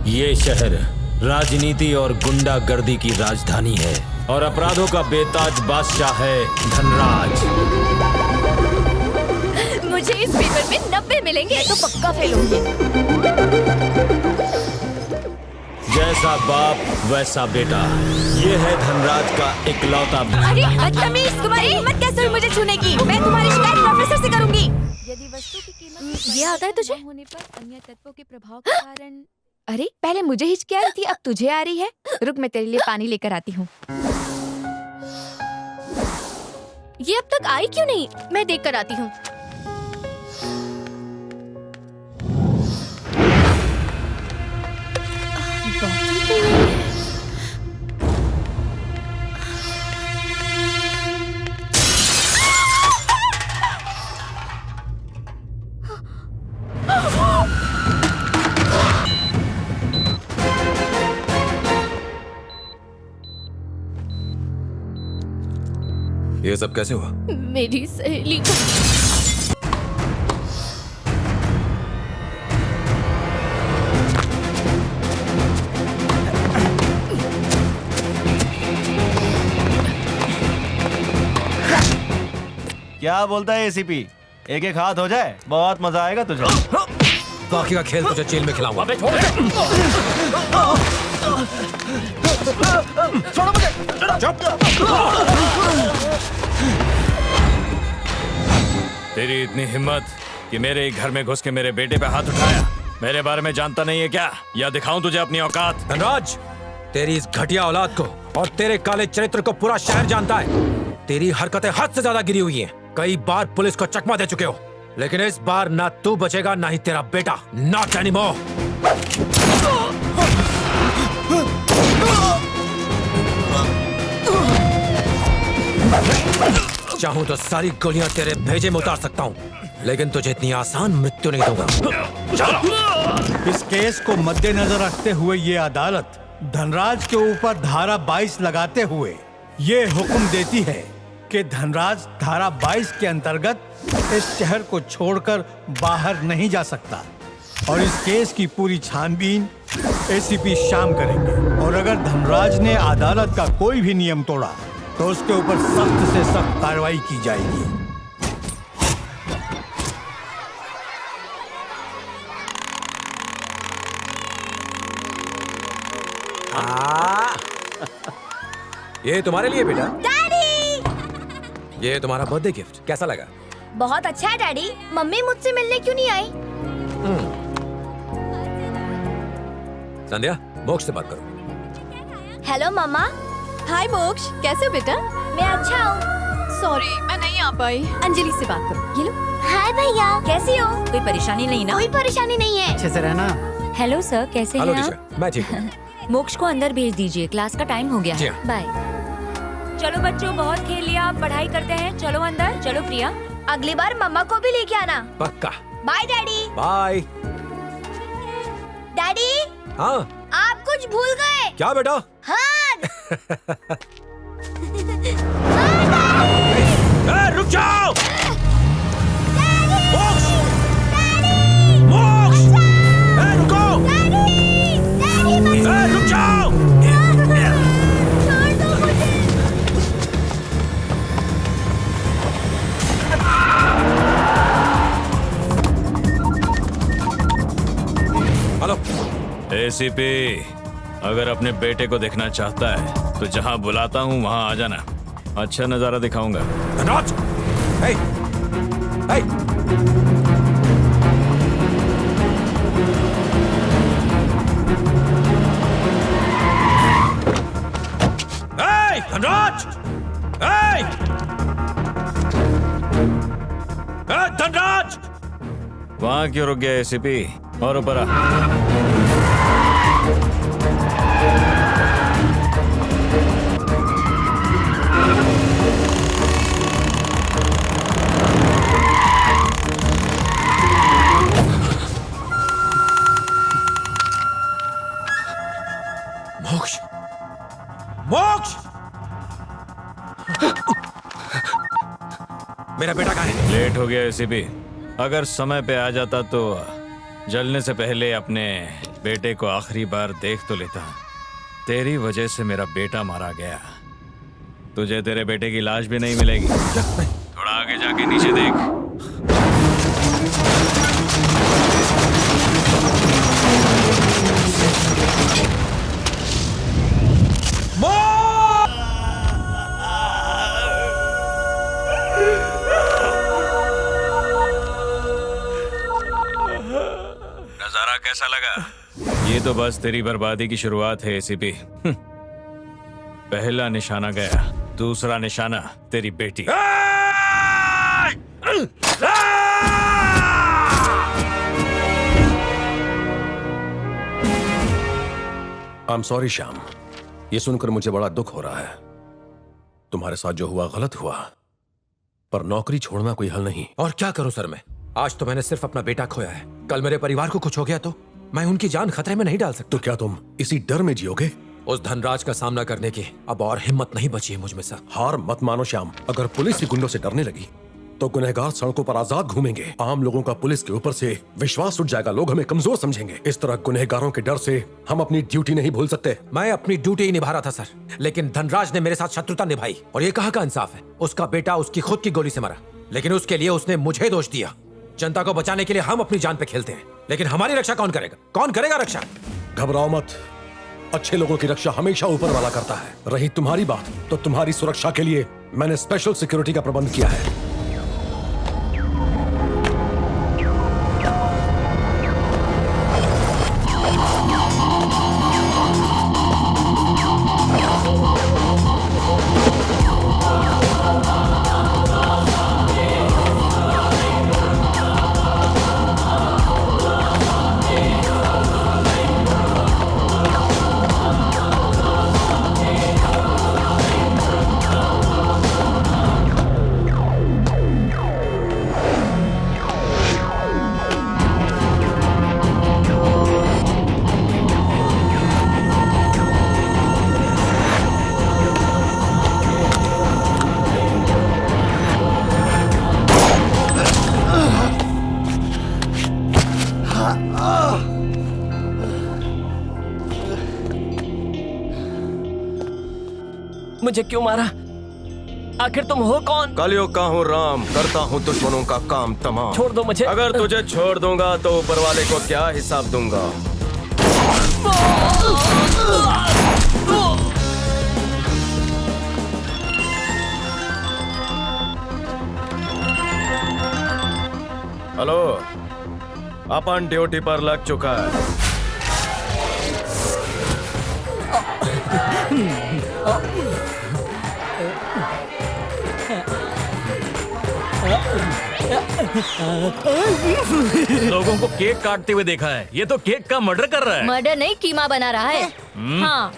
ये शहर राजनीति और गुंडागर्दी की राजधानी है और अपराधों का बेताज बादशाह है धनराज। मुझे इस पेपर में 90 मिलेंगे तो पक्का फेल होंगे। जैसा बाप वैसा बेटा, ये है धनराज का इकलौता। अरे बदतमीज, तुम्हारी हिम्मत कैसे हुई मुझे छूने की? मैं तुम्हारी शिकायत प्रोफेसर से करूंगी। यदि वस्तु की कीमत ये आता है तुझे? होने पर अन्य तत्वों के प्रभाव के कारण। अरे पहले मुझे हिचकी आ रही थी, अब तुझे आ रही है। रुक, मैं तेरे लिए पानी लेकर आती हूँ। ये अब तक आई क्यों नहीं? मैं देख कर आती हूँ। ये सब कैसे हुआ? मेरी सहेली को क्या बोलता है एसीपी? एक एक हाथ हो जाए, बहुत मजा आएगा तुझे। बाकी का खेल तुझे जेल में खिलाऊंगा। अबे छोड़ दे। छोड़ो मुझे। चुप। तेरी इतनी हिम्मत कि मेरे ही घर में घुस के मेरे बेटे पे हाथ उठाया। मेरे बारे में जानता नहीं है क्या? या दिखाऊं तुझे अपनी औकात? धनराज, तेरी इस घटिया औलाद को और तेरे काले चरित्र को पूरा शहर जानता है। तेरी हरकतें हद से ज्यादा गिरी हुई हैं। कई बार पुलिस को चकमा दे चुके हो, लेकिन इस बार ना तू बचेगा ना ही तेरा बेटा। Not anymore. चाहूं तो सारी गोलियां तेरे भेजे में उतार सकता हूं, लेकिन तुझे इतनी आसान मृत्यु नहीं दूंगा। इस केस को मद्देनजर रखते हुए ये अदालत धनराज के ऊपर धारा 22 लगाते हुए ये हुक्म देती है कि धनराज धारा 22 के अंतर्गत इस शहर को छोड़कर बाहर नहीं जा सकता और इस केस की पूरी छानबीन एसीपी शाम करेंगे। और अगर धनराज ने अदालत का कोई भी नियम तोड़ा तो उसके ऊपर सख्त से सख्त कार्रवाई की जाएगी। ये तुम्हारे लिए बेटा। डैडी, ये तुम्हारा बर्थडे गिफ्ट कैसा लगा? बहुत अच्छा है डैडी। मम्मी मुझसे मिलने क्यों नहीं आई? संध्या, मोक्ष से बात करो। हेलो मम्मा। हाय मोक्ष, कैसे हो बेटा? मैं अच्छा हूँ। सॉरी, मैं नहीं आ पाई। अंजलि से बात करो। ये लो। हाय भैया, कैसी हो? कोई परेशानी नहीं ना? कोई परेशानी नहीं है। अच्छे से रहना। हेलो सर, कैसे हेलो हैं टीचर, मैं ठीक हूँ। आप? मोक्ष को अंदर भेज दीजिए, क्लास का टाइम हो गया जी है। हाँ। बाय। चलो बच्चों, बहुत खेल लिया, पढ़ाई करते हैं। चलो अंदर। चलो प्रिया। अगली बार मम्मा को भी लेके आना। पक्का। Bye daddy. बाय। डैडी, हाँ आप कुछ भूल गए। क्या बेटा? हाँ। रुक जाओ। मोक्ष! मोक्ष! रुको! रुक जाओ! हेलो एसीपी, अगर अपने बेटे को देखना चाहता है तो जहां बुलाता हूं वहां आ जाना। अच्छा नजारा दिखाऊंगा। धनराज! हे! हे! हे! धनराज! हे! हे, धनराज! वहां क्यों रुक गया एसीपी? और ऊपर आ। मोक्ष! मोक्ष! मेरा बेटा कहाँ है? लेट हो गया एसीपी। अगर समय पे आ जाता तो जलने से पहले अपने बेटे को आखिरी बार देख तो लेता। तेरी वजह से मेरा बेटा मारा गया। तुझे तेरे बेटे की लाश भी नहीं मिलेगी। थोड़ा आगे जाके नीचे देख। नजारा कैसा लगा? ये तो बस तेरी बर्बादी की शुरुआत है एसीपी। पहला निशाना गया, दूसरा निशाना तेरी बेटी। I'm sorry श्याम, ये सुनकर मुझे बड़ा दुख हो रहा है। तुम्हारे साथ जो हुआ गलत हुआ, पर नौकरी छोड़ना कोई हल नहीं। और क्या करूं सर मैं? आज तो मैंने सिर्फ अपना बेटा खोया है, कल मेरे परिवार को कुछ हो गया तो मैं उनकी जान खतरे में नहीं डाल सकता। तो क्या तुम इसी डर में जियोगे? उस धनराज का सामना करने की अब और हिम्मत नहीं बची है मुझ में सर। हार मत मानो श्याम, अगर पुलिस ही गुंडों से डरने लगी तो गुनहगार सड़कों पर आजाद घूमेंगे। आम लोगों का पुलिस के ऊपर से विश्वास उठ जाएगा, लोग हमें कमजोर समझेंगे। इस तरह गुनहगारों के डर से हम अपनी ड्यूटी नहीं भूल सकते। मैं अपनी ड्यूटी ही निभा रहा था सर, लेकिन धनराज ने मेरे साथ शत्रुता निभाई। और ये कहाँ का इंसाफ है? उसका बेटा उसकी खुद की गोली से मरा, लेकिन उसके लिए उसने मुझे दोष दिया। जनता को बचाने के लिए हम अपनी जान पे खेलते हैं, लेकिन हमारी रक्षा कौन करेगा? कौन करेगा रक्षा? घबराओ मत, अच्छे लोगों की रक्षा हमेशा ऊपर वाला करता है। रही तुम्हारी बात, तो तुम्हारी सुरक्षा के लिए मैंने स्पेशल सिक्योरिटी का प्रबंध किया है। मुझे क्यों मारा? आखिर तुम हो कौन? कलयुग का हूँ राम, करता हूँ दुश्मनों का काम तमाम। छोड़ दो मुझे। अगर तुझे छोड़ दूंगा तो ऊपर वाले को क्या हिसाब दूंगा? हेलो, अपन ड्यूटी पर लग चुका है। लोगों को केक काटते हुए देखा है, ये तो केक का मर्डर कर रहा है। मर्डर नहीं, कीमा बना रहा है। हाँ,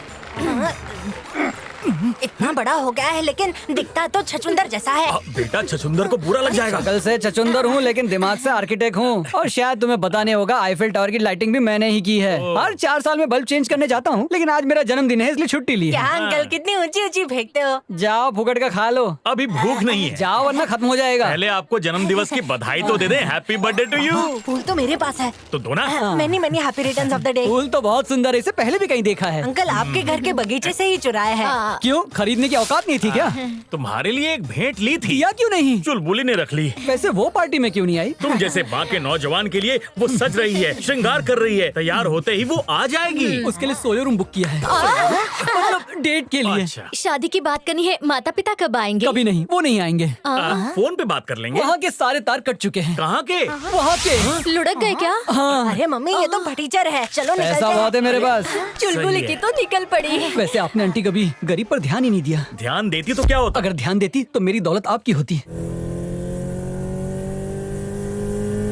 इतना बड़ा हो गया है लेकिन दिखता तो छछुंदर जैसा है। बेटा छछुंदर को बुरा लग जाएगा। कल से छछुंदर हूँ लेकिन दिमाग से आर्किटेक्ट हूँ। और शायद तुम्हें पता नहीं होगा, आईफिल टावर की लाइटिंग भी मैंने ही की है। हर 4 साल में बल्ब चेंज करने जाता हूँ, लेकिन आज मेरा जन्मदिन है इसलिए छुट्टी ली है। क्या अंकल, कितनी ऊंची ऊंची फेंकते हो। जाओ फुकट का खा लो। अभी भूख नहीं है। जाओ वरना खत्म हो जाएगा। पहले आपको जन्म दिवस की बधाई तो दे दे। Happy birthday to you. फूल तो मेरे पास है। तो दो ना। Many many happy returns of the day. फूल तो बहुत सुंदर है, इसे पहले भी कहीं देखा है। अंकल आपके घर के बगीचे से ही चुराया है। क्यों, खरीदने की औकात नहीं थी क्या? तुम्हारे लिए एक भेंट ली थी। या क्यों नहीं? चुलबुली ने रख ली। वैसे वो पार्टी में क्यों नहीं आई? तुम जैसे बाकी नौजवान के लिए वो सज रही है, श्रृंगार कर रही है, तैयार होते ही वो आ जाएगी। उसके लिए सोलो रूम बुक किया है, मतलब डेट के लिए। अच्छा। शादी की बात करनी है। माता पिता कब आएंगे? कभी नहीं, वो नहीं आएंगे। फोन पे बात कर लेंगे। वहाँ के सारे तार कट चुके हैं। कहाँ के? वहाँ के। लुढ़क गए क्या? हाँ, अरे मम्मी, ये तो भटीचर है। चलो निकलते पैसा बहुत है मेरे पास। चुलबुली की तो निकल पड़ी। वैसे आपने आंटी कभी गरीब पर ध्यान ही नहीं दिया। ध्यान देती तो क्या होता? अगर ध्यान देती तो मेरी दौलत आपकी होती।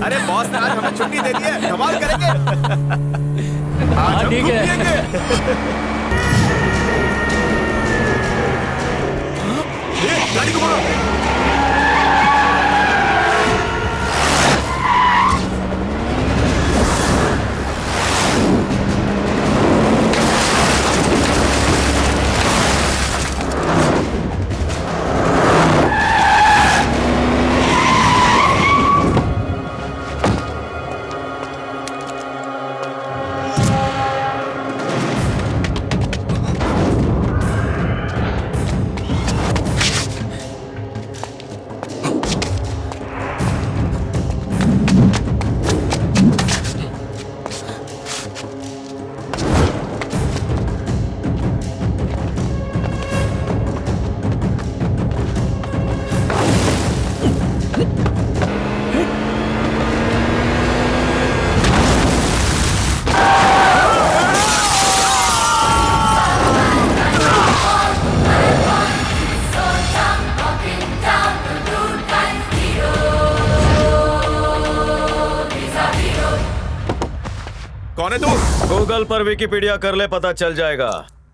अरे बॉस ने आज हमें छुट्टी दे दी है, धमाल करेंगे। हाँ ठीक है। गाड़ी को मोड़ो। कौन है तू? गूगल पर विकिपीडिया कर ले, पता चल जाएगा।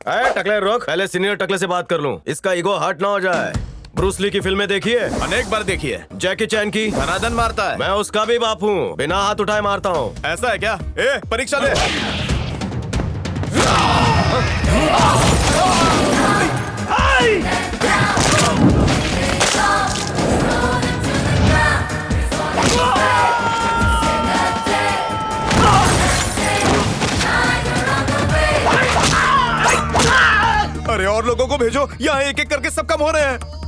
ए टकले रोक, पहले सीनियर टकले से बात कर लूं, इसका ईगो हर्ट ना हो जाए। ब्रूस ली की फिल्में देखी है? अनेक बार देखी है। जैकी चैन की? धनाधन मारता है। मैं उसका भी बाप हूँ, बिना हाथ उठाए मारता हूँ। ऐसा है क्या? ए परीक्षा दे। अरे और लोगों को भेजो, यहाँ एक एक करके सब कम हो रहे हैं।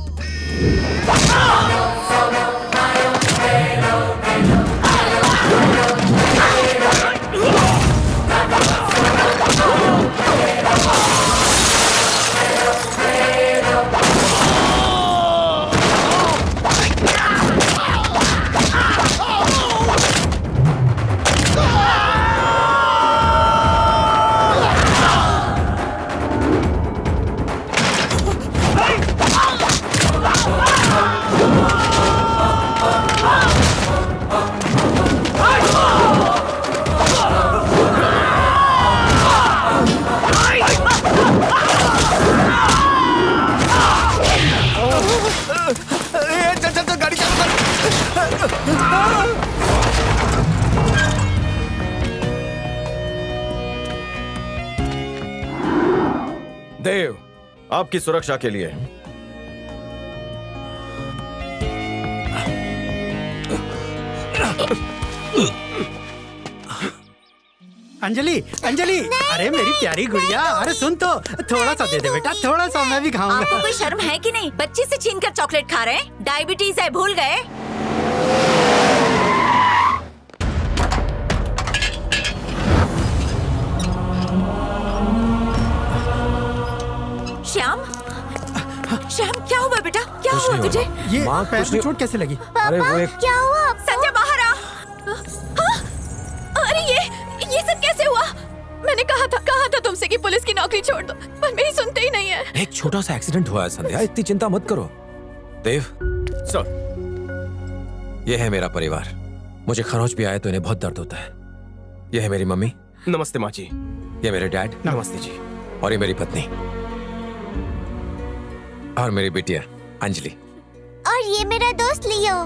देव, आपकी सुरक्षा के लिए। अंजलि, अंजलि, अरे मेरी प्यारी गुड़िया, अरे सुन तो, थोड़ा सा दे दे बेटा, थोड़ा सा मैं भी खाऊंगा। आपको कोई शर्म है कि नहीं? बच्चे से छीन कर चॉकलेट खा रहे हैं। डायबिटीज है, भूल गए? श्याम, श्याम क्या हुआ बेटा? क्या हुआ तुझे? ये पैर में चोट कैसे लगी? अरे वो क्या हुआ? संजय बाहर आ। हाँ? अरे ये सब कैसे हुआ? मैंने कहा था तुमसे कि पुलिस की नौकरी छोड़ दो, पर मेरी सुनते ही नहीं है। एक छोटा सा एक्सीडेंट हुआ है संध्या, इतनी चिंता मत करो। देव सर, ये है मेरा परिवार। मुझे खरोच भी आए तो इन्हें बहुत दर्द होता है। ये है मेरी मम्मी। नमस्ते माँ जी। ये मेरे डैड। नमस्ते जी। और ये मेरी पत्नी और मेरी बिटिया अंजलि। और ये मेरा दोस्त लियो।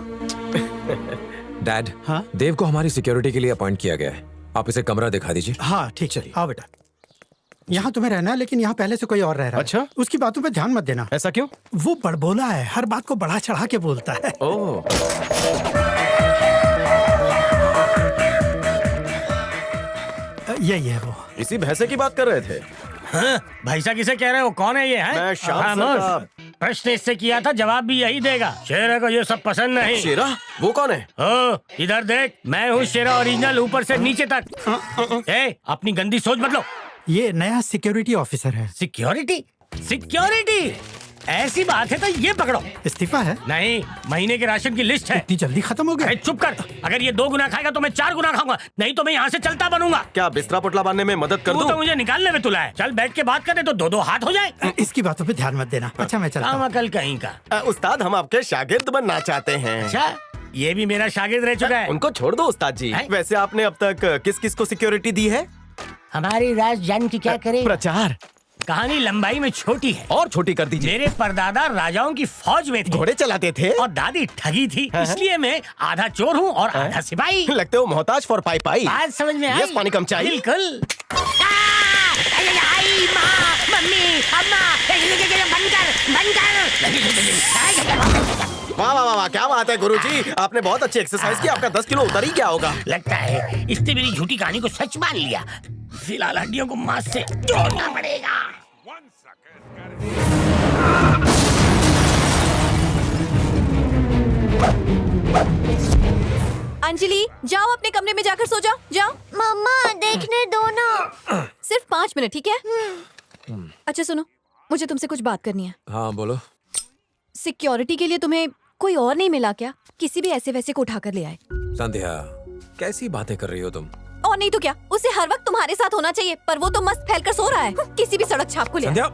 डैड, हाँ? देव को हमारी सिक्योरिटी के लिए अपॉइंट किया गया है। आप इसे कमरा दिखा दीजिए। हाँ ठीक, चलिए आओ बेटा। यहाँ तुम्हें रहना है, लेकिन यहाँ पहले से कोई और रह रहा है। अच्छा? उसकी बातों पे ध्यान मत देना। ऐसा क्यों? वो बड़बोला है, हर बात को बढ़ा चढ़ा के बोलता है। ओह, यही है वो। इसी भैंसे की बात कर रहे थे। हाँ, भाई साहब किसे कह रहे हो? कौन है ये? है मैं श्याम सरकार। प्रश्न इससे किया था, जवाब भी यही देगा। शेरा को ये सब पसंद नहीं। शेरा? वो कौन है? ओ, इधर देख, मैं हूँ शेरा ओरिजिनल, ऊपर से नीचे तक। ए, अपनी गंदी सोच बदलो। ये नया सिक्योरिटी ऑफिसर है। सिक्योरिटी? सिक्योरिटी? ऐसी बात है तो ये पकड़ो। इस्तीफा है? नहीं, महीने के राशन की लिस्ट है। इतनी जल्दी खत्म हो गया? अरे चुप कर। अगर ये 2 गुना खाएगा तो मैं 4 गुना खाऊंगा, नहीं तो मैं यहाँ से चलता बनूंगा। क्या बिस्तरा पुटला बांधने में मदद कर तू दूं? तो मुझे निकालने में तुला है। चल बैठ के बात करें तो 2-2 हाथ हो जाए। इसकी बातों पे ध्यान मत देना। अच्छा मैं चलता हूँ। अकल कहीं का। उस्ताद, हम आपके शागिर्द बनना चाहते हैं। अच्छा, ये भी मेरा शागिर्द रह चुका है। उनको छोड़ दो उस्ताद जी। वैसे आपने अब तक किस किस को सिक्योरिटी दी है? हमारी राज जान की क्या करे? प्रचार। कहानी लंबाई में छोटी है। और छोटी कर दीजिए। मेरे परदादा राजाओं की फौज में थे, घोड़े चलाते थे और दादी ठगी थी। इसलिए मैं आधा चोर हूँ और आधा सिपाही। लगते हो मोहताज फॉर पाई पाई। आज समझ में आई? यस, पानी कम चाहिए। बिल्कुल। वाह वाह वाह, क्या बात है गुरुजी, आपने बहुत अच्छी एक्सरसाइज की। आपका 10 किलो उतर ही क्या होगा? लगता है इसने मेरी झूठी कहानी को सच मान लिया। फिलहाल हड्डियों को मांस से जोड़ना पड़ेगा। अंजलि, जाओ अपने कमरे में जाकर सो जाओ। जाओ। मम्मा देखने दो ना। सिर्फ 5 मिनट, ठीक है? अच्छा सुनो, मुझे तुमसे कुछ बात करनी है। हाँ बोलो। सिक्योरिटी के लिए तुम्हें कोई और नहीं मिला क्या? किसी भी ऐसे वैसे को उठाकर ले आए। संध्या, कैसी बातें कर रही हो तुम? और नहीं तो क्या, उसे हर वक्त तुम्हारे साथ होना चाहिए, पर वो तो मस्त फैलकर सो रहा है। किसी भी सड़क छाप को ले संध्या।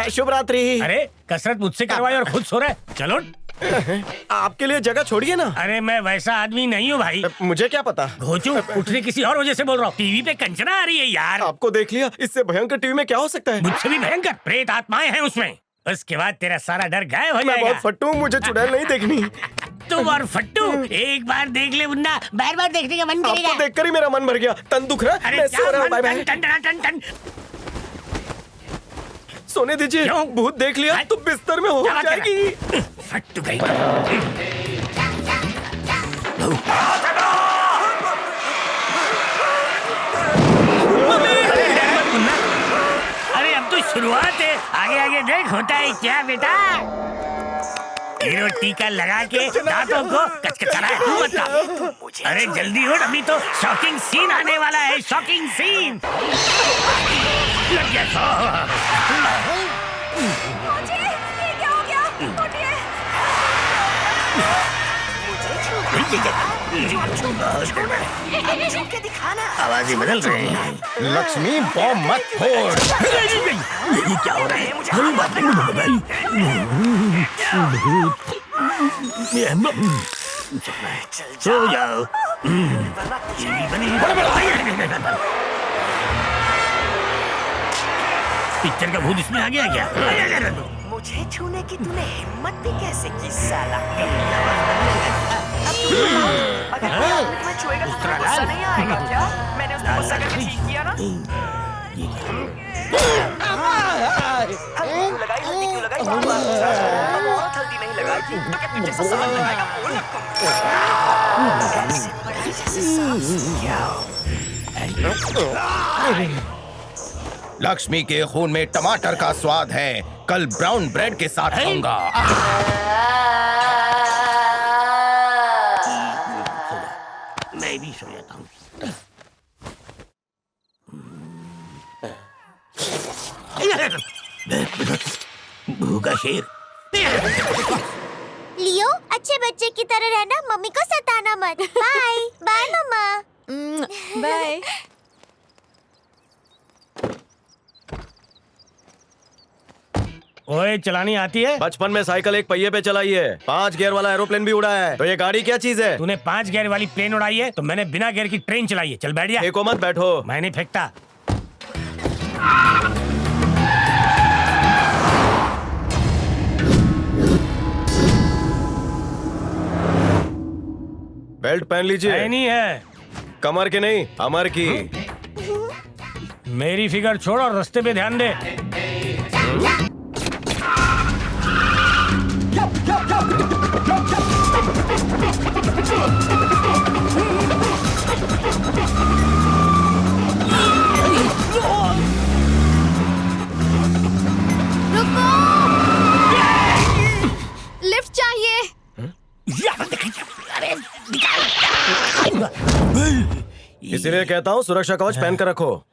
शुभ रात्रि। अरे कसरत मुझसे करवाई और खुद सो रहे। चलो आपके लिए जगह छोड़िए ना। अरे मैं वैसा आदमी नहीं हूँ भाई। मुझे क्या पता। घोचू उठने किसी और वजह से बोल रहा हूँ। टीवी पे कंचना आ रही है यार। आपको देख लिया, इससे भयंकर टीवी में क्या हो सकता है। मुझसे भी भयंकर प्रेत आत्माएं हैं उसमें। उसके बाद तेरा सारा डर गायब हो मैं जाएगा। बहुत फट्टू हूँ, मुझे चुड़ैल नहीं देखनी। तुम और फट्टू एक बार देख ले मुन्ना, बार बार देखने का मन करेगा। आपको देखकर ही मेरा मन भर गया। तन दुख रहा है। अरे मैं सो रहा हूँ, बाय बाय। टन टन टन टन। सोने दीजिए। भूत देख लिया तो बिस्तर में हो जाएगी। फट्टू गई। अरे अब तो शुरुआत है, आगे आगे देख होता है क्या बेटा। हीरो टीका लगा के दांतों को कचकचाना है। तू बता। अरे जल्दी उठ, अभी तो शॉकिंग सीन आने वाला है। शॉकिंग सीन लग गया। ये क्या हो गया? उठिए। छू के दिखाना। आवाजें बदल रही हैं। लक्ष्मी बॉम्ब मत फोड़। ये क्या हो रहा है? सो जाओ। पिक्चर का भूत इसमें आ गया क्या? मुझे छूने की तूने हिम्मत भी कैसे की साला? अगर मैं छुएगा तो तुझे गुस्सा नहीं आएगा क्या? मैंने उसको गुस्सा करके ठीक किया ना? हल्दी क्यों लगाई? बार बार अब बहुत हल्दी नहीं लगाई थी तो क्या पीछे से सामान लगाएगा? बोल लक्ष्मी के खून में टमाटर का स्वाद है। कल ब्राउन ब्रेड के साथ खाऊंगा। मैं भी सो जाता हूँ। भूखा शेर। लियो, अच्छे बच्चे की तरह रहना, मम्मी को सताना मत। बाय बाय मम्मा। बाय। ओए चलानी आती है? बचपन में साइकिल एक पहिए पे चलाई है। 5 गियर वाला एरोप्लेन भी उड़ाया है। तो ये गाड़ी क्या चीज है? तूने 5 गियर वाली प्लेन उड़ाई है तो मैंने बिना गियर की ट्रेन चलाई है। चल बैठ जा। फेंको मत, बैठो। मैं नहीं फेंकता। बेल्ट पहन लीजिए। नहीं है। कमर के नहीं, अमर की। मेरी फिगर छोड़ और रास्ते पे ध्यान दे। रुको, लिफ्ट चाहिए। इसीलिए कहता हूँ सुरक्षा कवच पहन कर रखो।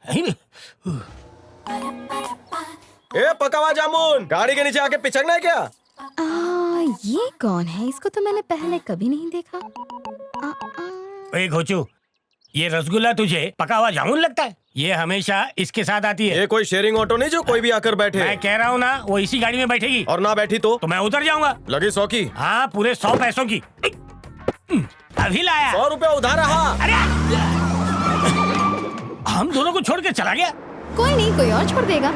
ए पका हुआ जामुन, गाड़ी के नीचे आके पिचकना है क्या? ये कौन है? इसको तो मैंने पहले कभी नहीं देखा। ओए घोचू, ये रसगुल्ला तुझे पका हुआ जामुन लगता है? ये हमेशा इसके साथ आती है। ये कोई शेयरिंग ऑटो नहीं जो कोई भी आकर बैठे। मैं कह रहा हूँ ना, वो इसी गाड़ी में बैठेगी। और ना बैठी तो मैं उतर जाऊंगा। लगी 100 की? हाँ, पूरे 100 पैसों की। अभी लाया। 100 रुपया उधार रहा। अरे हम दोनों को छोड़ के चला गया। कोई नहीं, कोई और छोड़ देगा।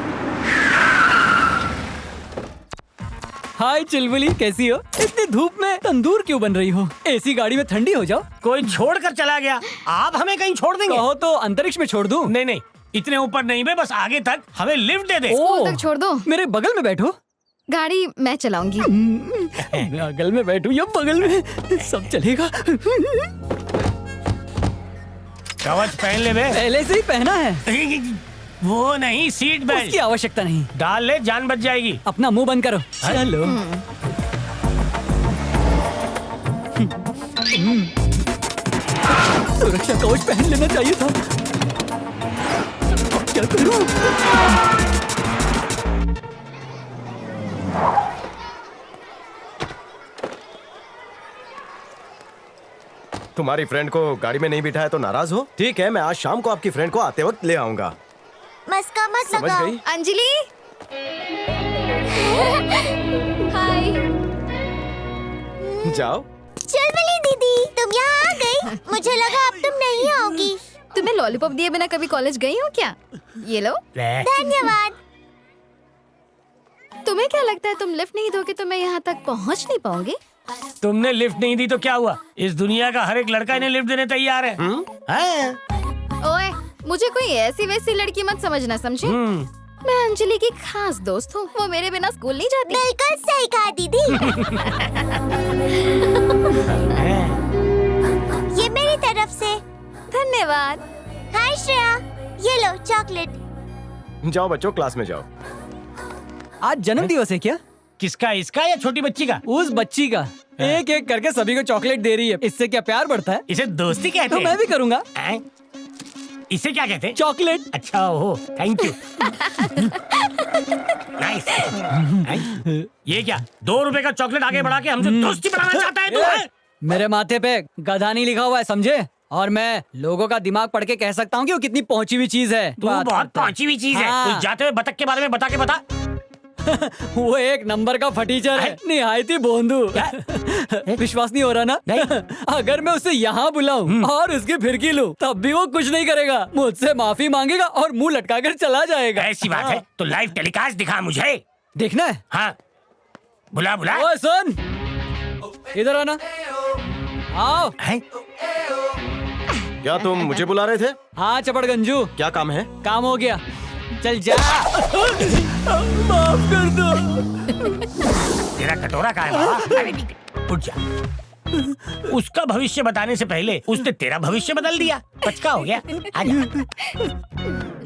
हाय चुलबुली, कैसी हो? इतनी धूप में तंदूर क्यों बन रही हो? एसी गाड़ी में ठंडी हो जाओ। कोई छोड़ कर चला गया, आप हमें कहीं छोड़ देंगे? कहो तो अंतरिक्ष में छोड़ दूं? नहीं नहीं, इतने ऊपर नहीं बे, बस आगे तक हमें लिफ्ट दे दे। स्कूल तक छोड़ दो। मेरे बगल में बैठो। गाड़ी मैं चलाऊंगी। बगल में बैठू या बगल में, सब चलेगा। कवच पहन ले बे। पहले से ही पहना है। वो नहीं, सीट बेल्ट। उसकी आवश्यकता नहीं। डाल ले, जान बच जाएगी। अपना मुंह बंद करो। चलो। सुरक्षा कवच पहन लेना चाहिए था। अब क्या करूं? तुम्हारी फ्रेंड को गाड़ी में नहीं बिठाया तो नाराज हो? ठीक है, मैं आज शाम को आपकी फ्रेंड को आते वक्त ले आऊंगा। मस्का मत समझ लगाओ। गई? अंजलि, हाय। जाओ। चलबली दीदी, तुम यहाँ आ गई? मुझे लगा अब तुम नहीं आओगी। तुम्हें लॉलीपॉप दिए बिना कभी कॉलेज गई हो क्या? ये लो। धन्यवाद। तुम्हें क्या लगता है तुम लिफ्ट नहीं दोगे तो मैं यहाँ तक पहुँच नहीं पाऊंगी? तुमने लिफ्ट नहीं दी तो क्या हुआ? इस दुनिया का हर एक लड़का इन्हें लिफ्ट देने तैयार है। हाँ? ओए, मुझे कोई ऐसी वैसी लड़की मत समझना, समझे? मैं अंजलि की खास दोस्त हूँ। वो मेरे बिना स्कूल नहीं जाती। बिल्कुल सही कहा दीदी। ये मेरी तरफ से। धन्यवाद। हाय श्रेया, ये लो चॉकलेट। जाओ बच्चों, क्लास में जाओ। आज जन्म दिवस है क्या? किसका, इसका या छोटी बच्ची का? उस बच्ची का। एक एक करके सभी को चॉकलेट दे रही है। इससे क्या प्यार बढ़ता है? इसे दोस्ती कहते तो हैं। मैं भी करूँगा। इसे क्या कहते हैं? चॉकलेट। अच्छा हो, थैंक यू। नाइस। ये क्या 2 रुपए का चॉकलेट आगे बढ़ा के हमसे दोस्ती बढ़ाना चाहता है तू? मेरे माथे पे गधा नहीं लिखा हुआ है, समझे? और मैं लोगों का दिमाग पढ़ के कह सकता हूँ कि वो कितनी पहुंची हुई चीज है। तू बहुत पहुंची हुई चीज है। उस जाते हुए बतख के बारे में बता के बता। वो एक नंबर का फटीचर है, निहायती बोंदू। विश्वास नहीं हो रहा ना? अगर मैं उसे यहाँ बुलाऊं और उसकी फिरकी लूं, तब भी वो कुछ नहीं करेगा। मुझसे माफी मांगेगा और मुंह लटका कर चला जाएगा। ऐसी बात है तो लाइव टेलीकास्ट दिखा मुझे। देखना है? हाँ, बुला बुला। ओए सुन, इधर आना। आओ। क्या तुम मुझे बुला रहे थे? हाँ चपड़ गंजू, क्या काम है? काम हो गया, चल जा। माफ कर दो। तेरा कटोरा कहाँ है बाबा? अरे उठ जा। उसका भविष्य बताने से पहले उसने तेरा भविष्य बदल दिया। पचका हो गया। आजा।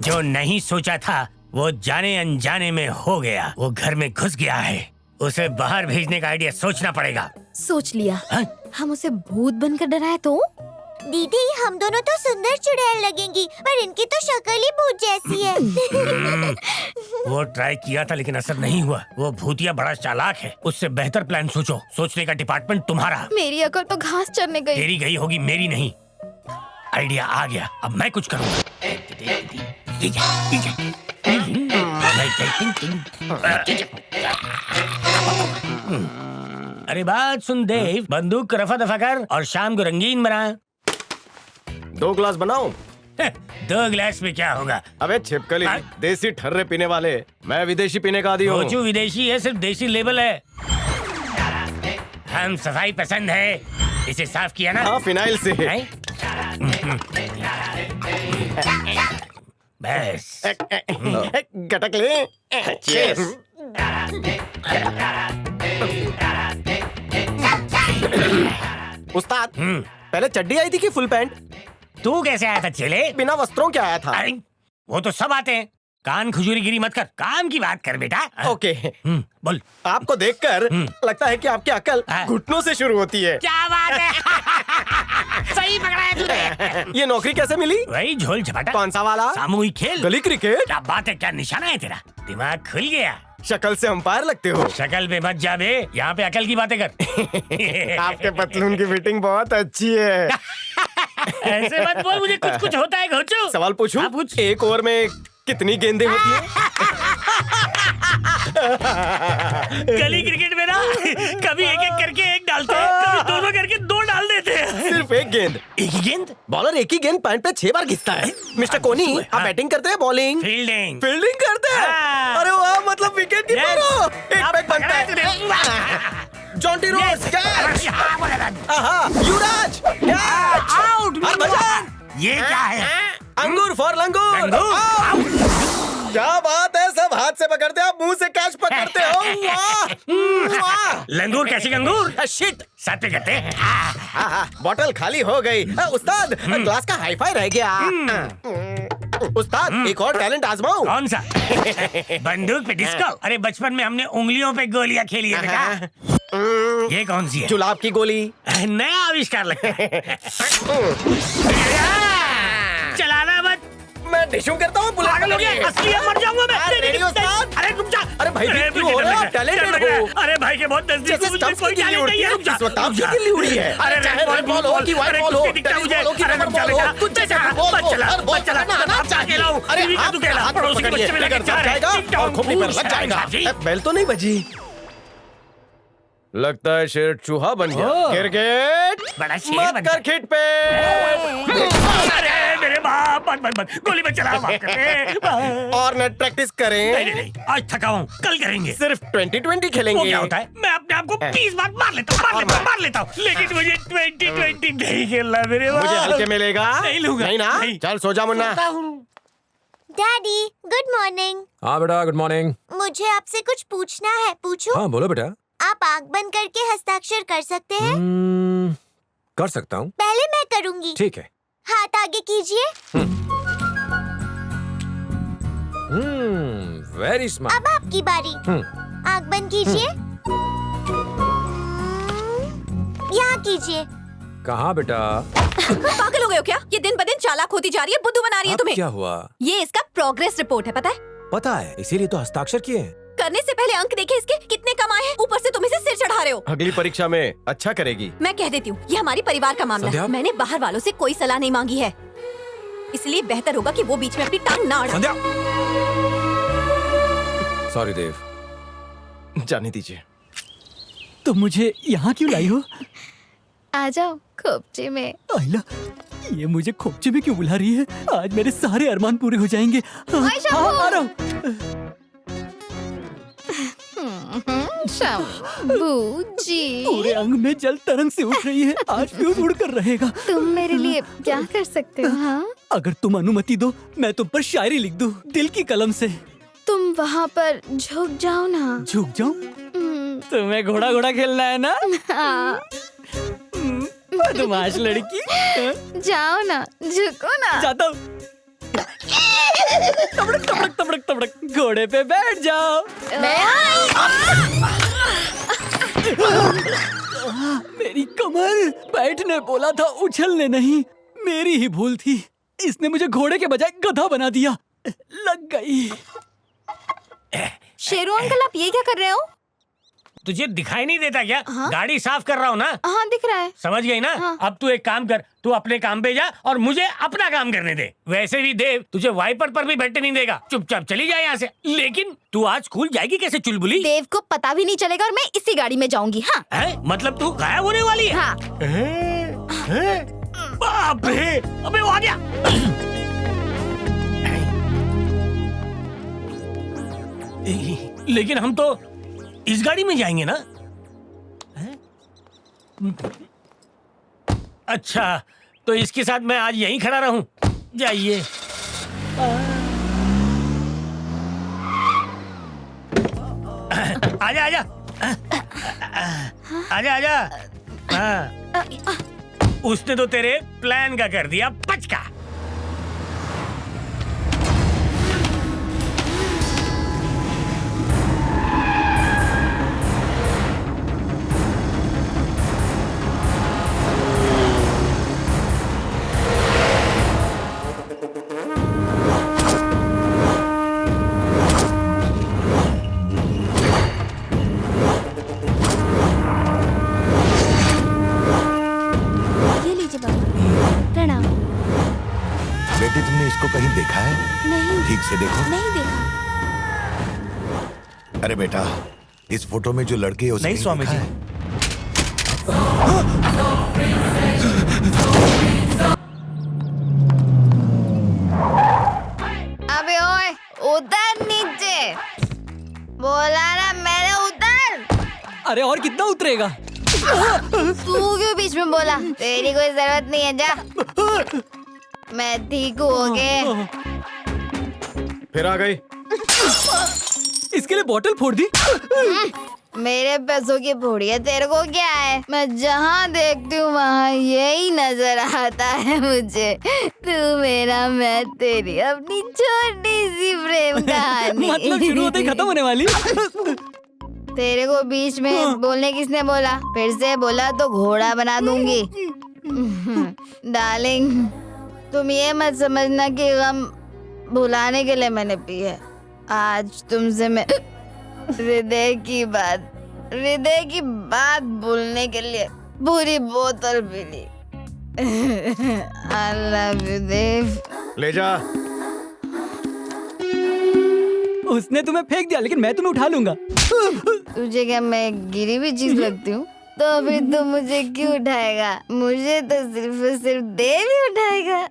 जो नहीं सोचा था वो जाने अनजाने में हो गया। वो घर में घुस गया है। उसे बाहर भेजने का आइडिया सोचना पड़ेगा। सोच लिया। हम उसे भूत बनकर डराए तो? दीदी, हम दोनों तो सुंदर चुड़ैल लगेंगी, पर इनकी तो शक्ल ही भूत जैसी है। वो ट्राई किया था लेकिन असर नहीं हुआ। वो भूतिया बड़ा चालाक है। उससे बेहतर प्लान सोचो। सोचने का डिपार्टमेंट तुम्हारा। मेरी अकल तो घास चरने गई। तेरी गई होगी, मेरी नहीं। आइडिया आ गया, अब मैं कुछ करूँगा। अरे बात सुन देव, बंदूक को रफा दफा कर और शाम को रंगीन बना। 2 ग्लास बनाऊं? 2 गिलास में क्या होगा? अबे छिपकली, देसी ठर्रे पीने वाले। मैं विदेशी पीने का आदी हूँ। सोचू विदेशी है, सिर्फ देसी लेबल है। हम सफाई पसंद है। इसे साफ किया ना? हाँ, फिनाइल से। बस गटक ले। Cheers। उस्ताद, पहले चड्डी आई थी कि फुल पैंट? तू कैसे आया था चेले? बिना वस्त्रों क्या आया था? वो तो सब आते हैं। कान खजूरी गिरी मत कर, काम की बात कर बेटा। ओके। बोल। आपको देखकर लगता है कि आपकी अकल घुटनों से शुरू होती है। क्या बात है? सही पकड़ा है तूने। ये नौकरी कैसे मिली? वही झोल झपाटा। कौन सा वाला? सामूहिक खेल। गली क्रिकेट? क्या बात है, क्या निशाना है तेरा? दिमाग खुल गया। शक्ल से अंपायर लगते हो। शक्ल पे मत जा बे, यहाँ पे अकल की बातें कर। आपके पतलून की फिटिंग बहुत अच्छी है। ऐसे मत बोल, मुझे कुछ कुछ होता है घोचू। सवाल पूछूं? हाँ, पूछ। एक ओवर में कितनी गेंदें होती हैं? गली क्रिकेट में ना कभी एक एक करके एक डालते हैं, कभी दोनों करके 2 डाल देते हैं। सिर्फ एक गेंद? एक ही गेंद? बॉलर एक ही गेंद पैंट पे 6 बार घिसता है। मिस्टर कोनी, आप बैटिंग करते हैं बॉलिंग? फील्डिंग। फील्डिंग करते हैं? अरे वाह, मतलब विकेट कीपर हो। एक पैक बनता है। जॉन्टी रोज कैच। युवराज कैच। आउट। हरभजन। ये क्या है? अंगूर फॉर लंगूर। क्या बात है, सब हाथ से पकड़ते हो, मुंह से कैच पकड़ते हो। वाह। लंगूर कैसी अंगूर? शिट। साथ पे करते हैं। बॉटल खाली हो गई। उस्ताद, ग्लास का हाईफाई रह गया। उस्ताद, एक और टैलेंट आजमाऊं? कौन सा? बंदूक पे डिस्को? अरे बचपन में हमने उंगलियों पे गोलियां खेली है बेटा। ये कौन सी है? जुलाब की गोली। नया आविष्कार लगता है। चलाना मत। मैं डिशूं करता हूँ बुला पागल हो गया, असली है, मर जाऊंगा मैं। रेडी उस्ताद? अरे रुक जा। अरे भाई, क्यों हो रहे हो? टैलेंटेड हो। अरे भाई के बहुत नजदीक जैसे मुझे स्टंप्स कोई की गिल्ली टैलेंट उड़ती नहीं है। है, रुक जा। इस वक्त स्टंप्स की गिल्ली उड़ी है। अरे चाहे रेड बॉल हो कि व्हाइट बॉल हो, टेनिस बॉल हो कि रबर बॉल हो, कुछ जैसा बॉल हो, हर बॉल चला पकड़ना आना चाहिए। अरे हाथ पकड़िए, अगर दब जाएगा और खोपड़ी पर लग जाएगा। बेल तो नहीं बजी? लगता है शेर चूहा बन गया। ओ। क्रिकेट बड़ा शेर मत बन कर खिट पे। अरे मेरे बाप, मत गोली मत चला। और नेट प्रैक्टिस करें। नहीं, आज थका हूँ, कल करेंगे। सिर्फ 20-20 खेलेंगे। वो क्या होता है? मैं अपने आप को 20 बार मार लेता हूँ, लेकिन मुझे 20-20 नहीं खेलना मेरे बाप। मुझे हल्के मिलेगा। नहीं लूंगा। नहीं ना? चल सो जा मुन्ना। Daddy good morning. हाँ बेटा, गुड मॉर्निंग। मुझे आपसे कुछ पूछना है, पूछूं? हाँ बोलो बेटा। आप आँख बंद करके हस्ताक्षर कर सकते हैं? कर सकता हूँ। पहले मैं करूँगी। ठीक है। हाथ आगे कीजिए। Very smart. अब आपकी बारी। आँख बंद कीजिए। यहाँ कीजिए। कहाँ बेटा? पागल हो गए हो क्या? ये दिन ब दिन चालाक होती जा रही है, बुद्धू बना रही है अब तुम्हें। क्या हुआ? ये इसका प्रोग्रेस रिपोर्ट है, पता है? पता है, इसीलिए तो हस्ताक्षर किए हैं। करने से पहले अंक देखे इसके कितने कम आए हैं, ऊपर से तुम इसे सिर चढ़ा रहे हो। अगली परीक्षा में अच्छा करेगी। मैं कह देती हूँ, ये हमारी परिवार का मामला है। मैंने बाहर वालों से कोई सलाह नहीं मांगी है, इसलिए बेहतर होगा कि वो बीच में अपनी टांग ना अड़ाए। सॉरी देव। जाने दीजिए। तुम मुझे यहाँ क्यों लाई हो? आ जाओ खोपचे में। आइला, ये मुझे खोपचे में क्यों बुला रही है? आज मेरे सारे अरमान पूरे हो जाएंगे। आ रहा हूँ। शंभू जी, पूरे अंग में जल तरंग से उठ रही है। आज फ्यूज उड़कर रहेगा। तुम मेरे लिए क्या कर सकते हो? हाँ, अगर तुम अनुमति दो, मैं तुम पर शायरी लिख दूं, दिल की कलम से। तुम वहाँ पर झुक जाओ ना। झुक जाऊं? तुम्हें घोड़ा घोड़ा खेलना है ना? हाँ। बदमाश लड़की। जाओ ना, झुको ना। जाता हूँ। तबड़क तबड़क तबड़क तबड़क, घोड़े पे बैठ जाओ। मेरी कमर। बैठने बोला था, उछलने नहीं। मेरी ही भूल थी। इसने मुझे घोड़े के बजाय गधा बना दिया। लग गई। शेरू अंकल, आप ये क्या कर रहे हो? तुझे दिखाई नहीं देता क्या? हाँ? गाड़ी साफ कर रहा हूँ ना। हाँ दिख रहा है। समझ गई ना? हाँ। अब तू एक काम कर, तू अपने काम पे जा और मुझे अपना काम करने दे। वैसे भी देव तुझे वाइपर पर भी बैठने नहीं देगा। चुपचाप चली जाए यहाँ से। लेकिन तू आज स्कूल जाएगी कैसे चुलबुली? देव को पता भी नहीं चलेगा और मैं इसी गाड़ी में जाऊंगी। हाँ। है? मतलब तू गायब होने वाली है? हाँ। बाप रे, अबे वो आ गया। लेकिन हम तो इस गाड़ी में जाएंगे ना? अच्छा, तो इसके साथ मैं आज यहीं खड़ा रहूं। जाइए। आजा आजा आजा आजा। हाँ, उसने तो तेरे प्लान का कर दिया पचका। बेटी, तुमने इसको कहीं देखा है? नहीं। ठीक से देखो। नहीं देखा। अरे बेटा, इस फोटो में जो लड़की है उसे नहीं स्वामी जी। अबे ओए, उतर नीचे। बोला ना मैंने, उतर। अरे और कितना उतरेगा? तू क्यों बीच में बोला? तेरी कोई जरूरत नहीं है, जा। मैं ठीक हूँ, ओके? फिर आ गई। इसके लिए बोतल फोड़ दी। मेरे पैसों की फोड़ी है, तेरे को क्या है? मैं जहाँ देखती हूँ वहाँ यही नजर आता है मुझे। तू मेरा, मैं तेरी, अपनी छोटी सी प्रेम कहानी। मतलब शुरू होते ही खत्म होने वाली। तेरे को बीच में बोलने किसने बोला? फिर से बोला तो घोड़ा बना दूंगी। डार्लिंग, तुम ये मत समझना कि गम भुलाने के लिए मैंने पी है। आज तुमसे मैं हृदय की बात बोलने के लिए पूरी बोतल पी ली। I love you, Dev. ले जा। उसने तुम्हें फेंक दिया, लेकिन मैं तुम्हें उठा लूंगा। तुझे क्या मैं गिरी हुई चीज लगती हूँ? तो अभी तो मुझे क्यों उठाएगा? मुझे तो सिर्फ देव ही उठाएगा।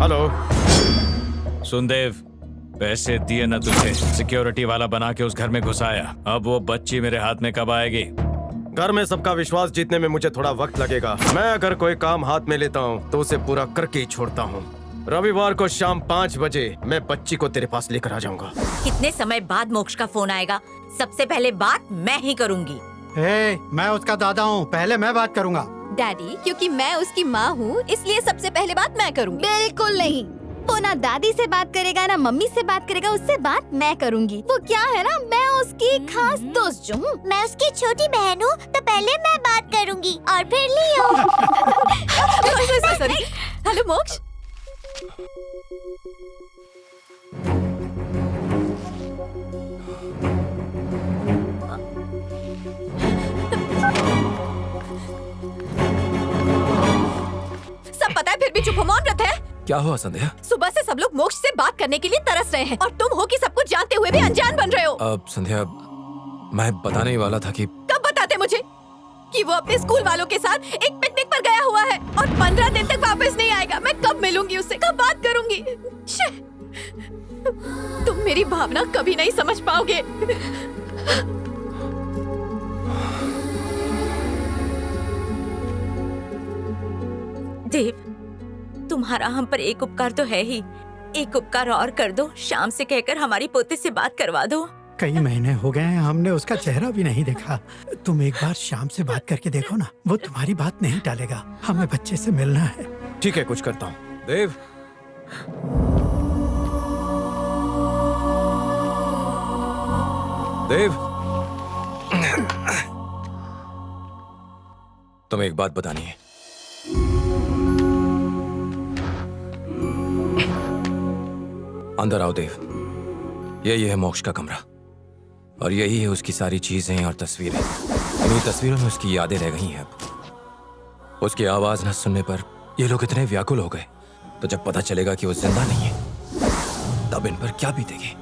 हेलो सुन देव, पैसे दिए ना तुझे, सिक्योरिटी वाला बना के उस घर में घुसाया। अब वो बच्ची मेरे हाथ में कब आएगी? घर में सबका विश्वास जीतने में मुझे थोड़ा वक्त लगेगा। मैं अगर कोई काम हाथ में लेता हूँ तो उसे पूरा करके ही छोड़ता हूँ। रविवार को शाम 5 बजे मैं बच्ची को तेरे पास लेकर आ जाऊंगा। कितने समय बाद मोक्ष का फोन आएगा? सबसे पहले बात मैं ही करूंगी। मैं उसका दादा हूँ, पहले मैं बात करूँगा। डैडी, क्योंकि मैं उसकी माँ हूँ इसलिए सबसे पहले बात मैं करूँगी। बिल्कुल नहीं, वो ना दादी से बात करेगा ना मम्मी से बात करेगा, उससे बात मैं करूंगी। वो क्या है ना, मैं उसकी खास दोस्त जो हूँ। मैं उसकी छोटी बहन हूँ तो पहले मैं बात करूँगी और फिर लियो। सॉरी। हेलो मोक्ष। सब पता है फिर भी चुप हो, मौन व्रत है। क्या हुआ संध्या? सुबह से सब लोग मोक्ष से बात करने के लिए तरस रहे हैं और तुम हो कि सब कुछ जानते हुए भी अनजान बन रहे हो। अब संध्या, मैं बताने ही वाला था कि कब बताते मुझे कि वो अपने स्कूल वालों के साथ एक पिकनिक पर गया हुआ है और 15 दिन तक वापस नहीं आएगा। मैं कब मिलूंगी उससे, कब बात करूंगी? तुम मेरी भावना कभी नहीं समझ पाओगे। देव, तुम्हारा हम पर एक उपकार तो है ही, एक उपकार और कर दो। शाम से कहकर हमारी पोते से बात करवा दो। कई महीने हो गए हैं, हमने उसका चेहरा भी नहीं देखा। तुम एक बार शाम से बात करके देखो ना, वो तुम्हारी बात नहीं टालेगा। हमें बच्चे से मिलना है। ठीक है, कुछ करता हूँ। देव, देव, तुम्हें एक बात बतानी है। अंदर आओ देव। यही है मोक्ष का कमरा और यही है उसकी सारी चीजें और तस्वीरें। इन्हीं तस्वीरों में उसकी यादें रह गई हैं। अब उसकी आवाज न सुनने पर ये लोग इतने व्याकुल हो गए, तो जब पता चलेगा कि वो जिंदा नहीं है तब इन पर क्या बीतेगी।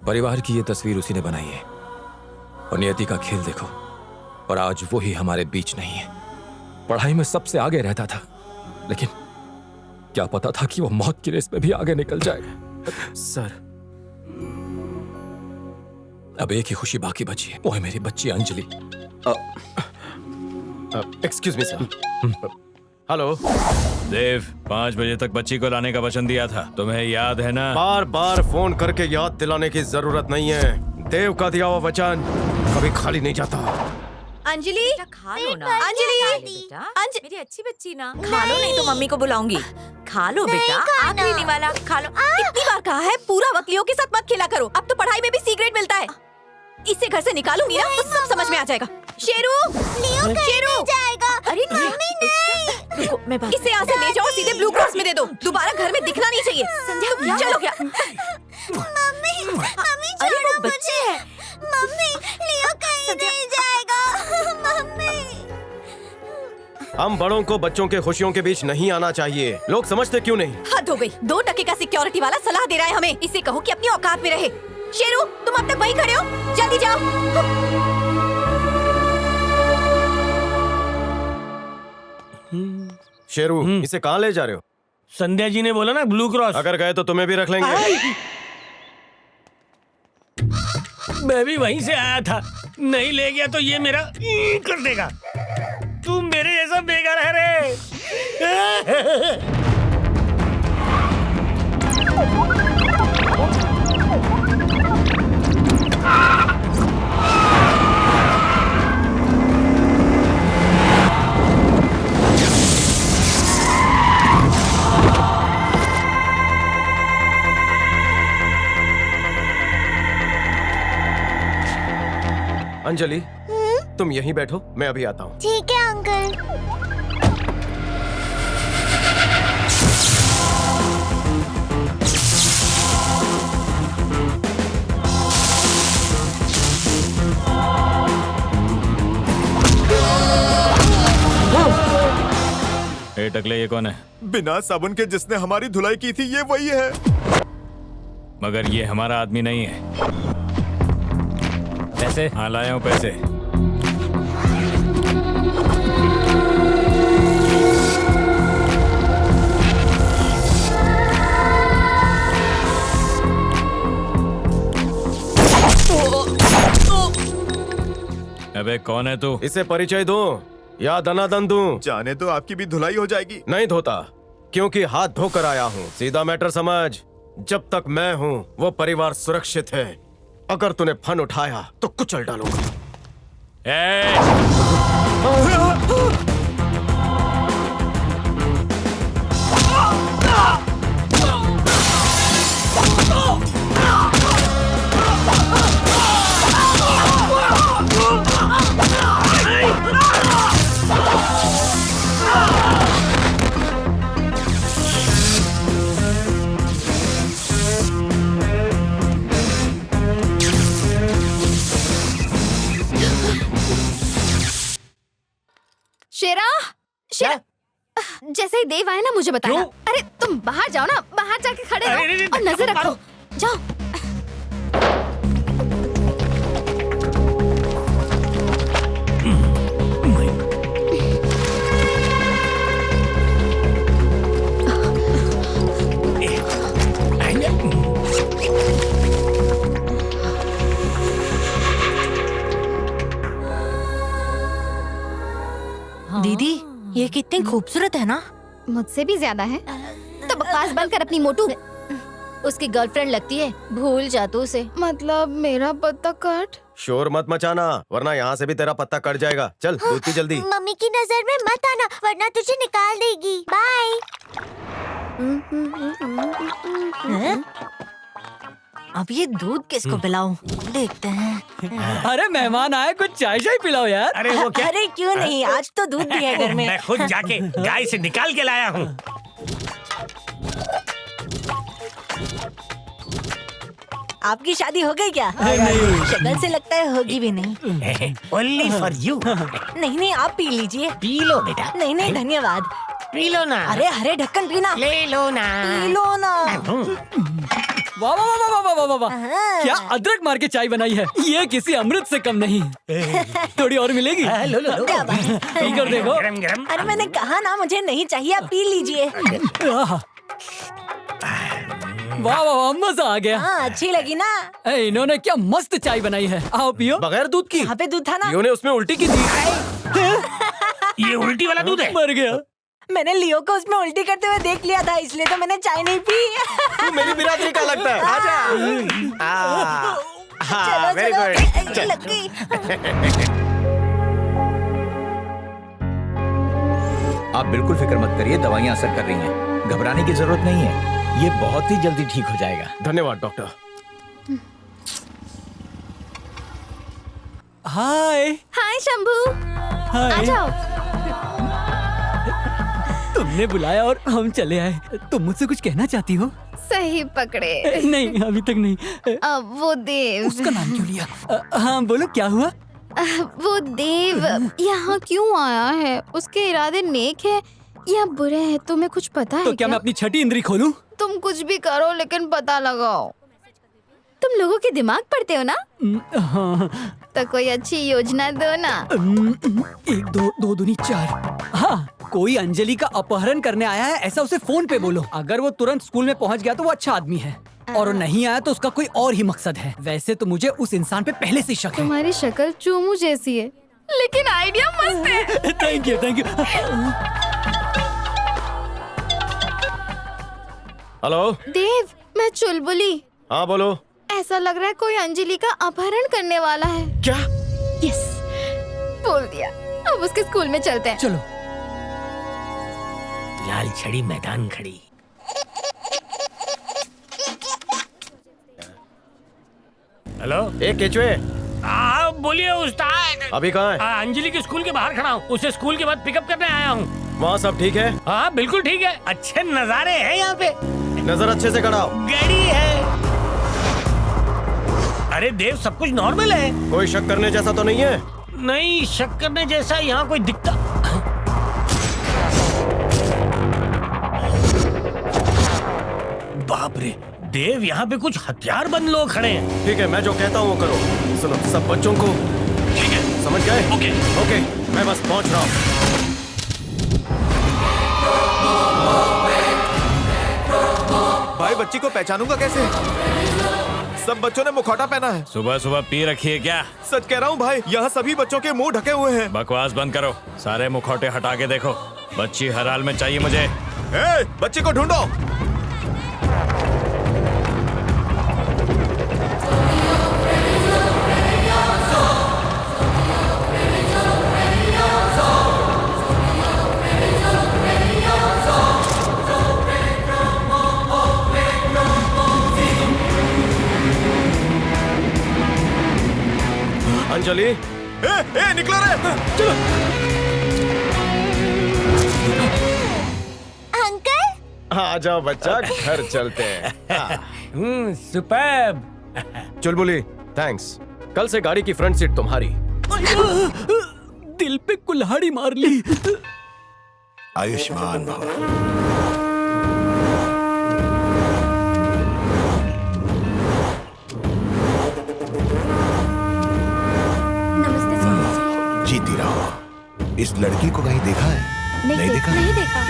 परिवार की ये तस्वीर उसी ने बनाई है और नियति का खेल देखो, और आज वो ही हमारे बीच नहीं है। पढ़ाई में सबसे आगे रहता था, लेकिन क्या पता था कि वो मौत की रेस में भी आगे निकल जाएगा। सर, अब एक ही खुशी बाकी बची है, वो है मेरी बच्ची Anjali. Excuse me sir. Hello Dev, 5 बजे तक बच्ची को लाने का वचन दिया था, तुम्हें याद है ना? बार बार फोन करके याद दिलाने की जरूरत नहीं है। देव का दिया हुआ वचन कभी खाली नहीं जाता। अंजलि, खा लो ना। अंजलि, मेरी अच्छी बच्ची ना, खा लो नहीं तो मम्मी को बुलाऊंगी। खा लो बेटा, आखिरी नहीं वाला, खा लो। कितनी बार कहा है पूरा वक्त लियो के साथ मत खेला करो। अब तो पढ़ाई में भी सी ग्रेड मिलता है। इसे घर से निकालूंगी ना तो सब समझ में आ जाएगा। शेरू, लियो शेरू जाएगा। अरे मम्मी नहीं। रुको, मैं बात इसे यहाँ से ले जाओ, सीधे ब्लू क्रॉस में दे दो। दोबारा घर में दिखना नहीं चाहिए। संध्या, चलो क्या? मम्मी, मम्मी अरे वो छोड़ो बच्चे मुझे। हैं। मम्मी, लियो कहीं नहीं जाएगा। मम्मी। हम बड़ों को बच्चों के खुशियों के बीच नहीं आना चाहिए। लोग समझते क्यों नहीं? हद हो गई। 2 टके का सिक्योरिटी वाला सलाह दे रहा है हमें। इसे कहो कि अपनी औकात में रहे। शेरू, तुम अब तक वहीं खड़े हो, जल्दी जाओ। शेरू, इसे कहाँ ले जा रहे हो? संध्या जी ने बोला ना ब्लू क्रॉस। अगर गए तो तुम्हें भी रख लेंगे। मैं भी वहीं से आया था, नहीं ले गया तो ये मेरा कर देगा। तुम मेरे जैसा बेकार है रे। अंजलि, तुम यहीं बैठो, मैं अभी आता हूँ। ठीक है अंकल। ए टकले, ये कौन है? बिना साबुन के जिसने हमारी धुलाई की थी, ये वही है। मगर ये हमारा आदमी नहीं है। पैसे? हाँ, लाया हूँ पैसे। अबे कौन है तू? इसे परिचय दूं या दनादन दूं? जाने तो आपकी भी धुलाई हो जाएगी। नहीं धोता, क्योंकि हाथ धोकर आया हूँ। सीधा मैटर समझ, जब तक मैं हूँ वो परिवार सुरक्षित है। अगर तूने फन उठाया तो कुचल डालूंगा। शेरा, जैसे ही देव आए ना मुझे बताना। अरे तुम बाहर जाओ ना, बाहर जाके खड़े रहो और नजर रखो। जाओ। दीदी, ये कितनी खूबसूरत है ना। मुझसे भी ज्यादा है। तो बकवास बंद कर अपनी मोटू। उसकी गर्लफ्रेंड लगती है, भूल जा तू उसे। मतलब मेरा पत्ता कट? शोर मत मचाना, वरना यहाँ से भी तेरा पत्ता कट जाएगा। चल दूध पी जल्दी। मम्मी की नजर में मत आना, वरना तुझे निकाल देगी। बाय। अब ये दूध किसको पिलाऊं? देखते हैं। अरे मेहमान आए, कुछ चाय शाय पिलाओ यार। अरे वो क्या? अरे क्यों नहीं, आज तो दूध भी है घर में। मैं खुद जाके गाय से निकाल के लाया हूँ। आपकी शादी हो गई क्या? नहीं। शक्ल से लगता है होगी भी नहीं। Only for you। नहीं नहीं, आप पी लीजिए। पी लो बेटा। नहीं नहीं, धन्यवाद। पी लो ना। अरे हरे ढक्कन पीना। ले लो ना। पी लो ना। वाह वाह वाह वाह वाह वाह वाह, क्या अदरक मार के चाय बनाई है। ये किसी अमृत से कम नहीं। थोड़ी और मिलेगी? लो लो लो। क्या बात है? पी कर देखो। गरम गरम। अरे मैंने कहा ना मुझे नहीं चाहिए, आप पी लीजिए। वाह वाह वाह, मजा आ गया। हाँ, अच्छी लगी ना। इन्होंने क्या मस्त चाय बनाई है। आओ पियो। बगैर दूध की? यहाँ पे दूध था ना। लियो ने उसमें उल्टी की थी। ये उल्टी वाला दूध है? मर गया। मैंने लियो को उसमें उल्टी करते हुए देख लिया था, इसलिए तो मैंने चाय नहीं पी। तू मेरी बिरादरी का लगता है। आजा। हाँ, वेरी गुड। लग गई। आप बिल्कुल फिक्र मत करिए, दवाइयाँ असर कर रही हैं। घबराने की जरूरत नहीं है, ये बहुत ही जल्दी ठीक हो जाएगा। धन्यवाद डॉक्टर। हाय। हाय शंभू। आ जाओ। तुमने बुलाया और हम चले आए। तुम मुझसे कुछ कहना चाहती हो? सही पकड़े। नहीं, अभी तक नहीं। वो देव। उसका नाम क्यों लिया? हाँ बोलो, क्या हुआ? वो देव यहाँ क्यों आया है? उसके इरादे नेक है या बुरे हैं, तुम्हें कुछ पता है? तो क्या मैं अपनी छठी इंद्री खोलूं? तुम कुछ भी करो लेकिन पता लगाओ। तुम लोगों के दिमाग पढ़ते हो ना? हाँ। तो कोई अच्छी योजना दो ना। 1 2 2 दूनी 4। हाँ, कोई अंजलि का अपहरण करने आया है, ऐसा उसे फोन पे बोलो। अगर वो तुरंत स्कूल में पहुंच गया तो वो अच्छा आदमी है, और नहीं आया तो उसका कोई और ही मकसद है। वैसे तो मुझे उस इंसान पे पहले से शक है। तुम्हारी शक्ल चूमू जैसी है, लेकिन आइडिया मस्त है। Thank you thank you. Hello Dev, मैं चुलबुली। हाँ बोलो। ऐसा लग रहा है कोई अंजलि का अपहरण करने वाला है। क्या? यस, बोल दिया। अब उसके स्कूल में चलते हैं। चलो। लाल छड़ी मैदान खड़ी। हेलो, एक केचुए। हाँ बोलिए उस्ताद। अभी कहाँ है? अंजलि के स्कूल के बाहर खड़ा हूँ, उसे स्कूल के बाद पिकअप करने आया हूँ। वहाँ सब ठीक है? हाँ बिल्कुल ठीक है, अच्छे नजारे हैं यहाँ पे। नजर अच्छे से कराओ। गाड़ी है। अरे देव, सब कुछ नॉर्मल है। कोई शक करने जैसा तो नहीं है? नहीं, शक करने जैसा यहाँ कोई दिखता। बाप रे, देव यहाँ पे कुछ हथियार बंद लोग खड़े हैं। ठीक है, मैं जो कहता हूँ वो करो। सुनो, सब बच्चों को। ठीक है, समझ गए? ओके ओके, मैं बस पहुँच रहा हूँ। भाई बच्ची को पहचानूंगा कैसे? सब बच्चों ने मुखौटा पहना है। सुबह सुबह पी रखी है क्या? सच कह रहा हूँ भाई, यहाँ सभी बच्चों के मुंह ढके हुए हैं। बकवास बंद करो, सारे मुखौटे हटा के देखो। बच्ची हर हाल में चाहिए मुझे। बच्ची को ढूंढो। अंजलि, निकलो रे, चलो। अंकल, आ जाओ बच्चा, घर चलते हैं। सुपर्ब। चुलबुली, थैंक्स। कल से गाड़ी की फ्रंट सीट तुम्हारी। दिल पे कुल्हाड़ी मार ली। आयुष्मान भव। जीती रहो। इस लड़की को कहीं देखा है? नहीं देखा? नहीं देखा।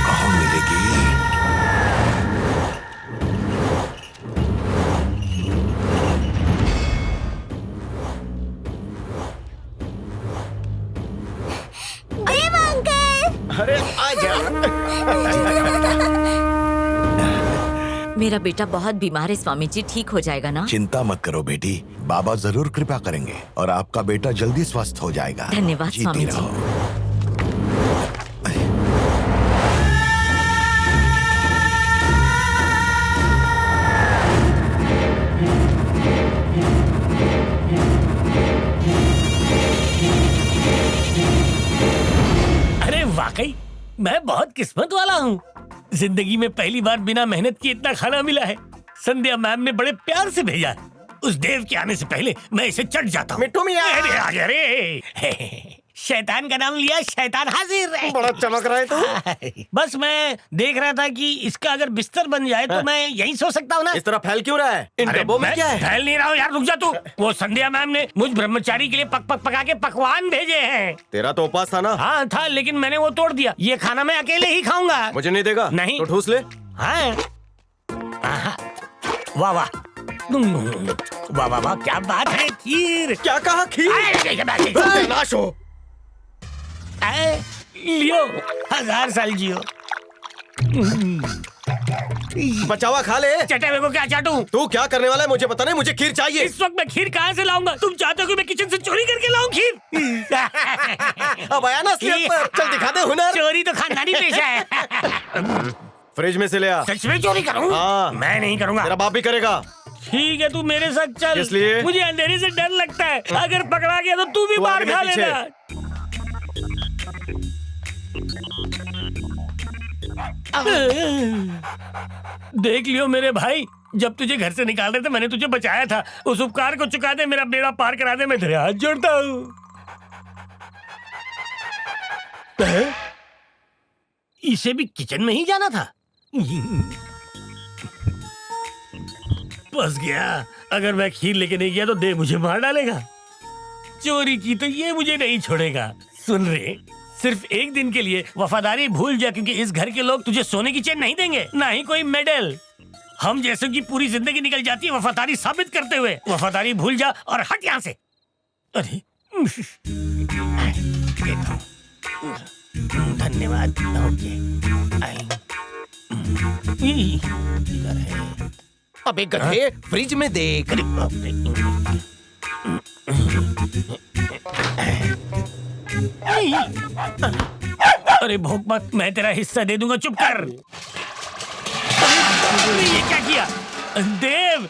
कहाँ मिलेगी? देव अंकल। अरे आजा। मेरा बेटा बहुत बीमार है स्वामी जी, ठीक हो जाएगा ना? चिंता मत करो बेटी, बाबा जरूर कृपा करेंगे और आपका बेटा जल्दी स्वस्थ हो जाएगा। धन्यवाद जीती स्वामी रहो। जी। अरे वाकई मैं बहुत किस्मत वाला हूँ। जिंदगी में पहली बार बिना मेहनत की इतना खाना मिला है। संध्या मैम ने बड़े प्यार से भेजा है। उस देव के आने से पहले मैं इसे चट जाता हूँ। मिट्टू मियां। अरे आ गया रे। शैतान का नाम लिया, शैतान हाजिर है। बड़ा चमक रहा है तू। बस मैं देख रहा था कि इसका अगर बिस्तर बन जाए तो मैं यहीं सो सकता हूँ ना। इस तरह फैल क्यों रहा है? इन डब्बों में क्या है? फैल नहीं रहा हूँ यार, रुक जा तू। वो संध्या मैम ने मुझ ब्रह्मचारी के लिए पक पक पका के पकवान भेजे हैं। तेरा तो उपास था ना? हाँ था, लेकिन मैंने वो तोड़ दिया। ये खाना मैं अकेले ही खाऊंगा। मुझे नहीं देगा? नहीं। तो ठूस ले। हाँ। वाह वाह वाह वाह वाह, क्या बात है। खीर। क्या कहा? खीर? नाश हो। लियो, 1000 साल जियो। बचावा खा ले। चटे हुए को क्या चाटूं? तू क्या करने वाला है मुझे पता नहीं, मुझे खीर चाहिए। इस वक्त मैं खीर कहाँ से लाऊंगा? तुम चाहते हो कि मैं किचन से चोरी करके लाऊं खीर? अब आया ना असलियत पर। चल दिखा दे हुनर। चोरी तो खानदानी पेशा है। फ्रिज में से ले आ। सच में चोरी करूं? हाँ। मैं नहीं करूंगा। तेरा बाप भी करेगा। ठीक है, तू मेरे साथ चल। इसलिए मुझे अंधेरे से डर लगता है। अगर पकड़ा गया तो तू भी मार खा लेना। देख लियो मेरे भाई, जब तुझे घर से निकाल रहे थे मैंने तुझे बचाया था। उस उपकार को चुका दे, मेरा बेड़ा पार करा दे। मैं तेरे हाथ जोड़ता हूँ। इसे भी किचन में ही जाना था। फंस गया। अगर मैं खीर लेके नहीं गया तो देव मुझे मार डालेगा। चोरी की तो ये मुझे नहीं छोड़ेगा। सुन रे, सिर्फ एक दिन के लिए वफादारी भूल जा, क्योंकि इस घर के लोग तुझे सोने की चैन नहीं देंगे, ना ही कोई मेडल। हम जैसे की पूरी जिंदगी निकल जाती है वफादारी साबित करते हुए। वफादारी भूल जा और हट यहाँ से। अरे धन्यवाद। इधर है। अबे गधे, फ्रिज में देख। अरे भोग मत, मैं तेरा हिस्सा दे दूंगा। चुप कर। ये क्या किया? देव,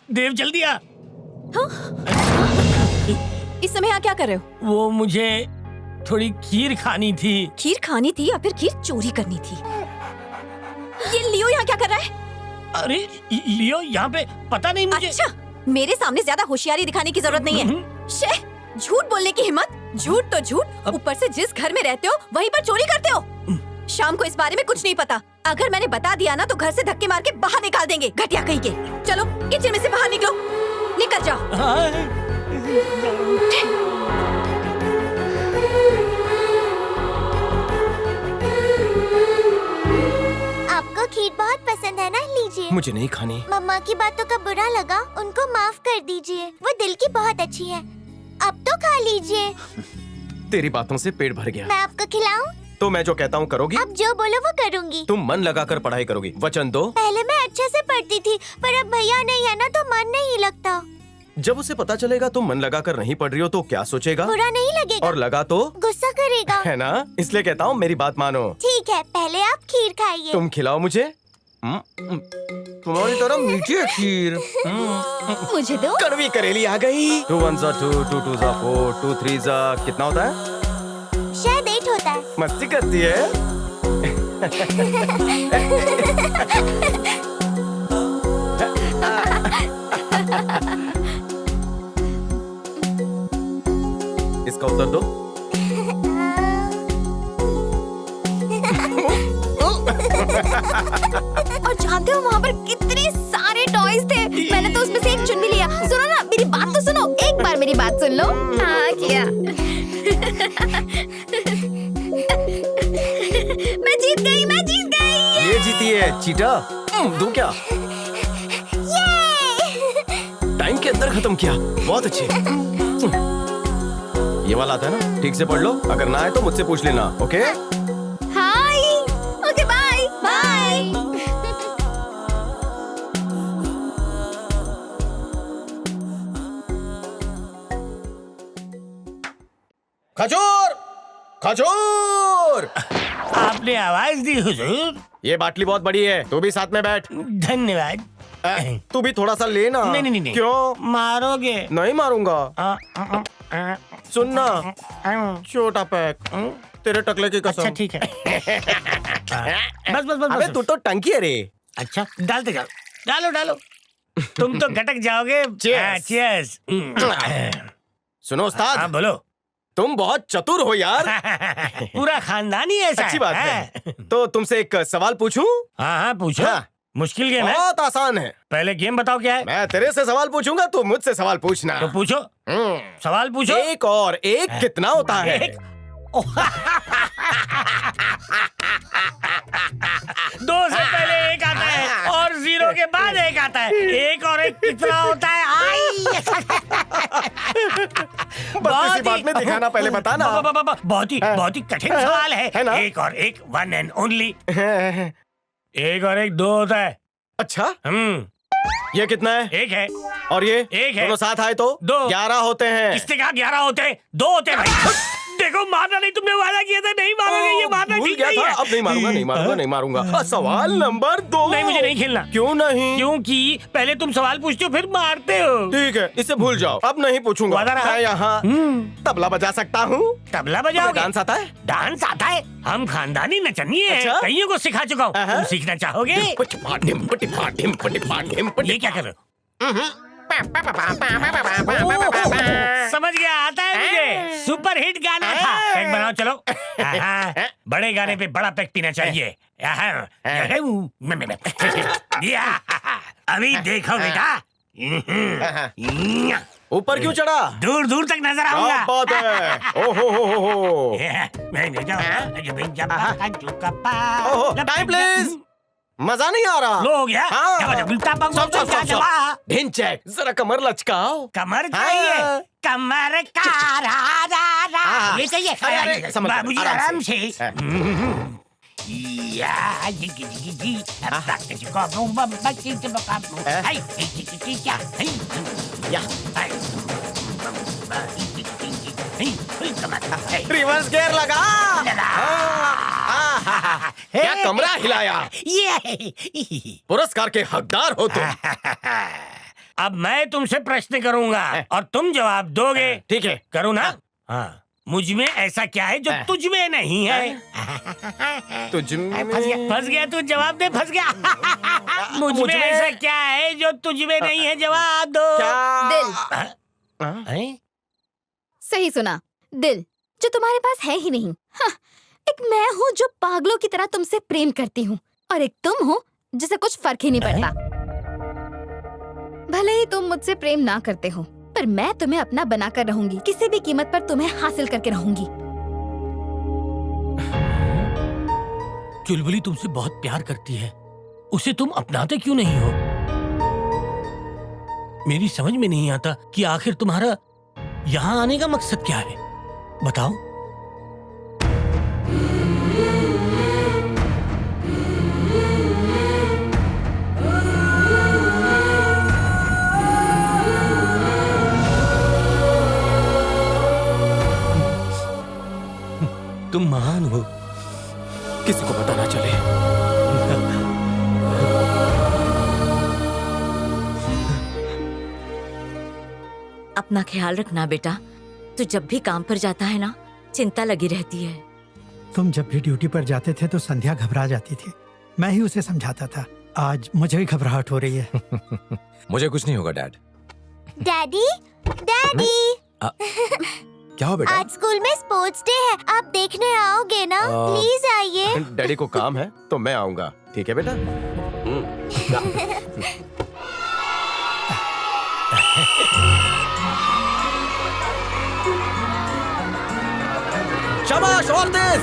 देव जल्दी आ। हाँ? इस समय यहाँ क्या कर रहे हो? वो मुझे थोड़ी खीर खानी थी। खीर खानी थी या फिर खीर चोरी करनी थी? ये लियो यहाँ क्या कर रहा है? अरे लियो यहाँ पे पता नहीं मुझे। अच्छा, मेरे सामने ज्यादा होशियारी दिखाने की जरूरत नहीं है। शे, झूठ बोलने की हिम्मत। झूठ तो झूठ, ऊपर से जिस घर में रहते हो वहीं पर चोरी करते हो। शाम को इस बारे में कुछ नहीं पता। अगर मैंने बता दिया ना तो घर से धक्के मार के बाहर निकाल देंगे, घटिया कहीं के। चलो किचन में से बाहर निकलो, निकल जाओ। आपको खीर बहुत पसंद है ना, लीजिए। मुझे नहीं खानी। मम्मा की बातों का बुरा लगा, उनको माफ कर दीजिए, वो दिल की बहुत अच्छी है। अब तो खा लीजिए। तेरी बातों से पेट भर गया। मैं आपको खिलाऊं? तो मैं जो कहता हूँ करोगी? अब जो बोलो वो करूँगी। तुम मन लगाकर पढ़ाई करोगी, वचन दो। पहले मैं अच्छे से पढ़ती थी, पर अब भैया नहीं है ना तो मन नहीं लगता। जब उसे पता चलेगा तुम मन लगाकर नहीं पढ़ रही हो तो क्या सोचेगा? बुरा नहीं लगेगा। और लगा तो गुस्सा करेगा, है ना? इसलिए कहता हूँ मेरी बात मानो। ठीक है, पहले आप खीर खाइए। तुम खिलाओ मुझे। तुम्हारी तरह मीठी है खीर। मुझे दो। कड़वी करेली आ गई। 2 1 2 2 2 4 2 3 कितना होता है? शायद 8 होता है। मस्ती करती है। इसका उत्तर दो। और जानते हो वहाँ पर कितने सारे टॉयज थे, मैंने तो उसमें से एक चुन भी लिया। सुनो ना, मेरी बात तो सुनो, एक बार मेरी बात सुन लो। हाँ किया। मैं जीत गई, मैं जीत गई। ये जीती है चीटा। दूं क्या? टाइम के अंदर खत्म किया, बहुत अच्छे। ये वाला आता है ना, ठीक से पढ़ लो, अगर ना आए तो मुझसे पूछ लेना। ओके? हाय, ओके बाय बाय। खजूर, खजूर। आपने आवाज दी हुजूर। ये बाटली बहुत बड़ी है, तू भी साथ में बैठ। धन्यवाद। तू भी थोड़ा सा लेना। नहीं। क्यों? मारोगे? नहीं मारूंगा। सुनना, छोटा पैक, तेरे टकले की कसम। अच्छा ठीक है। बस। अबे तू तो टंकी है रे। अच्छा डालते जाओ, डालो। तुम तो गटक जाओगे। चीयर्स। सुनो उस्ताद। हाँ बोलो। तुम बहुत चतुर हो यार। पूरा खानदान ही ऐसा। अच्छी बात है। तो तुमसे एक सवाल पूछूं? हाँ पूछो। हाँ। मुश्किल गेम है? बहुत आसान है। पहले गेम बताओ क्या है? मैं तेरे से सवाल पूछूंगा, तू मुझसे सवाल पूछना। तो पूछो। सवाल पूछो। 1 और 1 कितना होता है? 2 से पहले 1 आता है और 0 के बाद 1 आता है। 1 और 1 कितना होता है? बहुत बात में दिखाना, पहले बताना। बहुत ही कठिन सवाल है ना? 1 और 1 1 एंड ओनली। 1 और 1 2 होता है। अच्छा। ये कितना है? 1 है। और ये 1 है। दोनों साथ आए तो 2। 11 होते हैं। किसने कहा 11 होते हैं? 2 होते हैं भाई। देखो मारना नहीं, तुमने वादा किया था नहीं मारोगे। ये मारना भूल ठीक गया नहीं था। है। अब नहीं मारूंगा। सवाल नंबर 2। नहीं मुझे नहीं खेलना। क्यों नहीं? क्योंकि पहले तुम सवाल पूछते हो फिर मारते हो। ठीक है, इसे भूल जाओ, अब नहीं पूछूंगा। वादा रहा? मैं यहाँ तबला बजा सकता हूँ। तबला बजाओगे? डांस आता है? डांस आता है। हम खानदानी नचनिए हैं। अच्छा? कईयों को सिखा चुका हूँ। तुम सीखना चाहोगे? ये क्या कर रहे हो? समझ गया, आता है मुझे। सुपर हिट गाना था। पैक बनाओ चलो। बड़े गाने पे बड़ा पैक पीना चाहिए। अभी देखो बेटा। ऊपर क्यों चढ़ा? दूर दूर तक नजर आऊंगा। क्या बात है? ओहो। Time please. मजा नहीं आ रहा। लो हो गया। ढिंचैक, जरा कमर लचकाओ। कमर चाहिए? कमर का ये चाहिए। बाबूजी आराम से। रिवर्स गियर लगा। क्या कमरा हिलाया। पुरस्कार के हकदार हो तुम। अब मैं तुमसे प्रश्न करूंगा और तुम जवाब दोगे। ठीक है, करूँ ना? हाँ। मुझ में ऐसा क्या है जो तुझ में नहीं है? तुझ में फंस गया तू, जवाब दे। फंस गया। मुझ में ऐसा क्या है जो तुझ में नहीं है? जवाब दो। दिल। सही सुना, दिल जो तुम्हारे पास है ही नहीं। हाँ, एक मैं हूँ जो पागलों की तरह तुमसे प्रेम करती हूँ। और एक तुम हो जिसे कुछ फर्क ही नहीं पड़ता। भले ही तुम मुझसे प्रेम ना करते हो, पर मैं तुम्हें अपना बनाकर रहूंगी। किसी भी कीमत पर तुम्हें हासिल करके रहूंगी। चुलबुली तुमसे बहुत प्यार करती है, उसे तुम अपनाते क्यों नहीं हो? मेरी समझ में नहीं आता कि आखिर तुम्हारा यहाँ आने का मकसद क्या है, बताओ। तुम महान हो, किसी को पता ना चले। अपना ख्याल रखना बेटा। तू जब भी काम पर जाता है ना, चिंता लगी रहती है। तुम जब भी ड्यूटी पर जाते थे तो संध्या घबरा जाती थी। मैं ही उसे समझाता था। आज मुझे ही घबराहट हो रही है। मुझे कुछ नहीं होगा डैड। Daddy, daddy. क्या हो बेटा? आज स्कूल में स्पोर्ट्स डे है, आप देखने आओगे ना? प्लीज आइए। डैडी को काम है तो मैं आऊंगा, ठीक है बेटा? शाबाश, और तेज।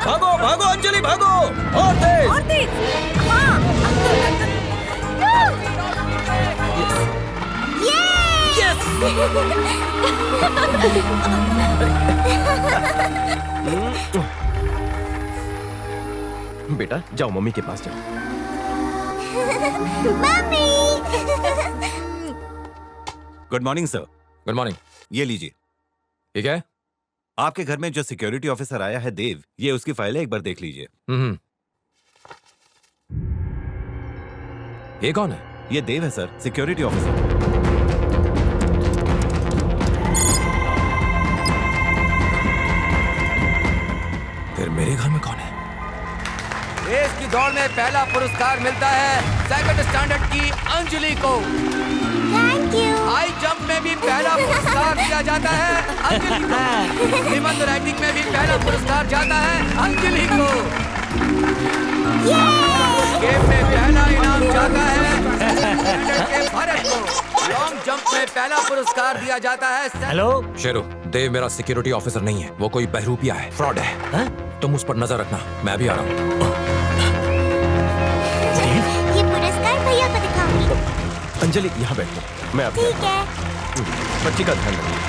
भागो भागो अंजलि, भागो, और तेज। और तेज। हाँ। बेटा जाओ मम्मी के पास जाओ। Mummy. Good morning sir. Good morning. ये लीजिए। ठीक है। आपके घर में जो सिक्योरिटी ऑफिसर आया है देव, ये उसकी फाइल है, एक बार देख लीजिए। ये कौन है? ये देव है सर, सिक्योरिटी ऑफिसर। फिर मेरे घर में कौन है? रेस की दौड़ में पहला पुरस्कार मिलता है सेकंड स्टैंडर्ड की अंजलि को। Thank you. हाई जंप में भी पहला पुरस्कार दिया जाता है अंजलि को। निबंध राइटिंग में भी पहला पुरस्कार जाता है अंजलि को। गेम में पहला इनाम जाता है के भारत को। लॉन्ग जंप में पहला पुरस्कार दिया जाता है। हेलो शेरू, देव मेरा सिक्योरिटी ऑफिसर नहीं है, वो कोई बहरूपिया है, फ्रॉड है। तुम उस पर नजर रखना, मैं भी आ रहा हूँ। ये पुरस्कार भैया को दिखाऊंगी। अंजलि यहाँ बैठो, मैं अभी ठीक है। बच्ची का ध्यान रखिए।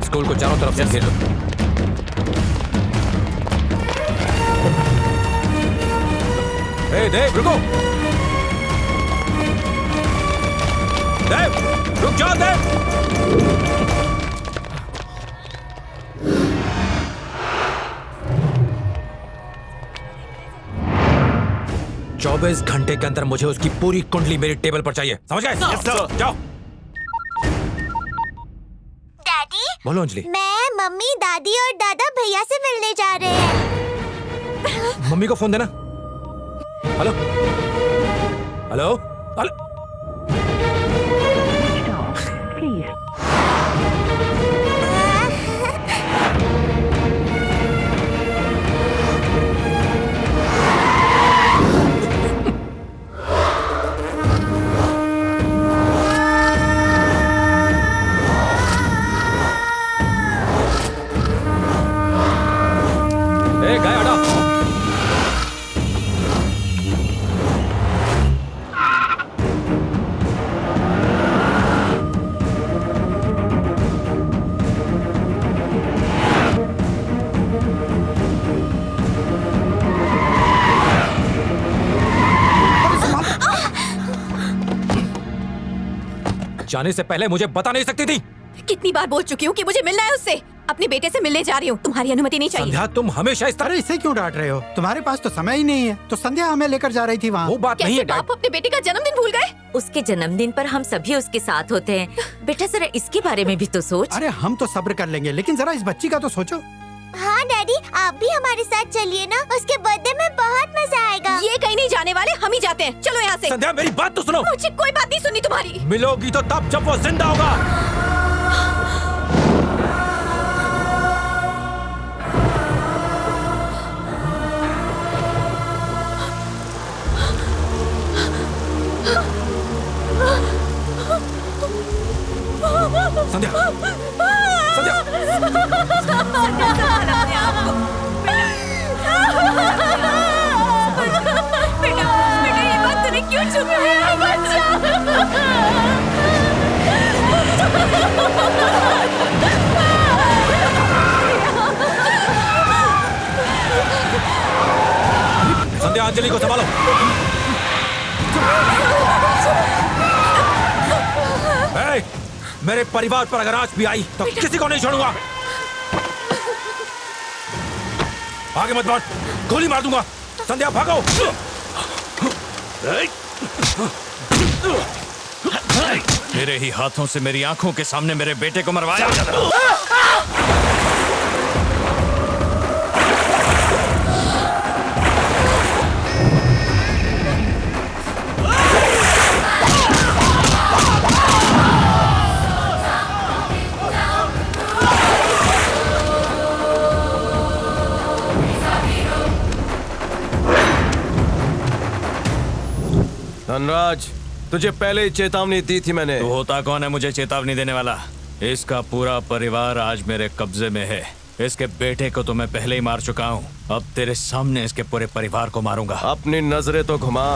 स्कूल को चारों तरफ से घेर लो। देव रुको। देव रुक जाओ। देव 24 घंटे के अंदर मुझे उसकी पूरी कुंडली मेरी टेबल पर चाहिए, समझ गए? जाओ। डैडी। बोलो अंजलि। मैं, मम्मी, दादी और दादा भैया से मिलने जा रहे हैं। मम्मी को फोन देना। Hello hello hello. जाने से पहले मुझे बता नहीं सकती थी? कितनी बार बोल चुकी हूँ कि मुझे मिलना है उससे। अपने बेटे से मिलने जा रही हूँ, तुम्हारी अनुमति नहीं चाहिए। संध्या, तुम हमेशा इस तरह इसे क्यों डांट रहे हो? तुम्हारे पास तो समय ही नहीं है। तो संध्या हमें लेकर जा रही थी वहाँ। वो बात नहीं है। आप अपने बेटे का जन्मदिन भूल गए? उसके जन्मदिन पर हम सभी उसके साथ होते हैं। बेटा जरा इसके बारे में भी तो सोच। अरे हम तो सब्र कर लेंगे, लेकिन जरा इस बच्ची का तो सोचो। हाँ डैडी, आप भी हमारे साथ चलिए ना, उसके बर्थडे में बहुत मजा आएगा। ये कहीं नहीं जाने वाले, हम ही जाते हैं। चलो यहाँ से। संध्या, मेरी बात तो सुनो। मुझे कोई बात नहीं सुननी तुम्हारी। मिलोगी तो तब जब वो जिंदा होगा। संध्या, संध्या, बेटा, ये बात तूने क्यों छुपी है? संध्या, अंजलि को संभालो। मेरे परिवार पर अगर आज भी आई तो किसी को नहीं छोड़ूंगा। आगे मत बढ़, गोली मार दूंगा। संध्या, भागो। मेरे ही हाथों से मेरी आंखों के सामने मेरे बेटे को मरवाया। धनराज, तुझे पहले ही चेतावनी दी थी मैंने। तो होता कौन है मुझे चेतावनी देने वाला? इसका पूरा परिवार आज मेरे कब्जे में है। इसके बेटे को तो मैं पहले ही मार चुका हूँ, अब तेरे सामने इसके पूरे परिवार को मारूंगा। अपनी नजरें तो घुमा।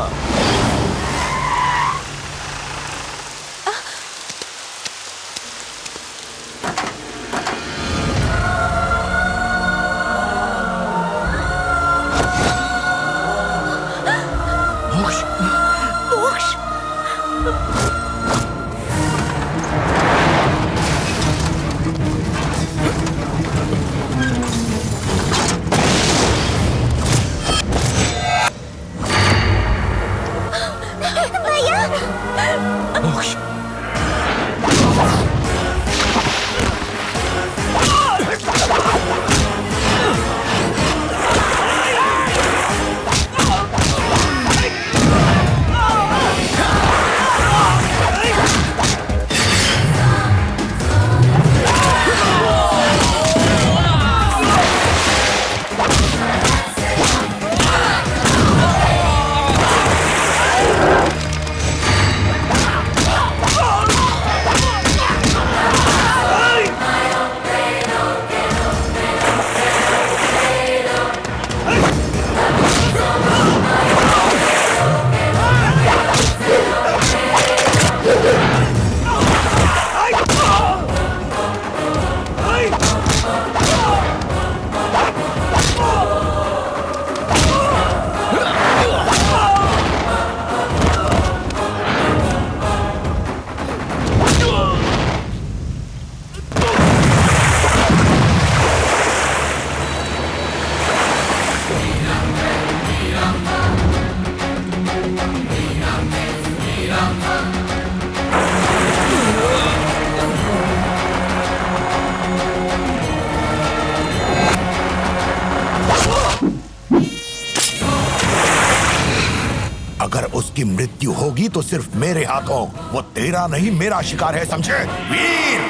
अगर उसकी मृत्यु होगी तो सिर्फ मेरे हाथों। वो तेरा नहीं, मेरा शिकार है, समझे वीर?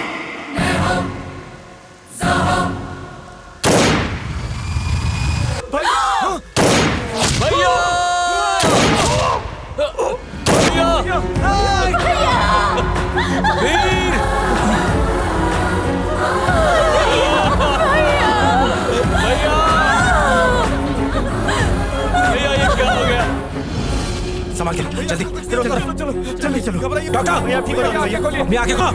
संभाल के, जल्दी जल्दी चलो। डॉक्टर, अपनी आंखें खोलो।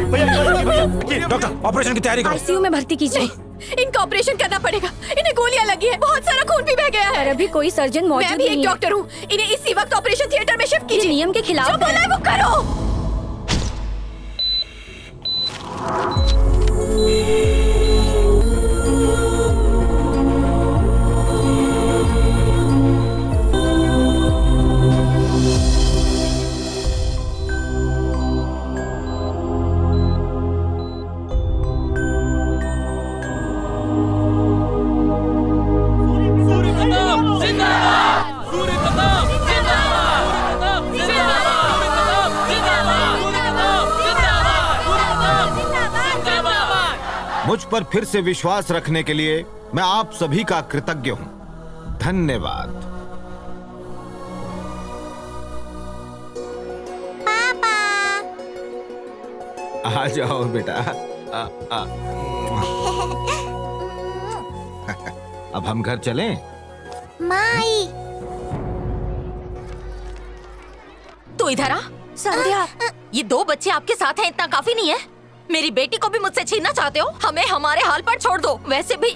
डॉक्टर, ऑपरेशन की तैयारी करो। आईसीयू में भर्ती कीजिए। इनका ऑपरेशन करना पड़ेगा, इन्हें गोलियां लगी है, बहुत सारा खून भी बह गया है। अभी कोई सर्जन मौजूद मैं भी एक डॉक्टर हूँ, इन्हें इसी वक्त ऑपरेशन थिएटर में शिफ्ट कीजिए। नियम के खिलाफ जो बोला है वो करो। मुझ पर फिर से विश्वास रखने के लिए मैं आप सभी का कृतज्ञ हूं। धन्यवाद। पापा। आ जाओ बेटा। अब हम घर चलें? माई। तू इधर आ। संध्या, ये 2 बच्चे आपके साथ हैं, इतना काफी नहीं है? मेरी बेटी को भी मुझसे छीनना चाहते हो? हमें हमारे हाल पर छोड़ दो। वैसे भी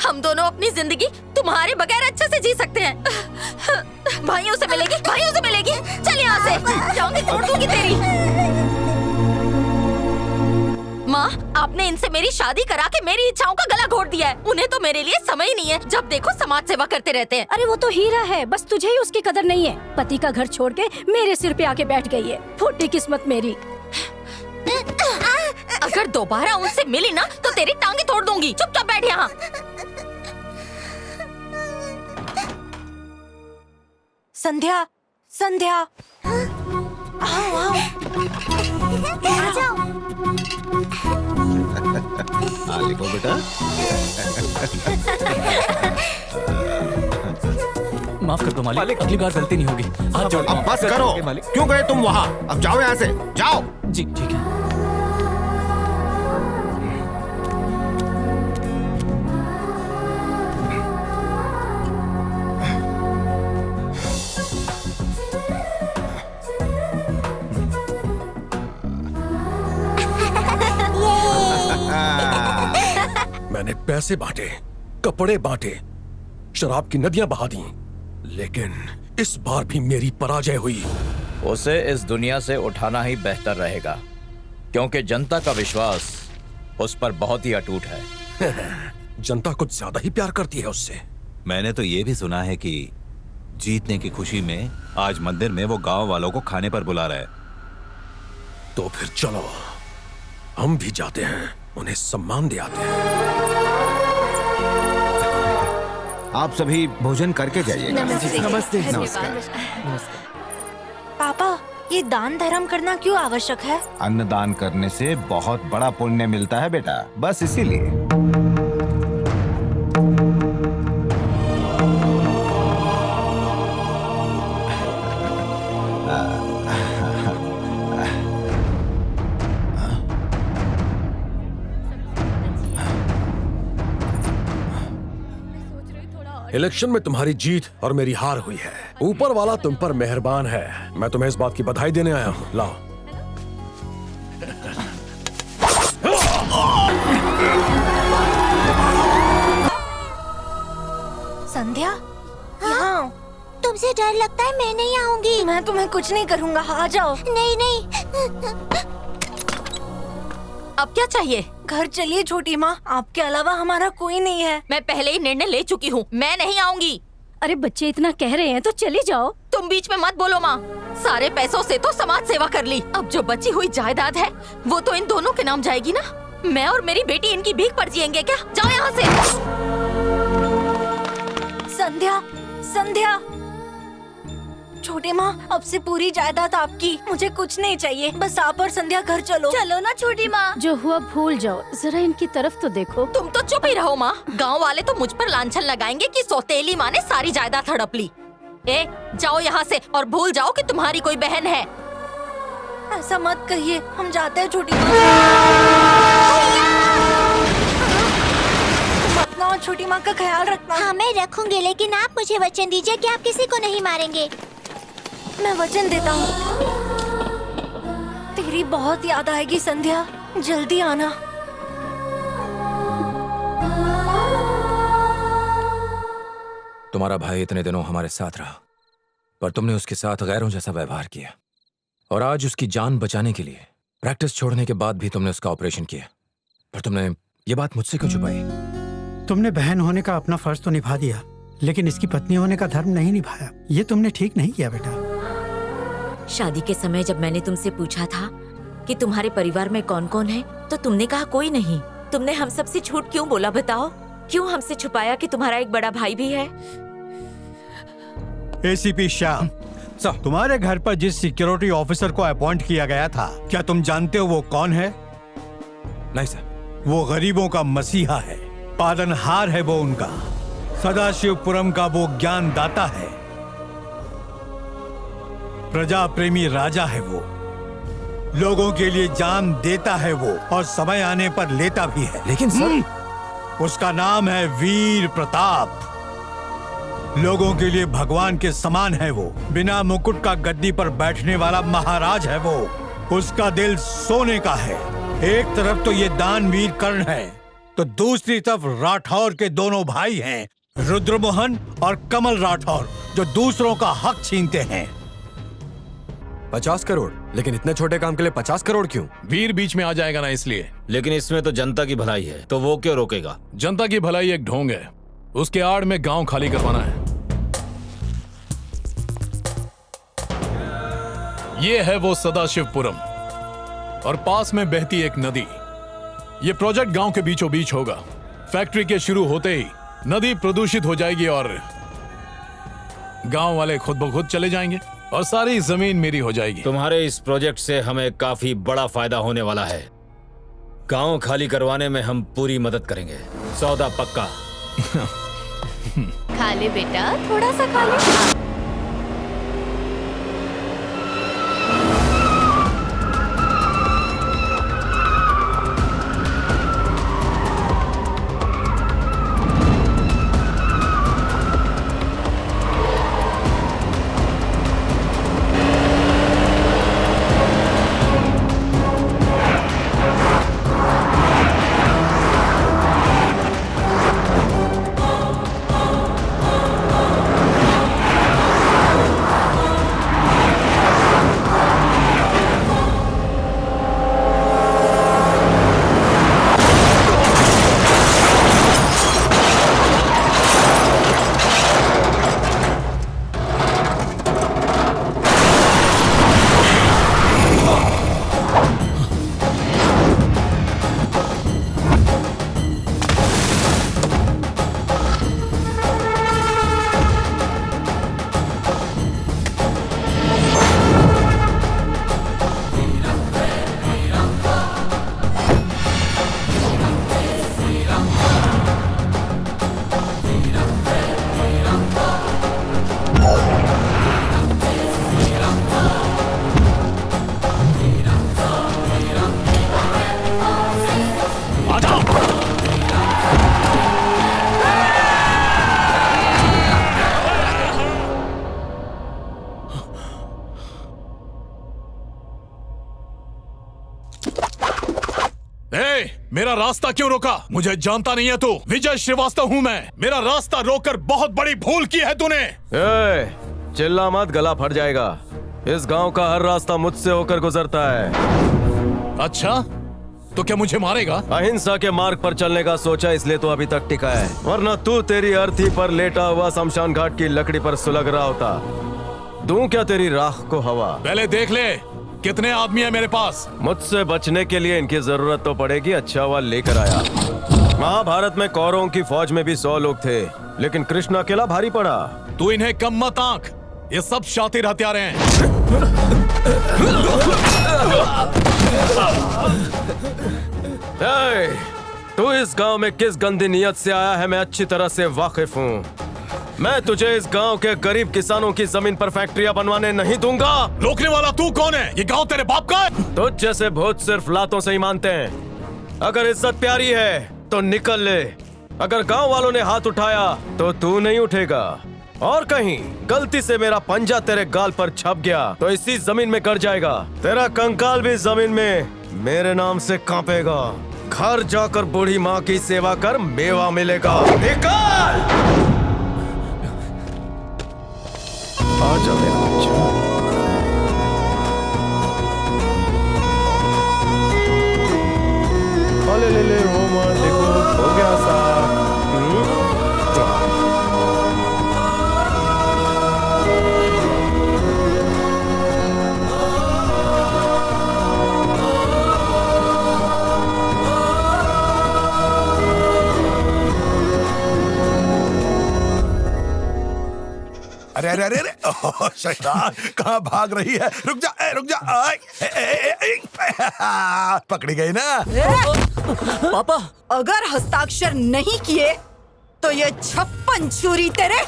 हम दोनों अपनी जिंदगी तुम्हारे बगैर अच्छे से जी सकते हैं। भाइयों से मिलेगी, भाइयों से मिलेगी। चल यहाँ से, जाऊंगी, तोड़ दूंगी तेरी। माँ, आपने इनसे मेरी शादी करा के मेरी इच्छाओं का गला घोट दिया है। उन्हें तो मेरे लिए समय ही नहीं है। जब देखो समाज सेवा करते रहते हैं। अरे वो तो हीरा है, बस तुझे ही उसकी कदर नहीं है। पति का घर छोड़ के मेरे सिर पे आके बैठ गई है। फूटी किस्मत मेरी। अगर दोबारा उनसे मिली ना तो तेरी टांगे तोड़ दूंगी। चुपचाप बैठ यहाँ। संध्या, संध्या, आओ आओ। आ जाओ। लिखो बेटा। माफ कर दो मालिक, अगली बार गलती नहीं होगी। हाथ जोड़। अब बस करो। क्यों गए तुम वहाँ? अब जाओ यहाँ से, जाओ। जी ठीक है। मैंने पैसे बांटे, कपड़े बांटे, शराब की नदियां बहा दी, लेकिन इस बार भी मेरी पराजय हुई। उसे इस दुनिया से उठाना ही बेहतर रहेगा, क्योंकि जनता का विश्वास उस पर बहुत ही अटूट है। जनता कुछ ज्यादा ही प्यार करती है उससे। मैंने तो ये भी सुना है कि जीतने की खुशी में आज मंदिर में वो गांव वालों को खाने पर बुला रहा है। तो फिर चलो, हम भी जाते हैं, उन्हें सम्मान दे आते हैं। आप सभी भोजन करके जाइए। नमस्ते। नमस्कार। पापा, ये दान धर्म करना क्यों आवश्यक है? अन्नदान करने से बहुत बड़ा पुण्य मिलता है बेटा, बस इसीलिए। इलेक्शन में तुम्हारी जीत और मेरी हार हुई है। ऊपर वाला तुम पर मेहरबान है। मैं तुम्हें इस बात की बधाई देने आया हूँ। लाओ। संध्या, यहाँ। तुमसे डर लगता है? मैं नहीं आऊंगी। मैं तुम्हें कुछ नहीं करूँगा, आ जाओ। नहीं नहीं। अब क्या चाहिए? घर चलिए छोटी माँ, आपके अलावा हमारा कोई नहीं है। मैं पहले ही निर्णय ले चुकी हूँ, मैं नहीं आऊंगी। अरे बच्चे इतना कह रहे हैं तो चली जाओ। तुम बीच में मत बोलो माँ। सारे पैसों से तो समाज सेवा कर ली, अब जो बची हुई जायदाद है वो तो इन दोनों के नाम जाएगी ना। मैं और मेरी बेटी इनकी भीख पर जिएंगे क्या? जाओ यहाँ से। संध्या, संध्या। छोटी माँ, अब से पूरी जायदाद आपकी, मुझे कुछ नहीं चाहिए। बस आप और संध्या घर चलो। चलो ना छोटी माँ। जो हुआ भूल जाओ, जरा इनकी तरफ तो देखो। तुम तो चुप ही रहो माँ। गांव वाले तो मुझ पर लांछन लगाएंगे कि सौतेली माँ ने सारी जायदाद हड़प ली। जाओ यहाँ से और भूल जाओ कि तुम्हारी कोई बहन है। ऐसा मत कहिए, हम जाते हैं छोटी माँ। तुम अपना और छोटी माँ का ख्याल रखना। हाँ मैं रखूंगी, लेकिन आप मुझे वचन दीजिए कि आप किसी को नहीं मारेंगे। मैं वचन देता हूँ। तेरी बहुत याद आएगी संध्या, जल्दी आना। तुम्हारा भाई इतने दिनों हमारे साथ रहा, पर तुमने उसके साथ गैरों जैसा व्यवहार किया, और आज उसकी जान बचाने के लिए प्रैक्टिस छोड़ने के बाद भी तुमने उसका ऑपरेशन किया। पर तुमने ये बात मुझसे क्यों छुपाई? तुमने बहन होने का अपना फर्ज तो निभा दिया, लेकिन इसकी पत्नी होने का धर्म नहीं निभाया। ये तुमने ठीक नहीं किया बेटा। शादी के समय जब मैंने तुमसे पूछा था कि तुम्हारे परिवार में कौन कौन है, तो तुमने कहा कोई नहीं। तुमने हम सबसे झूठ क्यों बोला बताओ? क्यों हमसे छुपाया कि तुम्हारा एक बड़ा भाई भी है? एसीपी शाह, तुम्हारे घर पर जिस सिक्योरिटी ऑफिसर को अपॉइंट किया गया था, क्या तुम जानते हो वो कौन है? नहीं सर, वो गरीबों का मसीहा है, पालनहार है वो उनका, सदाशिवपुरम का वो ज्ञान दाता है, प्रजा प्रेमी राजा है वो, लोगों के लिए जान देता है वो और समय आने पर लेता भी है। लेकिन सर, उसका नाम है वीर प्रताप। लोगों के लिए भगवान के समान है वो, बिना मुकुट का गद्दी पर बैठने वाला महाराज है वो। उसका दिल सोने का है। एक तरफ तो ये दानवीर कर्ण है, तो दूसरी तरफ राठौर के दोनों भाई हैं, रुद्रमोहन और कमल राठौर, जो दूसरों का हक छीनते हैं। 50 करोड़? लेकिन इतने छोटे काम के लिए 50 करोड़ क्यों? वीर बीच में आ जाएगा ना इसलिए। लेकिन इसमें तो जनता की भलाई है, तो वो क्यों रोकेगा? जनता की भलाई एक ढोंग है, उसके आड़ में गांव खाली करवाना है। ये है वो सदाशिवपुरम और पास में बहती एक नदी। ये प्रोजेक्ट गांव के बीचों बीच होगा। फैक्ट्री के शुरू होते ही नदी प्रदूषित हो जाएगी और गांव वाले खुद ब खुद चले जाएंगे और सारी जमीन मेरी हो जाएगी। तुम्हारे इस प्रोजेक्ट से हमें काफी बड़ा फायदा होने वाला है। गांव खाली करवाने में हम पूरी मदद करेंगे। सौदा पक्का। खा ले बेटा, थोड़ा सा खा ले। मेरा रास्ता क्यों रोका? मुझे जानता नहीं है तू? विजय श्रीवास्तव हूँ मैं। मेरा रास्ता रोककर बहुत बड़ी भूल की है तूने। चिल्ला मत, गला फट जाएगा। इस गांव का हर रास्ता मुझसे होकर गुजरता है। अच्छा, तो क्या मुझे मारेगा? अहिंसा के मार्ग पर चलने का सोचा, इसलिए तो अभी तक टिका है, वरना तू तेरी अर्थी पर लेटा हुआ शमशान घाट की लकड़ी पर सुलग रहा होता। दूं क्या तेरी राख को हवा? पहले देख ले कितने आदमी है मेरे पास। मुझसे बचने के लिए इनकी जरूरत तो पड़ेगी। अच्छा हुआ लेकर आया। महाभारत में कौरवों की फौज में भी 100 लोग थे, लेकिन कृष्ण अकेला भारी पड़ा। तू इन्हें कम मत आंक, ये सब शातिर हत्यारे हैं। तू इस गांव में किस गंदी नियत से आया है मैं अच्छी तरह से वाकिफ हूँ। मैं तुझे इस गांव के गरीब किसानों की जमीन पर फैक्ट्रियां बनवाने नहीं दूंगा। रोकने वाला तू कौन है? ये गांव तेरे बाप का है? तुझ जैसे भूत सिर्फ लातों से ही मानते हैं। अगर इज्जत प्यारी है तो निकल ले। अगर गांव वालों ने हाथ उठाया तो तू नहीं उठेगा। और कहीं गलती से मेरा पंजा तेरे गाल पर छप गया तो इसी जमीन में गड़ जाएगा। तेरा कंकाल भी जमीन में मेरे नाम से कांपेगा। घर जाकर बूढ़ी माँ की सेवा कर, मेवा मिलेगा। निकल! आजा मेरा बच्चा। ले रोमा, देखो हो गया साहब। अरे अरे अरे अरे ओह, शैतान कहाँ भाग रही है? रुक जा रुक जा। पकड़ी गई ना? पापा अगर हस्ताक्षर नहीं किए तो ये 56 छुरी तेरे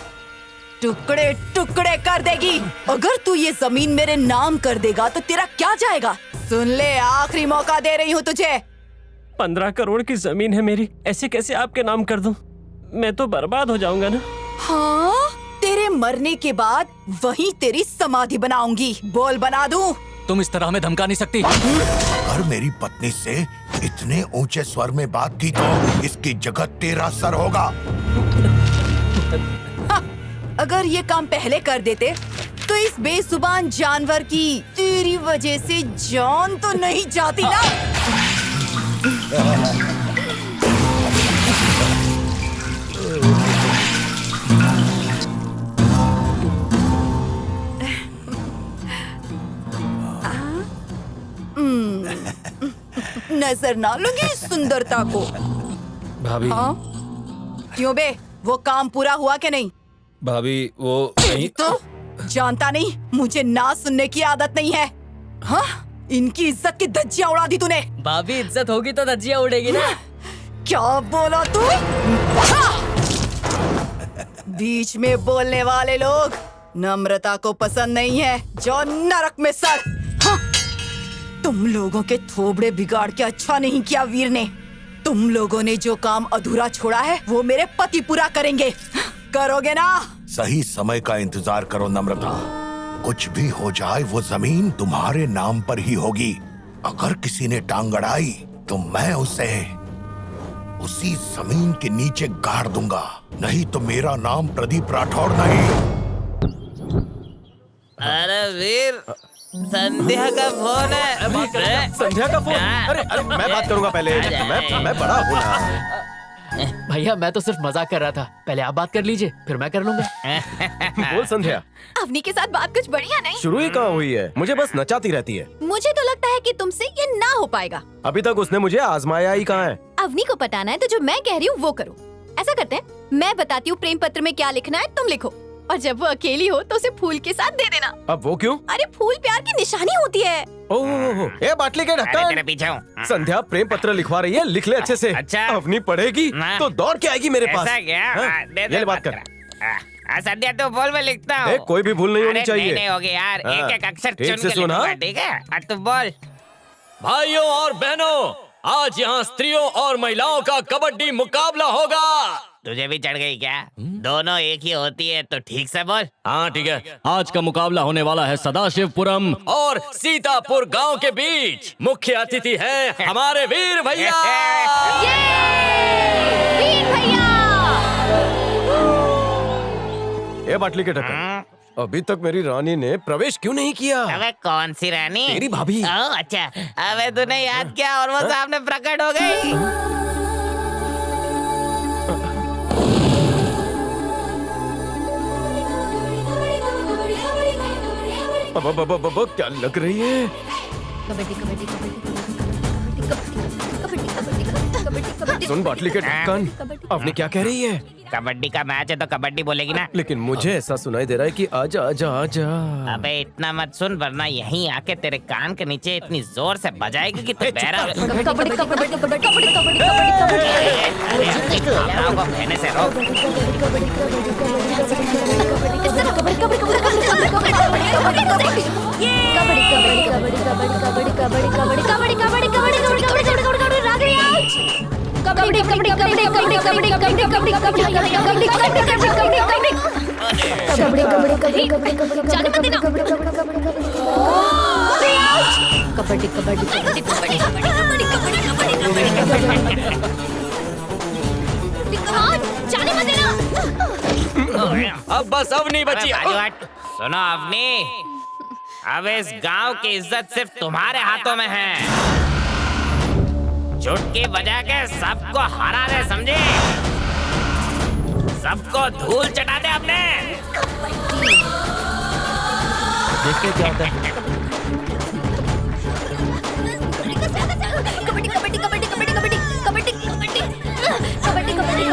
टुकड़े टुकड़े कर देगी। अगर तू ये जमीन मेरे नाम कर देगा तो तेरा क्या जाएगा? सुन ले, आखिरी मौका दे रही हूँ तुझे। 15 करोड़ की जमीन है मेरी, ऐसे कैसे आपके नाम कर दूं? मैं तो बर्बाद हो जाऊंगा ना। हाँ, तेरे मरने के बाद वहीं तेरी समाधि बनाऊंगी। बोल, बना दूं? तुम इस तरह हमें धमका नहीं सकती। अगर मेरी पत्नी से इतने ऊंचे स्वर में बात की तो इसकी जगह तेरा सर होगा। हाँ, अगर ये काम पहले कर देते तो इस बेजुबान जानवर की तेरी वजह से जान तो नहीं जाती ना। नजर ना लगे इस सुंदरता को। भाभी। हाँ? क्यों बे, वो काम पूरा हुआ कि नहीं? भाभी वो नहीं तो जानता नहीं, मुझे ना सुनने की आदत नहीं है। हाँ? इनकी इज्जत की धज्जियां उड़ा दी तूने। भाभी इज्जत होगी तो धज्जियां उड़ेगी ना। क्या बोला तू? हाँ! बीच में बोलने वाले लोग नम्रता को पसंद नहीं है। जो नरक में सर। हाँ! तुम लोगों के थोबड़े बिगाड़ के अच्छा नहीं किया वीर ने। तुम लोगों ने जो काम अधूरा छोड़ा है वो मेरे पति पूरा करेंगे। करोगे ना? सही समय का इंतजार करो नम्रता। कुछ भी हो जाए वो जमीन तुम्हारे नाम पर ही होगी। अगर किसी ने टांग अड़ाई तो मैं उसे उसी जमीन के नीचे गाड़ दूंगा। नहीं तो मेरा नाम प्रदीप राठौड़ नहीं। अरे वीर, संध्या का फोन है। संध्या का फोन? अरे अरे मैं बात करूंगा पहले। मैं बड़ा हूँ ना। भैया मैं तो सिर्फ मजाक कर रहा था। पहले आप बात कर लीजिए, फिर मैं कर लूंगा। बोल संध्या। अवनी के साथ बात कुछ बढ़िया नहीं। शुरू ही कहाँ हुई है? मुझे बस नचाती रहती है। मुझे तो लगता है कि तुमसे ये ना हो पाएगा। अभी तक उसने मुझे आजमाया ही कहाँ है। अवनी को पटाना है तो जो मैं कह रही हूँ वो करो। ऐसा करते हैं, मैं बताती हूँ प्रेम पत्र में क्या लिखना है, तुम लिखो। और जब वो अकेली हो तो उसे फूल के साथ दे देना। अब वो क्यों? अरे फूल प्यार की निशानी होती है। ओह, ये बाटली के ढक्कन। तेरे पीछे हूँ। संध्या प्रेम पत्र लिखवा रही है, लिख ले अच्छे से। अच्छा। अवनी पढ़ेगी तो दौड़ के आएगी मेरे पास। ऐसा क्या? हाँ, दे दे ये बात कर। संध्या तो बोल, मैं लिखता हूँ। कोई भी भूल नहीं होनी चाहिए। नहीं होगी यार, हाँ, एक एक अक्षर ठीक चुन से के सुन, हाँ? लिखूंगा, ठीक है? तू बोल। भाइयों और बहनों, आज यहाँ स्त्रियों और महिलाओं का कबड्डी मुकाबला होगा। तुझे भी चढ़ गई क्या? दोनों एक ही होती है तो ठीक से बोल। हाँ ठीक है। आज का मुकाबला होने वाला है सदाशिवपुरम और सीतापुर गांव के बीच। मुख्य अतिथि है हमारे वीर भैया। वीर भैया। ये बाटली के ढक्कन, अभी तक मेरी रानी ने प्रवेश क्यों नहीं किया? अबे कौन सी रानी? तेरी भाभी। ओह अच्छा, अबे तूने याद किया और वो सामने प्रकट हो गई। अब क्या लग रही है? कबड्डी कबड्डी कबड्डी। सुन बाटली के ढक्कन, अवनी क्या कह रही है? कबड्डी का मैच है तो कबड्डी बोलेगी ना। लेकिन मुझे ऐसा सुनाई दे रहा है कि आजा आजा आजा। अबे इतना मत सुन वरना यहीं आके तेरे कान के नीचे इतनी जोर से बजाएगी कि तू बहरा हो। कबड्डी कबड्डी कबड्डी कबड्डी कबड्डी कहने से रोक। अब बस अवनी बची। सुनो अवनी, अब इस गांव की इज्जत सिर्फ तुम्हारे हाथों में है। चुटकी बजा के सबको हरा दे, समझे? सबको धूल चटा दे अपने। देखते क्या होता है। कबड्डी कबड्डी कबड्डी कबड्डी कबड्डी कबड्डी कबड्डी कबड्डी कबड्डी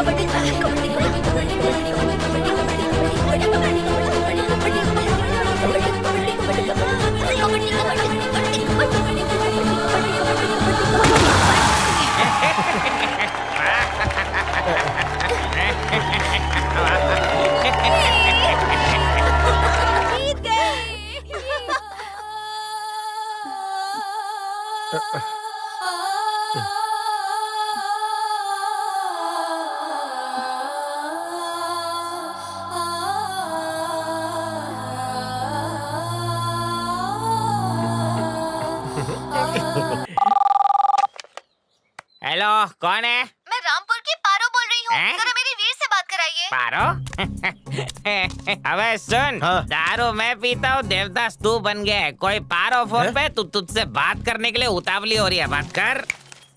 कबड्डी कबड्डी कबड्डी कबड्डी कौन है? मैं रामपुर की पारो बोल रही हूँ। हैं? जरा मेरी वीर से बात कराइए। पारो? अबे सुन, दारू मैं पीता हूँ, देवदास तू बन गया है। कोई पारो फोन पे तू तुझसे बात करने के लिए उतावली हो रही है, बात कर।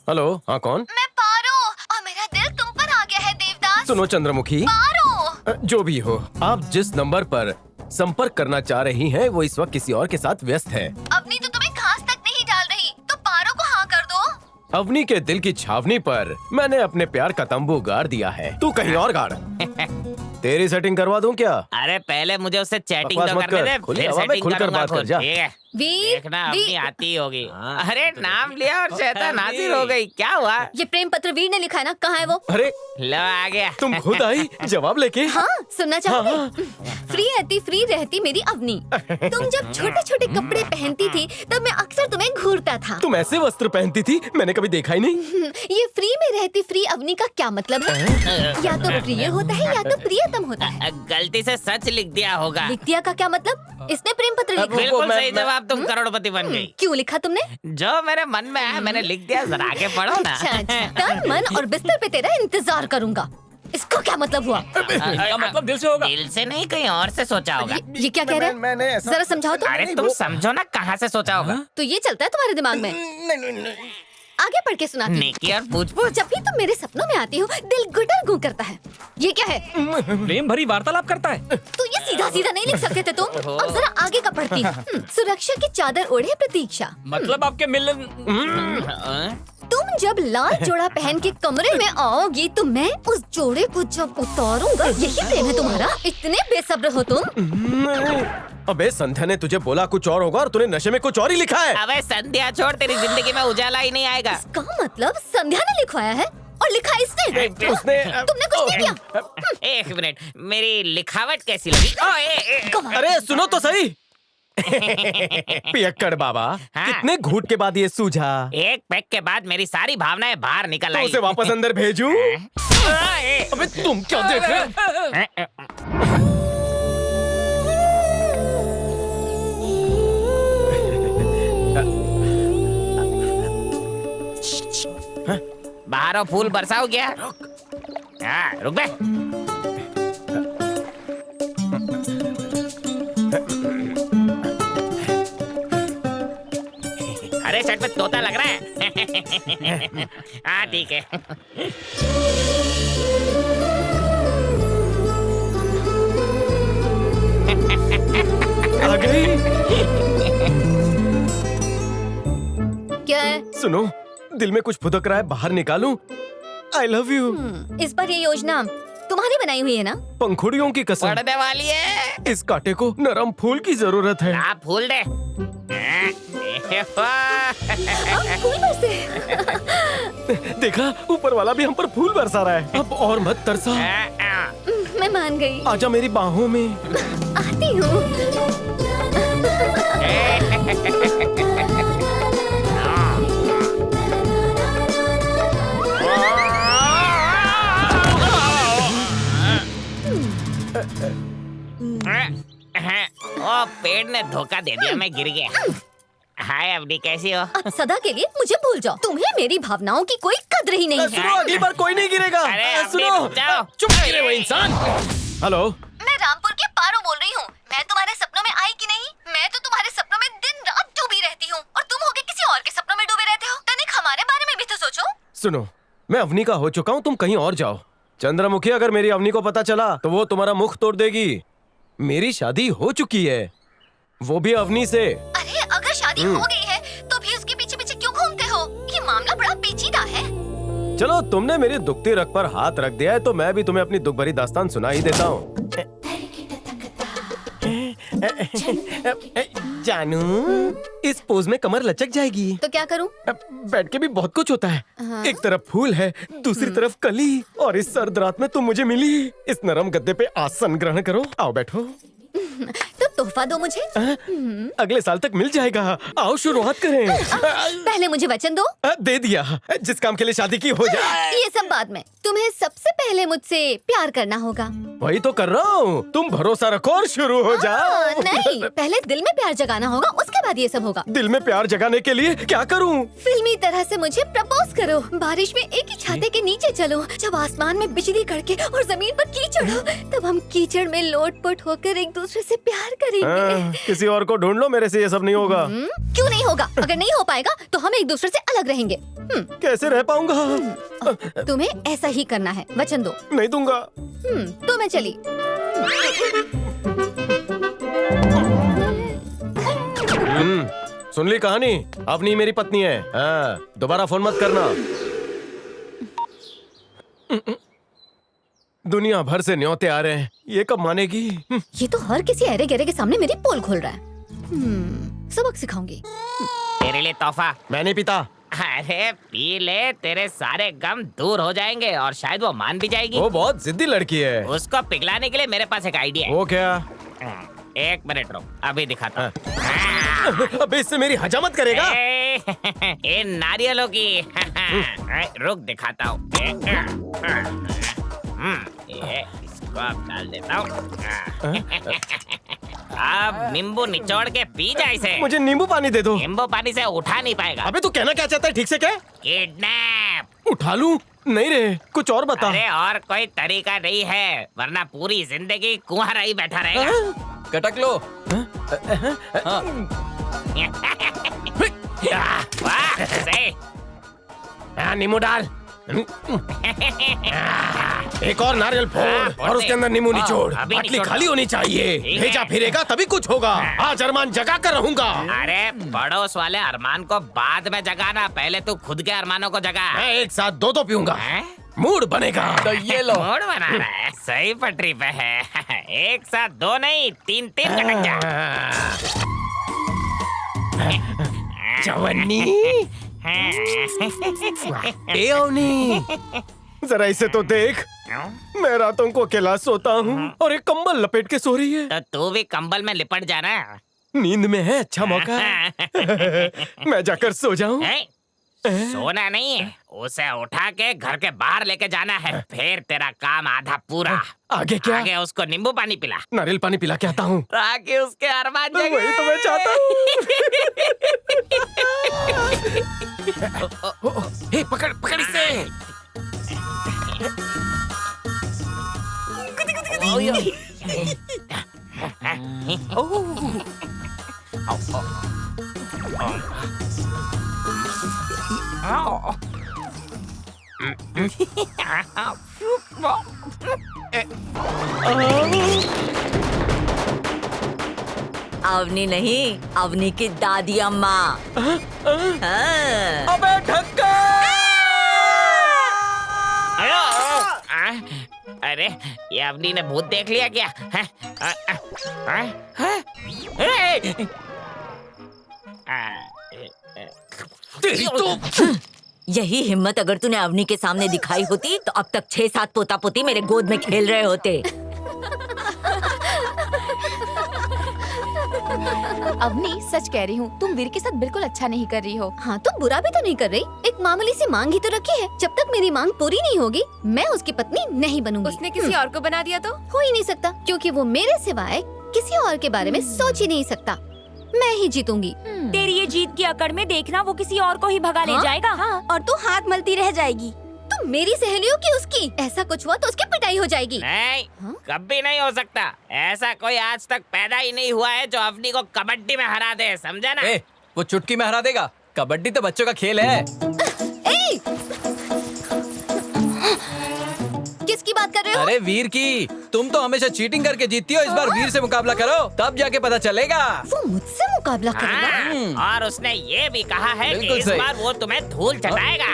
हेलो, हाँ कौन? मैं पारो और मेरा दिल तुम पर आ गया है देवदास। सुनो चंद्रमुखी, पारो जो भी हो, आप जिस नंबर पर संपर्क करना चाह रही हैं, वो इस वक्त किसी और के साथ व्यस्त है। अपनी तो तुम्हें घास तक नहीं डाल रही, तो पारो को हाँ कर दो। अवनी के दिल की छावनी पर मैंने अपने प्यार का तंबू गाड़ दिया है, तू कहीं और गाड़। तेरी सेटिंग करवा दूं क्या? अरे पहले मुझे उससे चैटिंग बकवास तो मत करने कर, दे, खुली फिर हवा में सेटिंग खुलकर करूंगा बात कर, खुद, जा। ठीक है? वीर, देखना अपनी आती होगी। अरे नाम लिया और शैतान हाजिर हो गई, क्या हुआ? ये प्रेम पत्र वीर ने लिखा है ना, कहाँ है वो? अरे लो आ गया। तुम खुद आई जवाब लेके? हाँ, सुनना चाहोगे? फ्री रहती फ्री रहती मेरी अवनी। तुम जब छोटे छोटे कपड़े पहनती थी तब मैं अक्सर तुम्हें घूरता था। तुम ऐसे वस्त्र पहनती थी, मैंने कभी देखा ही नहीं। ये फ्री में रहती फ्री अवनी का क्या मतलब है? या तो प्रिय होता है या तो प्रियतम होता है। गलती से सच लिख दिया होगा। लिख दिया का क्या मतलब? इसने प्रेम पत्र लिखा। बिल्कुल सही जवाब, तुम करोड़पति बन गई। क्यों लिखा तुमने? जो मेरे मन में आया मैंने लिख दिया, जरा आगे पढ़ो ना। अच्छा, तन मन और बिस्तर पे तेरा इंतजार करूंगा। इसको क्या मतलब हुआ? इसका मतलब दिल से होगा। दिल से नहीं, कहीं और से सोचा होगा। ये क्या कह रहे हैं? जरा समझाओ तो। अरे तुम समझो ना, कहाँ से सोचा होगा। तो ये चलता है तुम्हारे दिमाग में? आगे पढ़ के सुनाती हूँ। नेकी और पूछ-पूछ। जब भी तुम मेरे सपनों में आती हो दिल गुटर गूं करता है। ये क्या है? प्रेम भरी वार्तालाप करता है। तो ये सीधा सीधा नहीं लिख सकते थे तुम? अब जरा आगे का पढ़ती। सुरक्षा की चादर ओढ़े प्रतीक्षा। मतलब आपके मिलन। तुम जब लाल जोड़ा पहन के कमरे में आओगी तो मैं उस जोड़े को जब उतारूंगा, यही प्रेम है तुम्हारा? इतने बेसब्र हो तुम? अबे संध्या ने तुझे बोला कुछ और होगा और तूने नशे में कुछ और ही लिखा है। अबे संध्या छोड़, तेरी जिंदगी में उजाला ही नहीं आएगा। इसका मतलब संध्या ने लिखवाया है और लिखा इसने। तुमने कुछ नहीं किया। एक मिनट, मेरी लिखावट कैसी लगी? अरे सुनो तो सही। पियक्कड़ बाबा, कितने घूट के बाद ये सूझा? एक पैक के बाद मेरी सारी भावनाएं बाहर निकल आई। तो उसे वापस अंदर भेजूं? अबे तुम क्या देख रहे? बाहर फूल बरसाओ क्या? रुक बे। अरे शर्ट में तोता लग रहा है। हाँ ठीक है। आ गई। क्या है? सुनो, दिल में कुछ फुदक रहा है, बाहर निकालूं? I love you। इस पर ये योजना तुम्हारी बनाई हुई है ना? पंखुड़ियों की कसम। पढ़ने वाली है। इस कांटे को नरम फूल की जरूरत है। आप फूल दे। फूल बरसे। देखा, ऊपर वाला भी हम पर फूल बरसा रहा है। अब और मत तरसा। मैं मान गई। आजा मेरी बाहों में। आती हूँ। ओ पेड़ ने धोखा दे दिया, मैं गिर गया। हाय अवनी, कैसी हो? अब सदा के लिए मुझे भूल जाओ। तुम्हें मेरी भावनाओं की कोई कद्र ही नहीं है। सुनो, अगली बार कोई नहीं गिरेगा। अरे सुनो, चुप गिरे वो इंसान। हेलो, मैं रामपुर के पारो बोल रही हूँ। मैं तुम्हारे सपनों में आई कि नहीं? मैं तो तुम्हारे सपनों में दिन रात डूबी रहती हूँ और तुम होगे किसी और के सपनों में डूबे रहते हो। तनिक हमारे बारे में भी तो सोचो। सुनो, मैं अवनी का हो चुका हूँ, तुम कहीं और जाओ। चंद्रमुखी, अगर मेरी अवनी को पता चला तो वो तुम्हारा मुख तोड़ देगी। मेरी शादी हो चुकी है, वो भी अवनी से। अरे अगर शादी हो गई है तो भी उसके पीछे पीछे क्यों घूमते हो? ये मामला बड़ा पेचीदा है। चलो, तुमने मेरी दुखती रग पर हाथ रख दिया है तो मैं भी तुम्हें अपनी दुख भरी दास्तान सुना ही देता हूँ। जानू, इस पोज में कमर लचक जाएगी। तो क्या करूं? बैठ के भी बहुत कुछ होता है। हाँ। एक तरफ फूल है, दूसरी तरफ कली, और इस सर्द रात में तुम मुझे मिली। इस नरम गद्दे पे आसन ग्रहण करो। आओ बैठो। तो तोहफा दो मुझे। अगले साल तक मिल जाएगा। आओ शुरुआत करें। पहले मुझे वचन दो। दे दिया, जिस काम के लिए शादी की हो जाए। ये सब बाद में। तुम्हें सबसे पहले मुझसे प्यार करना होगा। वही तो कर रहा हूँ, तुम भरोसा रखो और शुरू हो जाओ। नहीं, पहले दिल में प्यार जगाना होगा, उसके बाद ये सब होगा। दिल में प्यार जगाने के लिए क्या करूं? फिल्मी तरह से मुझे प्रपोज करो। बारिश में एक ही छाते के नीचे चलो। जब आसमान में बिजली कड़के और जमीन पर कीचड़ हो, तब हम कीचड़ में लोट-पोट होकर एक दूसरे से प्यार करेंगे। किसी और को ढूंढ लो, मेरे से ये सब नहीं होगा। क्यों नहीं होगा? अगर नहीं हो पाएगा तो हम एक दूसरे से अलग रहेंगे। कैसे रह पाऊंगा? तुम्हें ऐसा ही करना है, वचन दो। नहीं दूंगा। तो मैं चली। सुन ली कहानी? अपनी मेरी पत्नी है। दोबारा फोन मत करना। दुनिया भर से न्योते आ रहे हैं, ये कब मानेगी? ये तो हर किसी अरे गहरे के सामने मेरी पोल खोल रहा है। सबक सिखाऊंगी। तेरे लिए तोहफा। मैं नहीं पीता। अरे पी ले, तेरे सारे गम दूर हो जाएंगे और शायद वो मान भी जाएगी। वो बहुत जिद्दी लड़की है। उसको पिघलाने के लिए मेरे पास एक आइडिया है। वो क्या? एक मिनट रुक, अभी दिखाता हूँ। अबे इससे मेरी हजामत करेगा? इन नारियलों की। रुक दिखाता हूँ। इसको अब डाल देता हूँ। अब नींबू निचोड़ के पी जा इसे। मुझे नींबू पानी दे दो। नींबू पानी से उठा नहीं पाएगा। अबे तू कहना क्या चाहता है ठीक से कह। किडनैप। उठा लूं? नहीं रे, कुछ और बता। अरे और कोई तरीका नहीं है, वरना पूरी जिंदगी कुंवारा ही बैठा रहेगा। कटक लो। वाह, सही। नींबू डाल। एक और नारियल फोड़ और उसके अंदर नींबू निचोड़। बाटली खाली होनी चाहिए। भेजा फिरेगा तभी कुछ होगा। आज अरमान जगा कर रहूंगा। अरे पड़ोस वाले अरमान को बाद में जगाना, पहले तू खुद के अरमानों को जगा। मैं एक साथ दो पीऊंगा, मूड बनेगा। तो ये लो। मूड बना रहा है, सही पटरी पे है। एक साथ दो नहीं, तीन कटक जा। जवानी जरा इसे तो देख। मैं रातों को अकेला सोता हूँ और एक कंबल लपेट के सो रही है। तो तू भी कंबल में लिपट जाना। नींद में है, अच्छा मौका। मैं जाकर सो जाऊं। सोना नहीं है, उसे उठा के घर के बाहर लेके जाना है, फिर तेरा काम आधा पूरा। आगे क्या? आगे उसको नींबू पानी पिला। नारियल पानी पिला के आता हूँ ताकि उसके अरमान जगे। वही तो मैं चाहता हूँ। हे पकड़ इसे। अवनी नहीं, अवनी की दादी अम्मा। अबे ढक्का! अरे ये अवनी ने भूत देख लिया क्या? तेरी तो यही हिम्मत अगर तूने अवनी के सामने दिखाई होती तो अब तक 6-7 पोता पोती मेरे गोद में खेल रहे होते। अवनी सच कह रही हूँ, तुम वीर के साथ बिल्कुल अच्छा नहीं कर रही हो। हाँ तो बुरा भी तो नहीं कर रही, एक मामूली सी मांग ही तो रखी है। जब तक मेरी मांग पूरी नहीं होगी मैं उसकी पत्नी नहीं बनूंगी। उसने किसी और को बना दिया तो? हो ही नहीं सकता, क्योंकि वो मेरे सिवाय किसी और के बारे में सोच ही नहीं सकता। मैं ही जीतूंगी। तेरी ये जीत की अकड़ में देखना वो किसी और को ही भगा ले जाएगा। हाँ? और तू हाथ मलती रह जाएगी। तो मेरी सहेलियों की उसकी ऐसा कुछ हुआ तो उसकी पिटाई हो जाएगी। नहीं, कभी नहीं हो सकता। ऐसा कोई आज तक पैदा ही नहीं हुआ है जो अवनी को कबड्डी में हरा दे, समझा ना? वो चुटकी में हरा देगा। कबड्डी तो बच्चों का खेल है। किसकी बात कर रहे हो? अरे वीर की। तुम तो हमेशा चीटिंग करके जीतती हो, इस बार वीर से मुकाबला करो, तब जाके पता चलेगा। वो मुझसे मुकाबला करेगा? और उसने ये भी कहा है कि इस सही। बार वो तुम्हें धूल चटाएगा।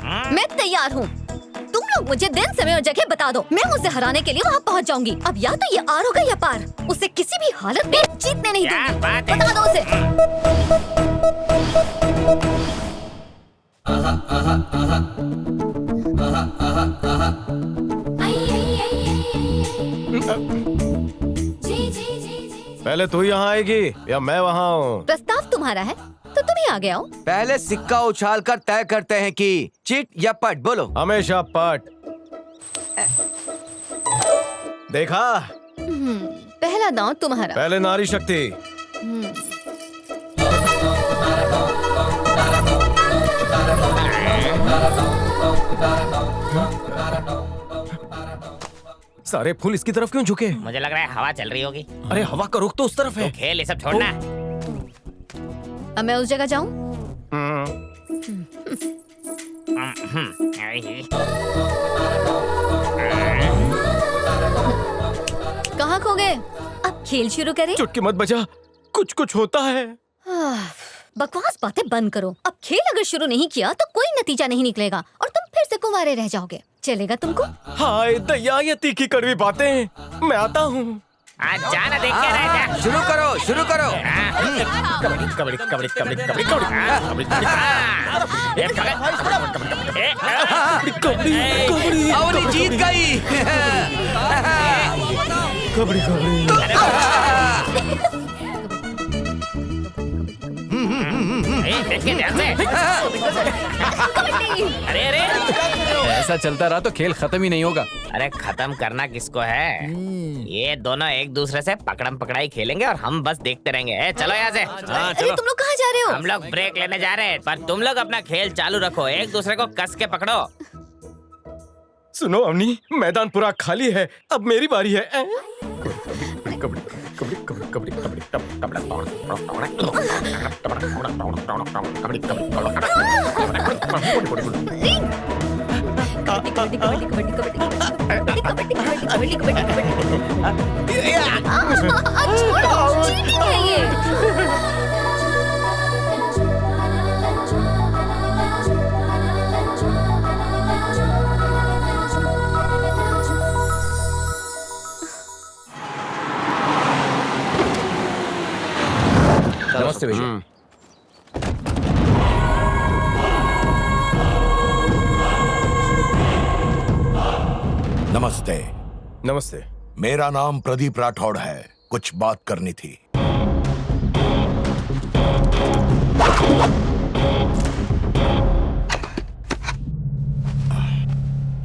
मैं तैयार हूँ। तुम लोग मुझे दिन, समय और जगह बता दो, मैं उसे हराने के लिए वहाँ पहुँच जाऊंगी। अब या तो ये आर होगा या पार, उसे किसी भी हालत में जीतने नहीं दूंगी। बता दो उसे। पहले तू यहाँ आएगी या मैं वहाँ हूँ? प्रस्ताव तुम्हारा है तो तुम ही आगे आओ। पहले सिक्का उछाल कर तय करते हैं कि चिट या पट। बोलो। हमेशा पट। देखा? पहला दांव तुम्हारा। पहले नारी शक्ति। सारे फूल इसकी तरफ क्यों झुके? मुझे लग रहा है हवा चल रही होगी। अरे हवा का रुख तो उस तरफ है। तो खेल ये सब छोड़ना। अब मैं उस जगह जाऊं? कहाँ खो गए? अब खेल शुरू करें? चुटकी मत बजा, कुछ कुछ होता है। बकवास बातें बंद करो। अब खेल अगर शुरू नहीं किया तो कोई नतीजा नहीं निकलेगा और तुम फिर से कुंवारे रह जाओगे। चलेगा तुमको? हाय दया, ये तीखी कड़वी बातें। मैं आता हूँ। जाना देख के रह जा। शुरू करो, शुरू करो। कबड्डी कबड्डी कबड्डी कबड्डी कबड्डी कबड्डी। अवनी जीत गई। कबड्डी कबड्डी। देख के ध्यान से। अरे अरे, ऐसा चलता रहा तो खेल खत्म ही नहीं होगा। अरे खत्म करना किसको है? ये दोनों एक दूसरे से पकड़म पकड़ाई खेलेंगे और हम बस देखते रहेंगे। चलो यहाँ से। अरे तुम लोग कहाँ जा रहे हो? हम लोग ब्रेक लेने जा रहे हैं, पर तुम लोग अपना खेल चालू रखो। एक दूसरे को कस के पकड़ो। सुनो अवनी, मैदान पूरा खाली है, अब मेरी बारी है। छोड़ो, चीटिंग है ये। नमस्ते भैया। नमस्ते। नमस्ते। मेरा नाम प्रदीप राठौड़ है, कुछ बात करनी थी।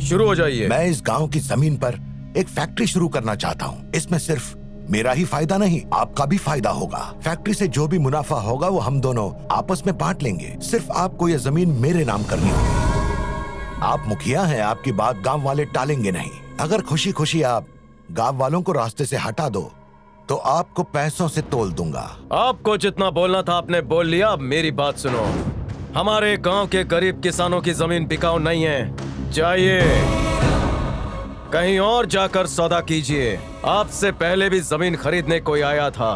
शुरू हो जाइए। मैं इस गांव की जमीन पर एक फैक्ट्री शुरू करना चाहता हूँ। इसमें सिर्फ मेरा ही फायदा नहीं, आपका भी फायदा होगा। फैक्ट्री से जो भी मुनाफा होगा वो हम दोनों आपस में बांट लेंगे। सिर्फ आपको ये जमीन मेरे नाम करनी होगी। आप मुखिया हैं, आपकी बात गांव वाले टालेंगे नहीं। अगर खुशी खुशी आप गांव वालों को रास्ते से हटा दो तो आपको पैसों से तोल दूंगा। आपको जितना बोलना था आपने बोल लिया। अब मेरी बात सुनो। हमारे गांव के गरीब किसानों की जमीन बिकाऊ नहीं है। जाइए कहीं और जाकर सौदा कीजिए। आपसे पहले भी जमीन खरीदने कोई आया था,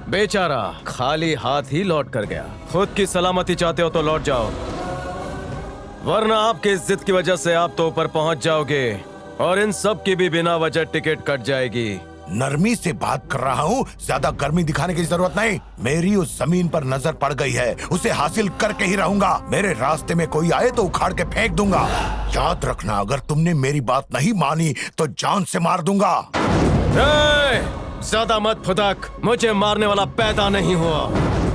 बेचारा खाली हाथ ही लौट कर गया। खुद की सलामती चाहते हो तो लौट जाओ, वरना आपकी इज्जत की वजह से आप तो ऊपर पहुंच जाओगे और इन सब की भी बिना वजह टिकट कट जाएगी। नरमी से बात कर रहा हूँ, ज्यादा गर्मी दिखाने की जरूरत नहीं। मेरी उस जमीन पर नजर पड़ गई है, उसे हासिल करके ही रहूंगा। मेरे रास्ते में कोई आए तो उखाड़ के फेंक दूंगा। याद रखना, अगर तुमने मेरी बात नहीं मानी तो जान से मार दूंगा। ज्यादा मत फुदक, मुझे मारने वाला पैदा नहीं हुआ।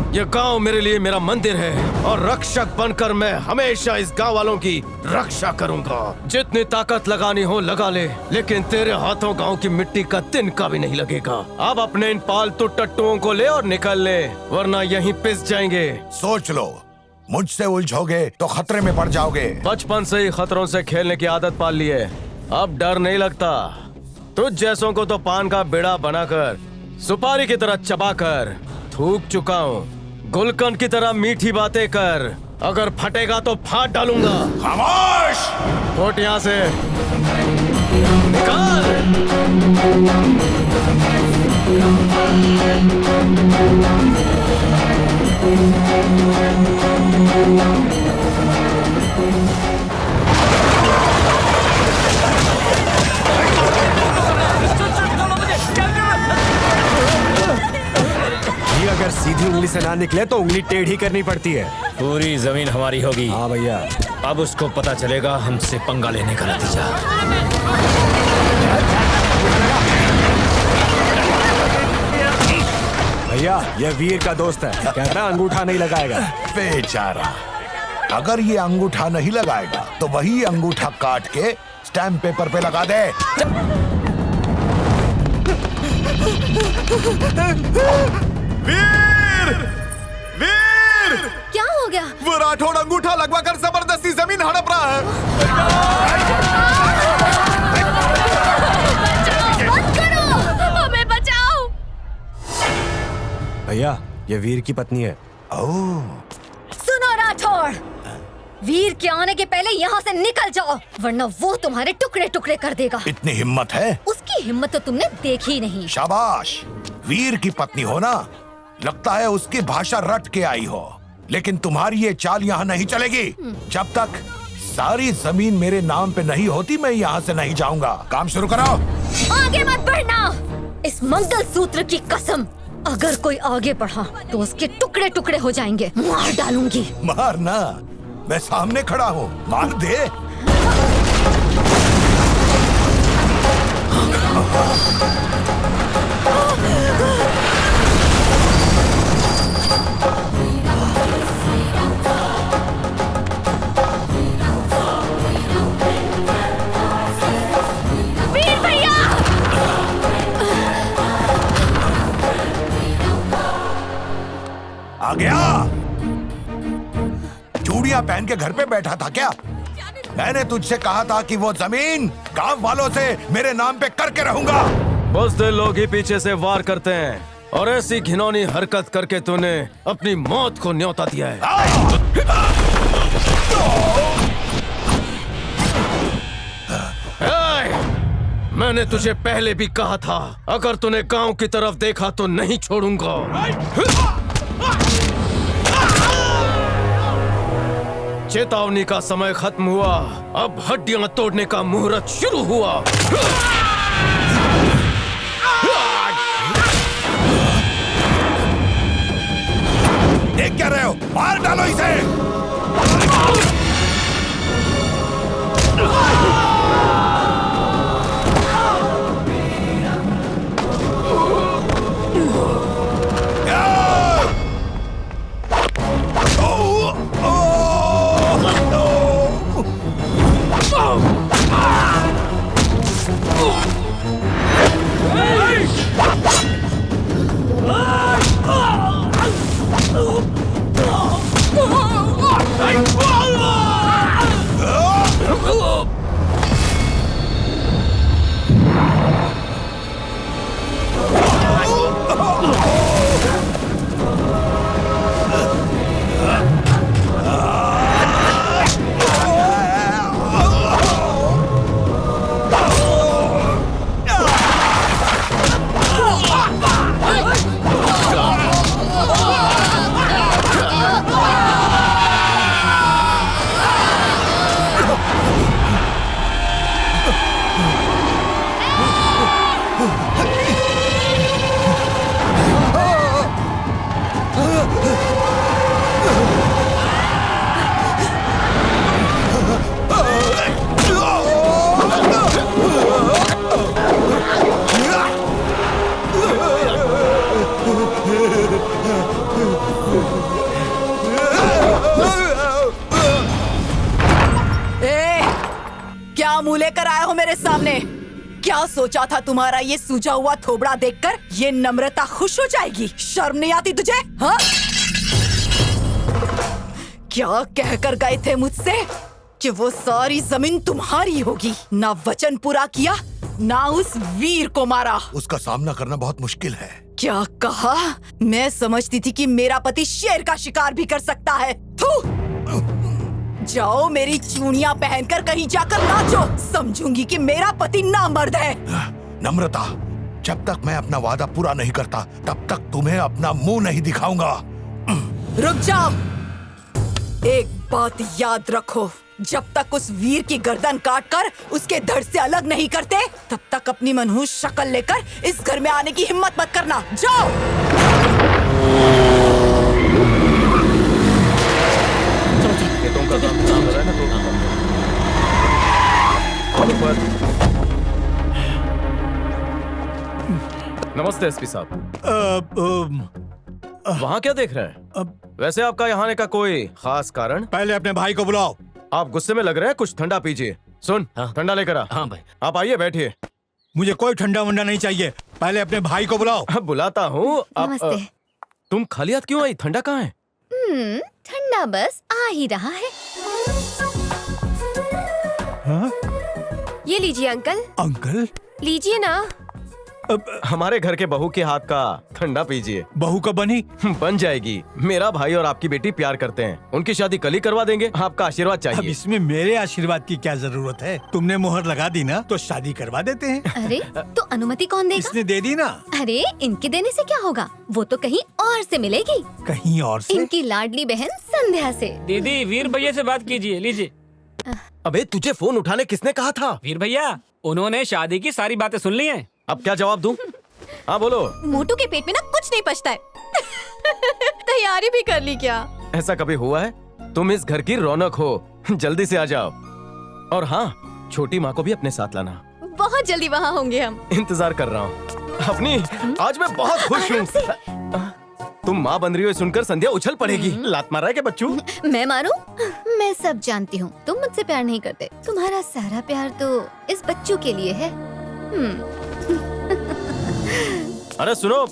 ये गांव मेरे लिए मेरा मंदिर है और रक्षक बनकर मैं हमेशा इस गांव वालों की रक्षा करूंगा। जितनी ताकत लगानी हो लगा ले, लेकिन तेरे हाथों गांव की मिट्टी का तिनका भी नहीं लगेगा। अब अपने इन पालतू टट्टुओं को ले और निकल ले, वरना यहीं पिस जाएंगे। सोच लो, मुझसे उलझोगे तो खतरे में पड़ जाओगे। बचपन से ही खतरों से खेलने की आदत पाल ली है, अब डर नहीं लगता। तुझ जैसों को तो पान का बेड़ा बनाकर सुपारी की तरह चबाकर थूक चुका हूँ। गुलकंद की तरह मीठी बातें कर, अगर फटेगा तो फाड़ डालूंगा। खामोश! फुट यहाँ से, निकाल। अगर सीधी उंगली से ना निकले तो उंगली टेढ़ी करनी पड़ती है। पूरी जमीन हमारी होगी। हाँ भैया। अब उसको पता चलेगा हमसे पंगा लेने का नतीजा। भैया ये वीर का दोस्त है, कहता है अंगूठा नहीं लगाएगा। बेचारा, अगर ये अंगूठा नहीं लगाएगा तो वही अंगूठा काट के स्टैम्प पेपर पे लगा दे। वीर! वीर! क्या हो गया? वो राठौड़ अंगूठा लगवा कर जबरदस्ती जमीन हड़प रहा है। मत करो, हमें बचाओ। भैया ये वीर की पत्नी है। सुनो राठौड़, वीर के आने के पहले यहाँ से निकल जाओ, वरना वो तुम्हारे टुकड़े टुकड़े कर देगा। इतनी हिम्मत है? उसकी हिम्मत तो तुमने देखी ही नहीं। शाबाश, वीर की पत्नी हो ना, लगता है उसकी भाषा रट के आई हो। लेकिन तुम्हारी ये चाल यहाँ नहीं चलेगी। जब तक सारी जमीन मेरे नाम पे नहीं होती मैं यहाँ से नहीं जाऊंगा। काम शुरू करो। आगे मत बढ़ना, इस मंगल सूत्र की कसम, अगर कोई आगे बढ़ा तो उसके टुकड़े टुकड़े हो जाएंगे। मार डालूंगी। मारना? मैं सामने खड़ा हूँ, मार दे। वीर भैया! आ गया। चूड़ियां पहन के घर पे बैठा था क्या? मैंने तुझसे कहा था कि वो जमीन गांव वालों से मेरे नाम पे करके रहूंगा। बुज़दिल लोग ही पीछे से वार करते हैं और ऐसी घिनौनी हरकत करके तूने अपनी मौत को न्योता दिया है। मैंने तुझे पहले भी कहा था, अगर तूने गांव की तरफ देखा तो नहीं छोड़ूंगा। चेतावनी का समय खत्म हुआ, अब हड्डियां तोड़ने का मुहूर्त शुरू हुआ। देख क्या रहे हो? मार डालो इसे। मुंह लेकर आए हो मेरे सामने? क्या सोचा था तुम्हारा ये सूजा हुआ थोबड़ा देखकर ये नम्रता खुश हो जाएगी? शर्म नहीं आती तुझे? हाँ? क्या कहकर गए थे मुझसे कि वो सारी जमीन तुम्हारी होगी? ना वचन पूरा किया, ना उस वीर को मारा। उसका सामना करना बहुत मुश्किल है। क्या कहा? मैं समझती थी कि मेरा पति शेर का शिकार भी कर सकता है। थू! जाओ मेरी चूड़ियां पहनकर कहीं जाकर नाचो, समझूंगी कि मेरा पति नामर्द है। नम्रता, जब तक मैं अपना वादा पूरा नहीं करता तब तक तुम्हें अपना मुंह नहीं दिखाऊंगा। रुक जाओ, एक बात याद रखो, जब तक उस वीर की गर्दन काटकर उसके धड़ से अलग नहीं करते तब तक अपनी मनहूस शक्ल लेकर इस घर में आने की हिम्मत मत करना। जाओ। नमस्ते एसपी साहब। वहाँ क्या देख रहे हैं? वैसे आपका यहाँ आने का कोई खास कारण? पहले अपने भाई को बुलाओ। आप गुस्से में लग रहे हैं, कुछ ठंडा पीजिए। सुन, ठंडा लेकर आ। हाँ भाई। आप आइए, बैठिए। मुझे कोई ठंडा वंडा नहीं चाहिए, पहले अपने भाई को बुलाओ। बुलाता हूँ। नमस्ते। तुम खाली हाथ क्यों आई? ठंडा कहाँ है? ठंडा बस आ ही रहा है। हाँ? ये लीजिए अंकल। अंकल? लीजिए ना। हमारे घर के बहू के हाथ का ठंडा पीजिए। बहू कब बनी? बन जाएगी। मेरा भाई और आपकी बेटी प्यार करते हैं, उनकी शादी कल ही करवा देंगे। आपका आशीर्वाद अब चाहिए। इसमें मेरे आशीर्वाद की क्या जरूरत है? तुमने मुहर लगा दी ना, तो शादी करवा देते हैं। अरे तो अनुमति कौन देगा? इसने दे दी ना। अरे इनके देने से क्या होगा, वो तो कहीं और से मिलेगी। कहीं और से? इनकी लाडली बहन संध्या से। दीदी वीर भैया से बात कीजिए, लीजिए। अबे तुझे फोन उठाने किसने कहा था? वीर भैया, उन्होंने शादी की सारी बातें सुन ली हैं। अब क्या जवाब दूं? हाँ बोलो। मोटू के पेट में ना कुछ नहीं पचता है। तैयारी भी कर ली क्या? ऐसा कभी हुआ है? तुम इस घर की रौनक हो, जल्दी से आ जाओ। और हाँ, छोटी माँ को भी अपने साथ लाना। बहुत जल्दी वहाँ होंगे हम। इंतजार कर रहा हूँ। अपनी आज मैं बहुत खुश हूँ। तुम माँ बन रही हो सुनकर संध्या उछल पड़ेगी। लात मारा है क्या बच्चू? मैं मारूं? मैं सब जानती हूँ, तुम मुझसे प्यार नहीं करते। तुम्हारा सारा प्यार तो इस बच्चू के लिए है। अरे सुनो।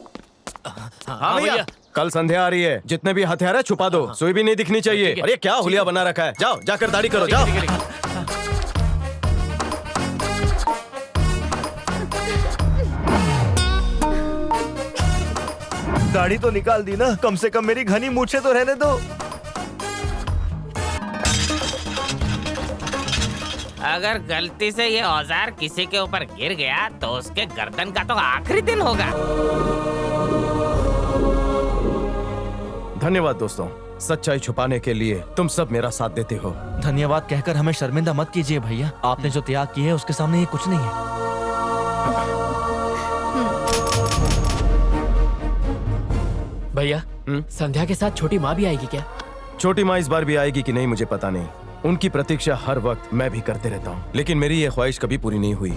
हाँ भैया, कल संध्या आ रही है। जितने भी हथियार है छुपा दो, सुई भी नहीं दिखनी चाहिए। अरे क्या हुलिया बना रखा है? जाओ जाकर दाढ़ी करो, जाओ। दाढ़ी तो निकाल दी ना, कम से कम मेरी घनी मूछें तो रहने दो। अगर गलती से ये औजार किसी के ऊपर गिर गया तो उसके गर्दन का तो आखिरी दिन होगा। धन्यवाद दोस्तों, सच्चाई छुपाने के लिए तुम सब मेरा साथ देते हो। धन्यवाद कहकर हमें शर्मिंदा मत कीजिए भैया, आपने जो त्याग किए है उसके सामने ये कुछ नहीं है। भैया, संध्या के साथ छोटी माँ भी आएगी क्या? छोटी माँ इस बार भी आएगी कि नहीं मुझे पता नहीं। उनकी प्रतीक्षा हर वक्त मैं भी करते रहता हूँ, लेकिन मेरी ये ख्वाहिश कभी पूरी नहीं हुई।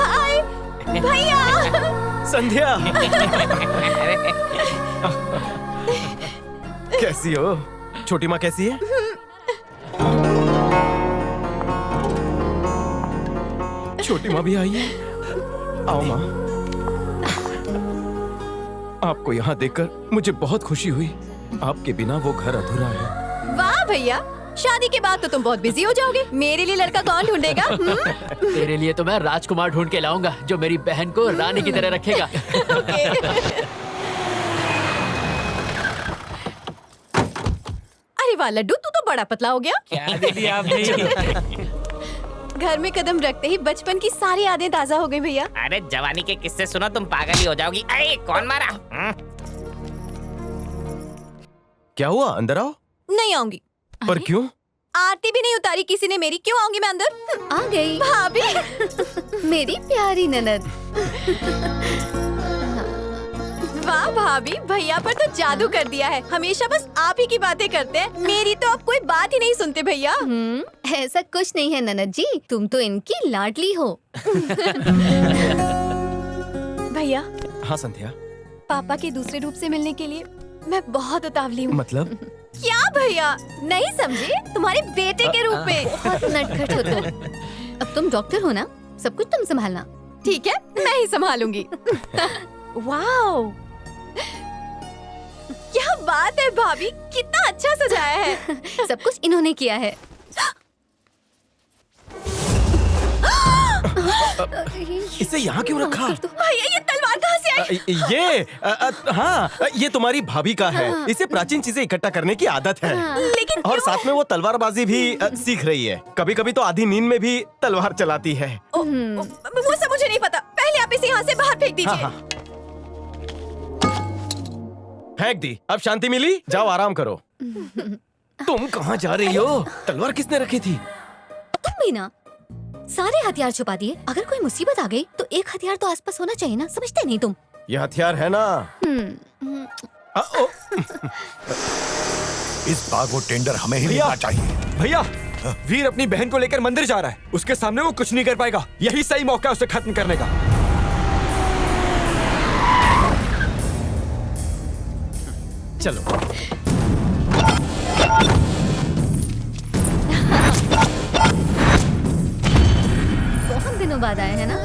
हाय भैया। संध्या कैसी हो? छोटी माँ कैसी है? छोटी माँ भी आई है। आओ माँ। आपको यहाँ देखकर मुझे बहुत खुशी हुई। आपके बिना वो घर अधूरा है। वाह भैया, शादी के बाद तो तुम बहुत बिजी हो जाओगे। मेरे लिए लड़का कौन ढूंढेगा? तेरे लिए तो मैं राजकुमार ढूंढ के लाऊंगा जो मेरी बहन को रानी की तरह रखेगा। अरे वाह लड्डू, तू तो बड़ा पतला हो गया। क्या दीदी आप भी? घर में कदम रखते ही बचपन की सारी यादें ताजा हो गई भैया। अरे जवानी के किस्से सुनो, तुम पागल ही हो जाओगी। अरे कौन मारा? क्या हुआ? अंदर आओ। नहीं आऊंगी। पर क्यों? आरती भी नहीं उतारी किसी ने मेरी, क्यों आऊंगी मैं अंदर? आ गई भाभी। मेरी प्यारी ननद। वाह भाभी, भैया पर तो जादू कर दिया है। हमेशा बस आप ही की बातें करते हैं, मेरी तो आप कोई बात ही नहीं सुनते भैया। ऐसा कुछ नहीं है ननद जी, तुम तो इनकी लाडली हो। भैया। हाँ संध्या। पापा के दूसरे रूप से मिलने के लिए मैं बहुत उतावली हूँ। मतलब? क्या भैया, नहीं समझे? तुम्हारे बेटे के रूप में। बहुत नटखट हो तुम। अब तुम डॉक्टर हो ना, सब कुछ तुम संभालना। ठीक है, मैं ही संभालूंगी। वाओ, क्या बात है भाभी, कितना अच्छा सजाया है। सब कुछ इन्होंने किया है। इसे यहाँ क्यों रखा? भैया ये तलवार कहाँ से आई? हाँ, ये तुम्हारी भाभी का है। इसे प्राचीन चीजें इकट्ठा करने की आदत है। लेकिन और साथ में वो तलवारबाजी भी सीख रही है। कभी कभी तो आधी नींद में भी तलवार चलाती है। वो सब मुझे नहीं पता। पहले आप इसे यहाँ से बाहर फेंक दीजिए। हाँ। फेंक दी। अब शांति मिली? जाओ आराम करो। तुम कहाँ जा रही हो? तलवार किसने रखी थी? तुम भी ना सारे हथियार छुपा दिए। अगर कोई मुसीबत आ गई तो एक हथियार तो आसपास होना चाहिए ना, समझते नहीं तुम? ये हथियार है ना। इस बार वो टेंडर हमें ही लेना चाहिए। भैया, वीर अपनी बहन को लेकर मंदिर जा रहा है। उसके सामने वो कुछ नहीं कर पाएगा। यही सही मौका है उसे खत्म करने का। चलो। दिनों बाद आए हैं ना?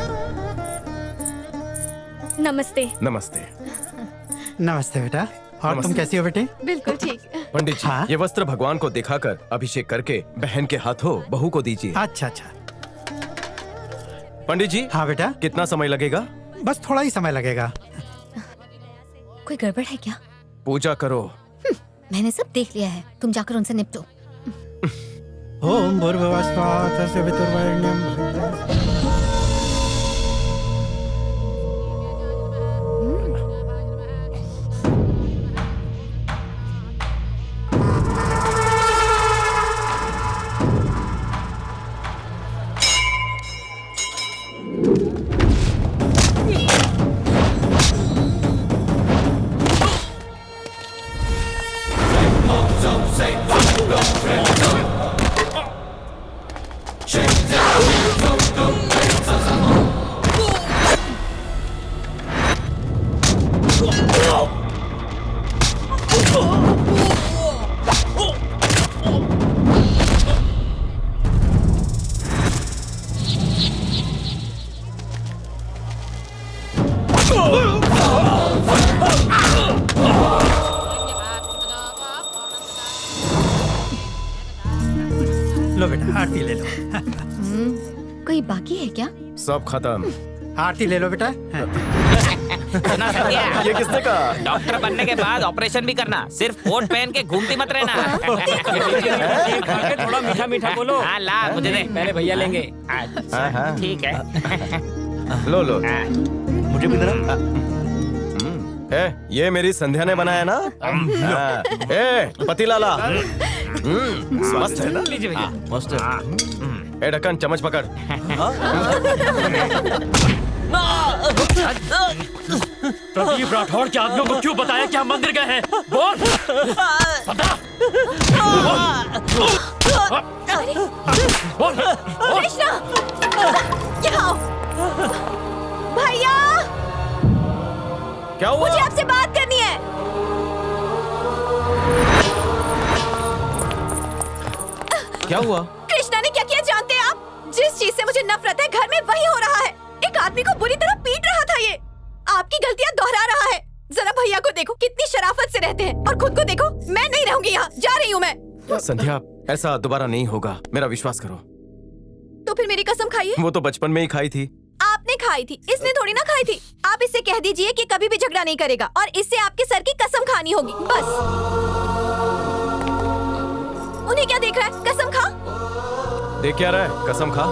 नमस्ते। नमस्ते। नमस्ते बेटा। और तुम कैसी हो बेटे? बिल्कुल ठीक। पंडित जी, ये वस्त्र भगवान को दिखाकर अभिषेक करके बहन के हाथों बहू को दीजिए। अच्छा अच्छा। पंडित जी। हाँ बेटा। कितना समय लगेगा? बस थोड़ा ही समय लगेगा। कोई गड़बड़ है क्या? पूजा करो। मैंने सब देख लिया है, तुम जाकर उनसे निपटो। ओम भूर्भुवः स्वः तस्य वितुर्वरेण्यं। लो बेटा आरती ले लो। कोई बाकी है क्या? सब खत्म। आरती ले लो बेटा। सुना संध्या? ये किसने कहा? डॉक्टर बनने के बाद ऑपरेशन भी करना, सिर्फ कोट पहन के घूमती मत रहना। थोड़ा मीठा मीठा बोलो। हाँ ला मुझे दे। पहले भैया लेंगे। अच्छा, ठीक है। लो लो। मुझे भी देना। ये मेरी संध्या ने बनाया ना? पतिलाला। मस्त है ना? लीजिए भैया। मस्त है। ढक्कन चम्मच पकड़। प्रदीप राठौड़ के आदमियों को क्यों बताया कि हम मंदिर गए हैं? बोल। बता। बोल। कृष्णा, यहाँ आओ। भैया, क्या हुआ? मुझे आपसे बात करनी है। क्या हुआ? कृष्णा ने क्या किया जानते हैं आप? जिस चीज से मुझे नफरत है घर में वही हो रहा है। एक आदमी को बुरी तरह पीट रहा था ये। आपकी गलतियां दोहरा रहा है। जरा भैया को देखो कितनी शराफत से रहते हैं, और खुद को देखो। मैं नहीं रहूंगी यहाँ, जा रही हूँ मैं। संध्या, ऐसा दोबारा नहीं होगा, मेरा विश्वास करो। तो फिर मेरी कसम खाइए। वो तो बचपन में ही खाई थी। आपने खाई थी, इसने थोड़ी ना खाई थी। आप इससे कह दीजिए कि कभी भी झगड़ा नहीं करेगा, और इससे आपके सर की कसम खानी होगी, बस। उन्हें क्या देख रहा है? कसम खा। देख क्या रहा है? कसम खा।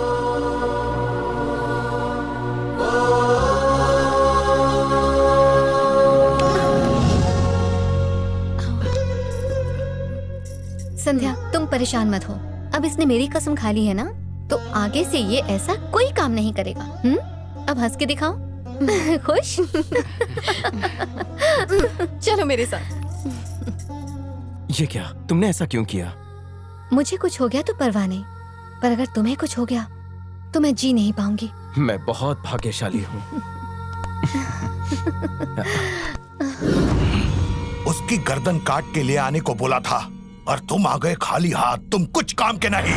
संध्या, तुम परेशान मत हो। अब इसने मेरी कसम खा ली है ना, तो आगे से ये ऐसा कोई काम नहीं करेगा। अब हंस के दिखाओ। खुश? चलो मेरे साथ। ये क्या? तुमने ऐसा क्यों किया? मुझे कुछ हो गया तो परवाह नहीं, पर अगर तुम्हें कुछ हो गया तो मैं जी नहीं पाऊंगी। मैं बहुत भाग्यशाली हूँ। उसकी गर्दन काट के लिए आने को बोला था, और तुम आ गए खाली हाथ। तुम कुछ काम के नहीं।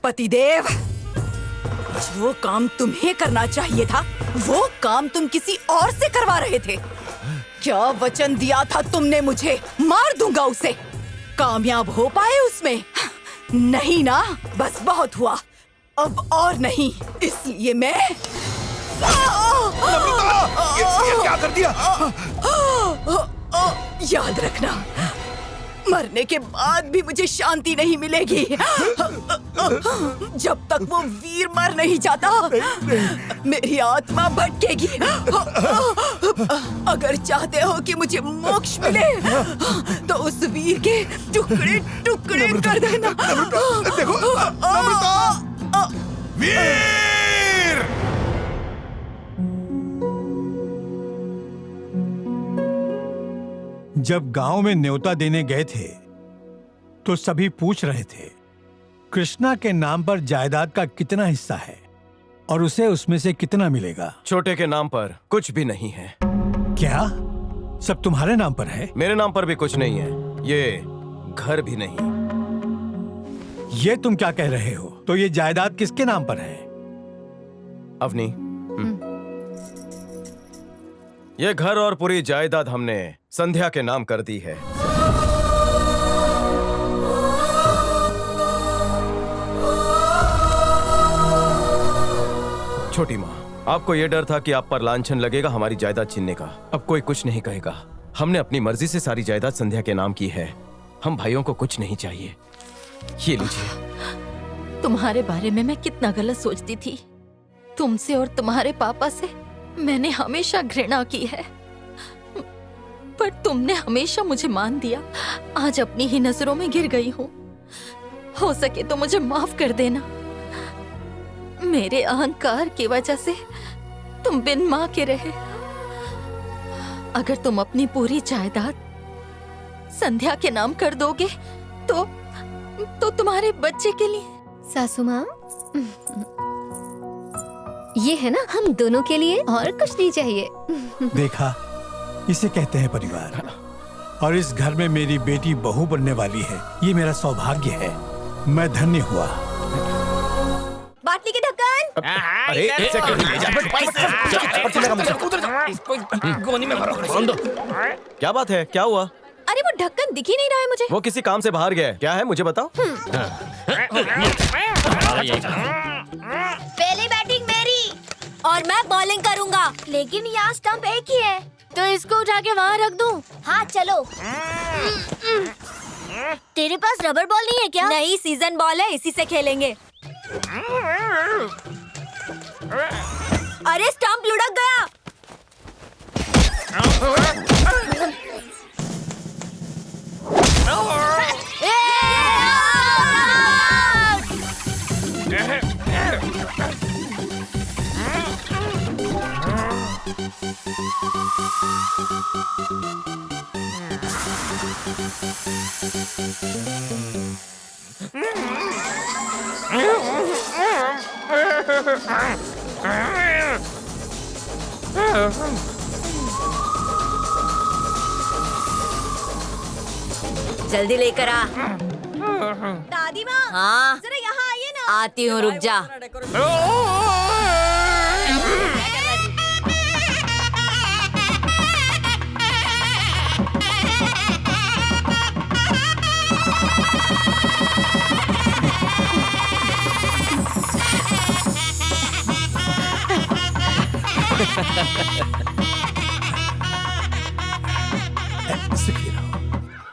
पतिदेव, जो काम तुम्हें करना चाहिए था, वो काम तुम किसी और से करवा रहे थे। क्या वचन दिया था तुमने मुझे? मार दूंगा उसे। कामयाब हो पाए उसमें? नहीं ना, बस बहुत हुआ, अब और नहीं। इसलिए मैं ये क्या कर दिया? याद रखना, मरने के बाद भी मुझे शांति नहीं मिलेगी जब तक वो वीर मर नहीं जाता। मेरी आत्मा भटकेगी। अगर चाहते हो कि मुझे मोक्ष मिले तो उस वीर के टुकड़े टुकड़े कर देना। देखो वीर! जब गांव में न्योता देने गए थे तो सभी पूछ रहे थे कृष्णा के नाम पर जायदाद का कितना हिस्सा है और उसे उसमें से कितना मिलेगा। छोटे के नाम पर कुछ भी नहीं है। क्या सब तुम्हारे नाम पर है? मेरे नाम पर भी कुछ नहीं है, ये घर भी नहीं। ये तुम क्या कह रहे हो? तो ये जायदाद किसके नाम पर है? अवनी, ये घर और पूरी जायदाद हमने संध्या के नाम कर दी है। छोटी माँ, आपको ये डर था कि आप पर लांछन लगेगा हमारी जायदाद छीनने का। अब कोई कुछ नहीं कहेगा। हमने अपनी मर्जी से सारी जायदाद संध्या के नाम की है। हम भाइयों को कुछ नहीं चाहिए। ये लीजिए। तुम्हारे बारे में मैं कितना गलत सोचती थी। तुमसे और तुम्हारे पापा से मैंने हमेशा घृणा की है, पर तुमने हमेशा मुझे मान दिया। आज अपनी ही नजरों में गिर गई हूँ। हो सके तो मुझे माफ कर देना। मेरे अहंकार की वजह से तुम बिन माँ के रहे। अगर तुम अपनी पूरी जायदाद संध्या के नाम कर दोगे तो तुम्हारे बच्चे के लिए। सासू माँ, ये है ना हम दोनों के लिए, और कुछ नहीं चाहिए। देखा, इसे कहते हैं परिवार। और इस घर में मेरी बेटी बहू बनने वाली है। ये मेरा सौभाग्य है। मैं धन्य हुआ। बाटली के ढक्कन। अरे एक सेकंड, गोनी में भरो। क्या बात है? क्या हुआ? अरे वो ढक्कन दिख ही नहीं रहा है मुझे। वो किसी काम से बाहर गया है। क्या है मुझे बताओ। पहली बैटिंग मेरी और मैं बॉलिंग करूंगा। लेकिन यहाँ स्टंप एक ही है, तो इसको उठा के वहाँ रख दूं? हाँ चलो। तेरे पास रबर बॉल नहीं है क्या? नहीं, सीजन बॉल है, इसी से खेलेंगे। अरे स्टंप लुढ़क गया। जल्दी लेकर आ। दादी माँ, हाँ जरा यहाँ आइए ना। आती हूँ, रुक जा।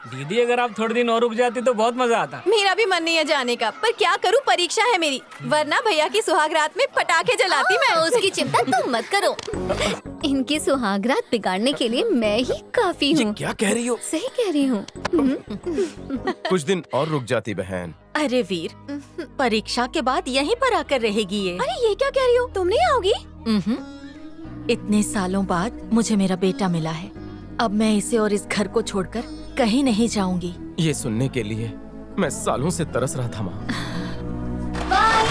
दीदी, अगर आप थोड़े दिन और रुक जाती तो बहुत मजा आता। मेरा भी मन नहीं है जाने का, पर क्या करूं, परीक्षा है मेरी। वरना भैया की सुहागरात में पटाखे जलाती मैं। उसकी चिंता तुम मत करो। इनकी सुहागरात बिगाड़ने के लिए मैं ही काफी हूँ। क्या कह रही हो? सही कह रही हूँ। कुछ दिन और रुक जाती बहन। अरे वीर, परीक्षा के बाद यहीं पर आकर रहेगी ये। अरे ये क्या कह रही हो? तुम नहीं आओगी? इतने सालों बाद मुझे मेरा बेटा मिला है। अब मैं इसे और इस घर को छोड़कर कहीं नहीं जाऊंगी। ये सुनने के लिए मैं सालों से तरस रहा था माँ। Bye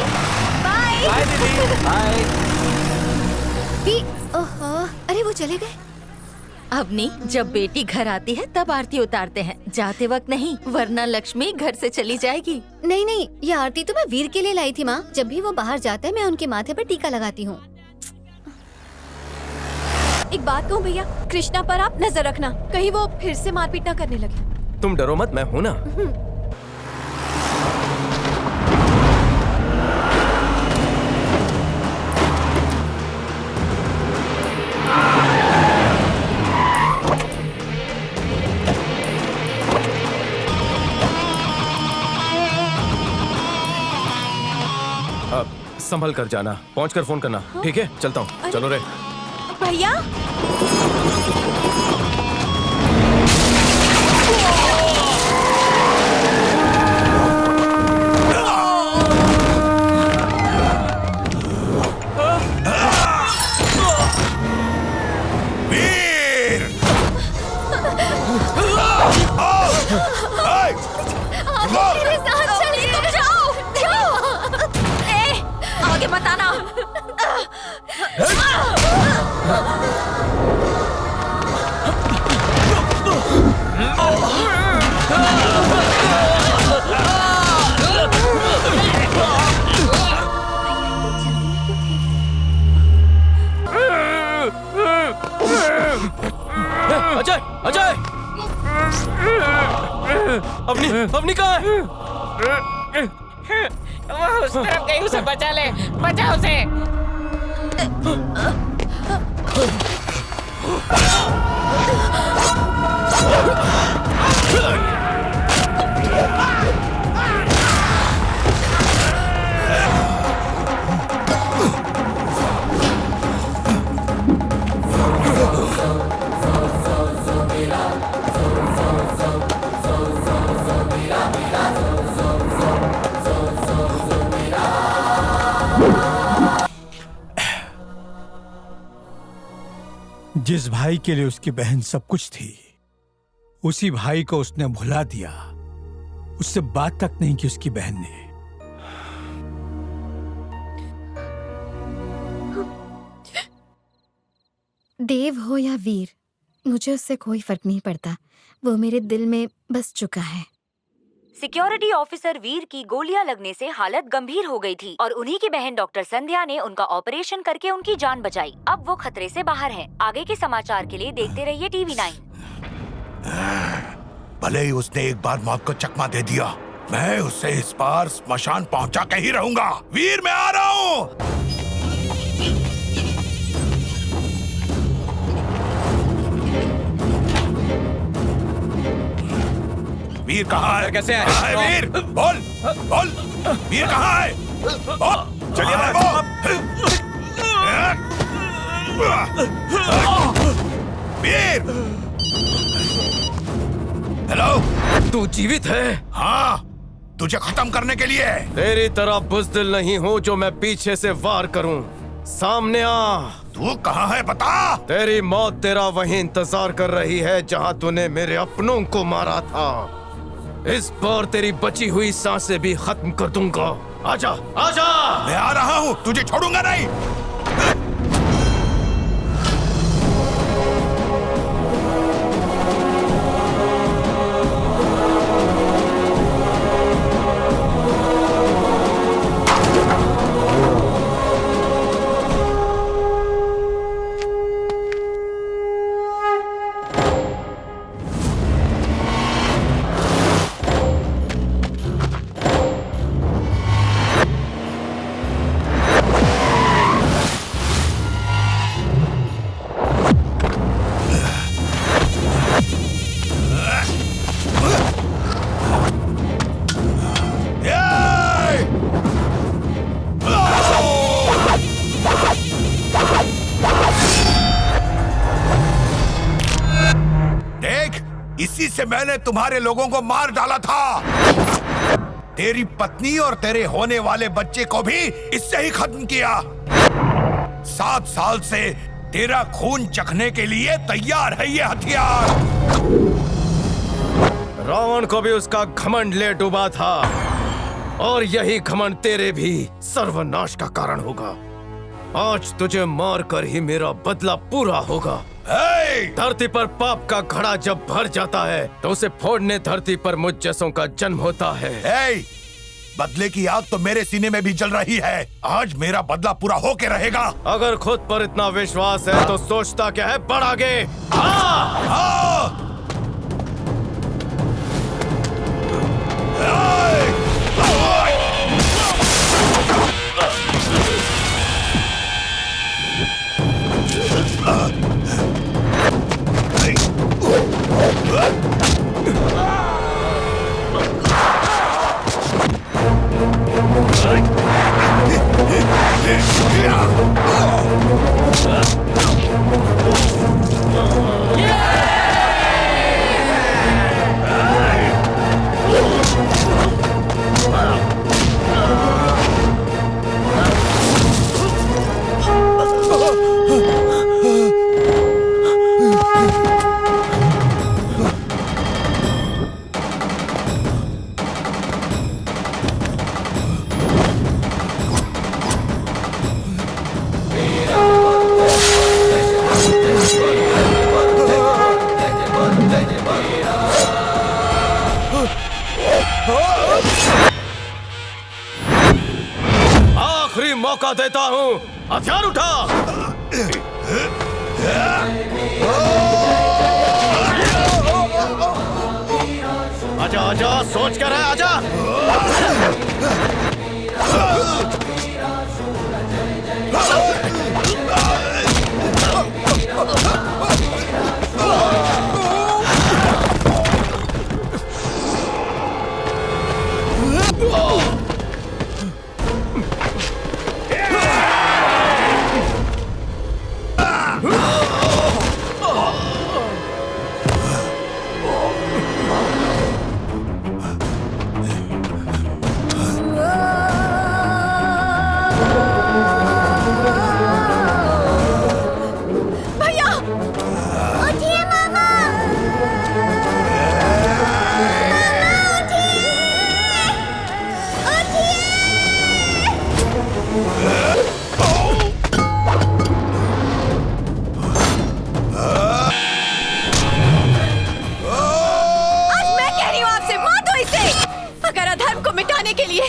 bye. बाय दीदी। बाय। ओहो, अरे वो चले गए। अवनी, जब बेटी घर आती है तब आरती उतारते हैं, जाते वक्त नहीं, वरना लक्ष्मी घर से चली जाएगी। नहीं नहीं, ये आरती तो मैं वीर के लिए लाई थी माँ। जब भी वो बाहर जाता है मैं उनके माथे पर टीका लगाती हूँ। एक बात कहूँ भैया, कृष्णा पर आप नजर रखना, कहीं वो फिर से मारपीट ना करने लगे। तुम डरो मत, मैं हूँ ना। अब संभल कर जाना, पहुंचकर फोन करना। ठीक है, चलता हूँ। चलो रे भैया। मेरे साथ चलिए। तुम जाओ। आगे मत आना। अजय अजय अपनी कहाँ है? वो उस तरफ गई, उसे बचा ले, बचा उसे। जिस भाई के लिए उसकी बहन सब कुछ थी, उसी भाई को उसने भुला दिया। उससे बात तक नहीं की उसकी बहन ने। देव हो या वीर, मुझे उससे कोई फर्क नहीं पड़ता। वो मेरे दिल में बस चुका है। सिक्योरिटी ऑफिसर वीर की गोलियां लगने से हालत गंभीर हो गई थी और उन्हीं की बहन डॉक्टर संध्या ने उनका ऑपरेशन करके उनकी जान बचाई। अब वो खतरे से बाहर हैं। आगे के समाचार के लिए देखते रहिए TV9। भले ही उसने एक बार मौत को चकमा दे दिया, मैं उसे इस बार स्मशान पहुंचा के ही रहूंगा। वीर, मैं आ रहा हूँ। वीर कहाँ है? कैसे है? कहाँ है वीर? बोल बोल, वीर कहाँ है? चलिए वीर। हेलो, तू जीवित है? हाँ, तुझे खत्म करने के लिए। तेरी तरह बुज़दिल नहीं हूँ जो मैं पीछे से वार करूँ। सामने आ। तू कहाँ है बता? तेरी मौत तेरा वही इंतजार कर रही है जहाँ तूने मेरे अपनों को मारा था। इस बार तेरी बची हुई सांसें भी खत्म कर दूंगा। आजा आजा। मैं आ रहा हूँ, तुझे छोड़ूंगा नहीं। इसी से मैंने तुम्हारे लोगों को मार डाला था। तेरी पत्नी और तेरे होने वाले बच्चे को भी इससे ही खत्म किया। 7 साल से तेरा खून चखने के लिए तैयार है ये हथियार। रावण को भी उसका घमंड ले डूबा था और यही घमंड तेरे भी सर्वनाश का कारण होगा। आज तुझे मारकर ही मेरा बदला पूरा होगा। धरती पर पाप का घड़ा जब भर जाता है तो उसे फोड़ने धरती पर मुझ जैसों का जन्म होता है। बदले की आग तो मेरे सीने में भी जल रही है। आज मेरा बदला पूरा होके रहेगा। अगर खुद पर इतना विश्वास है तो सोचता क्या है, बढ़ आगे। हाँ। आखिरी मौका देता हूँ, हथियार उठा। आजा, सोच कर है, आजा।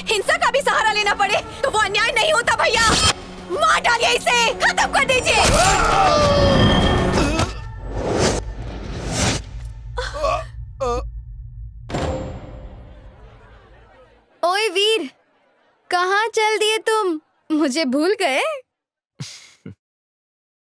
हिंसा का भी सहारा लेना पड़े तो वो अन्याय नहीं होता भैया। मार डालिए इसे, खत्म कर दीजिए। ओए वीर, कहाँ चल दिए तुम? मुझे भूल गए?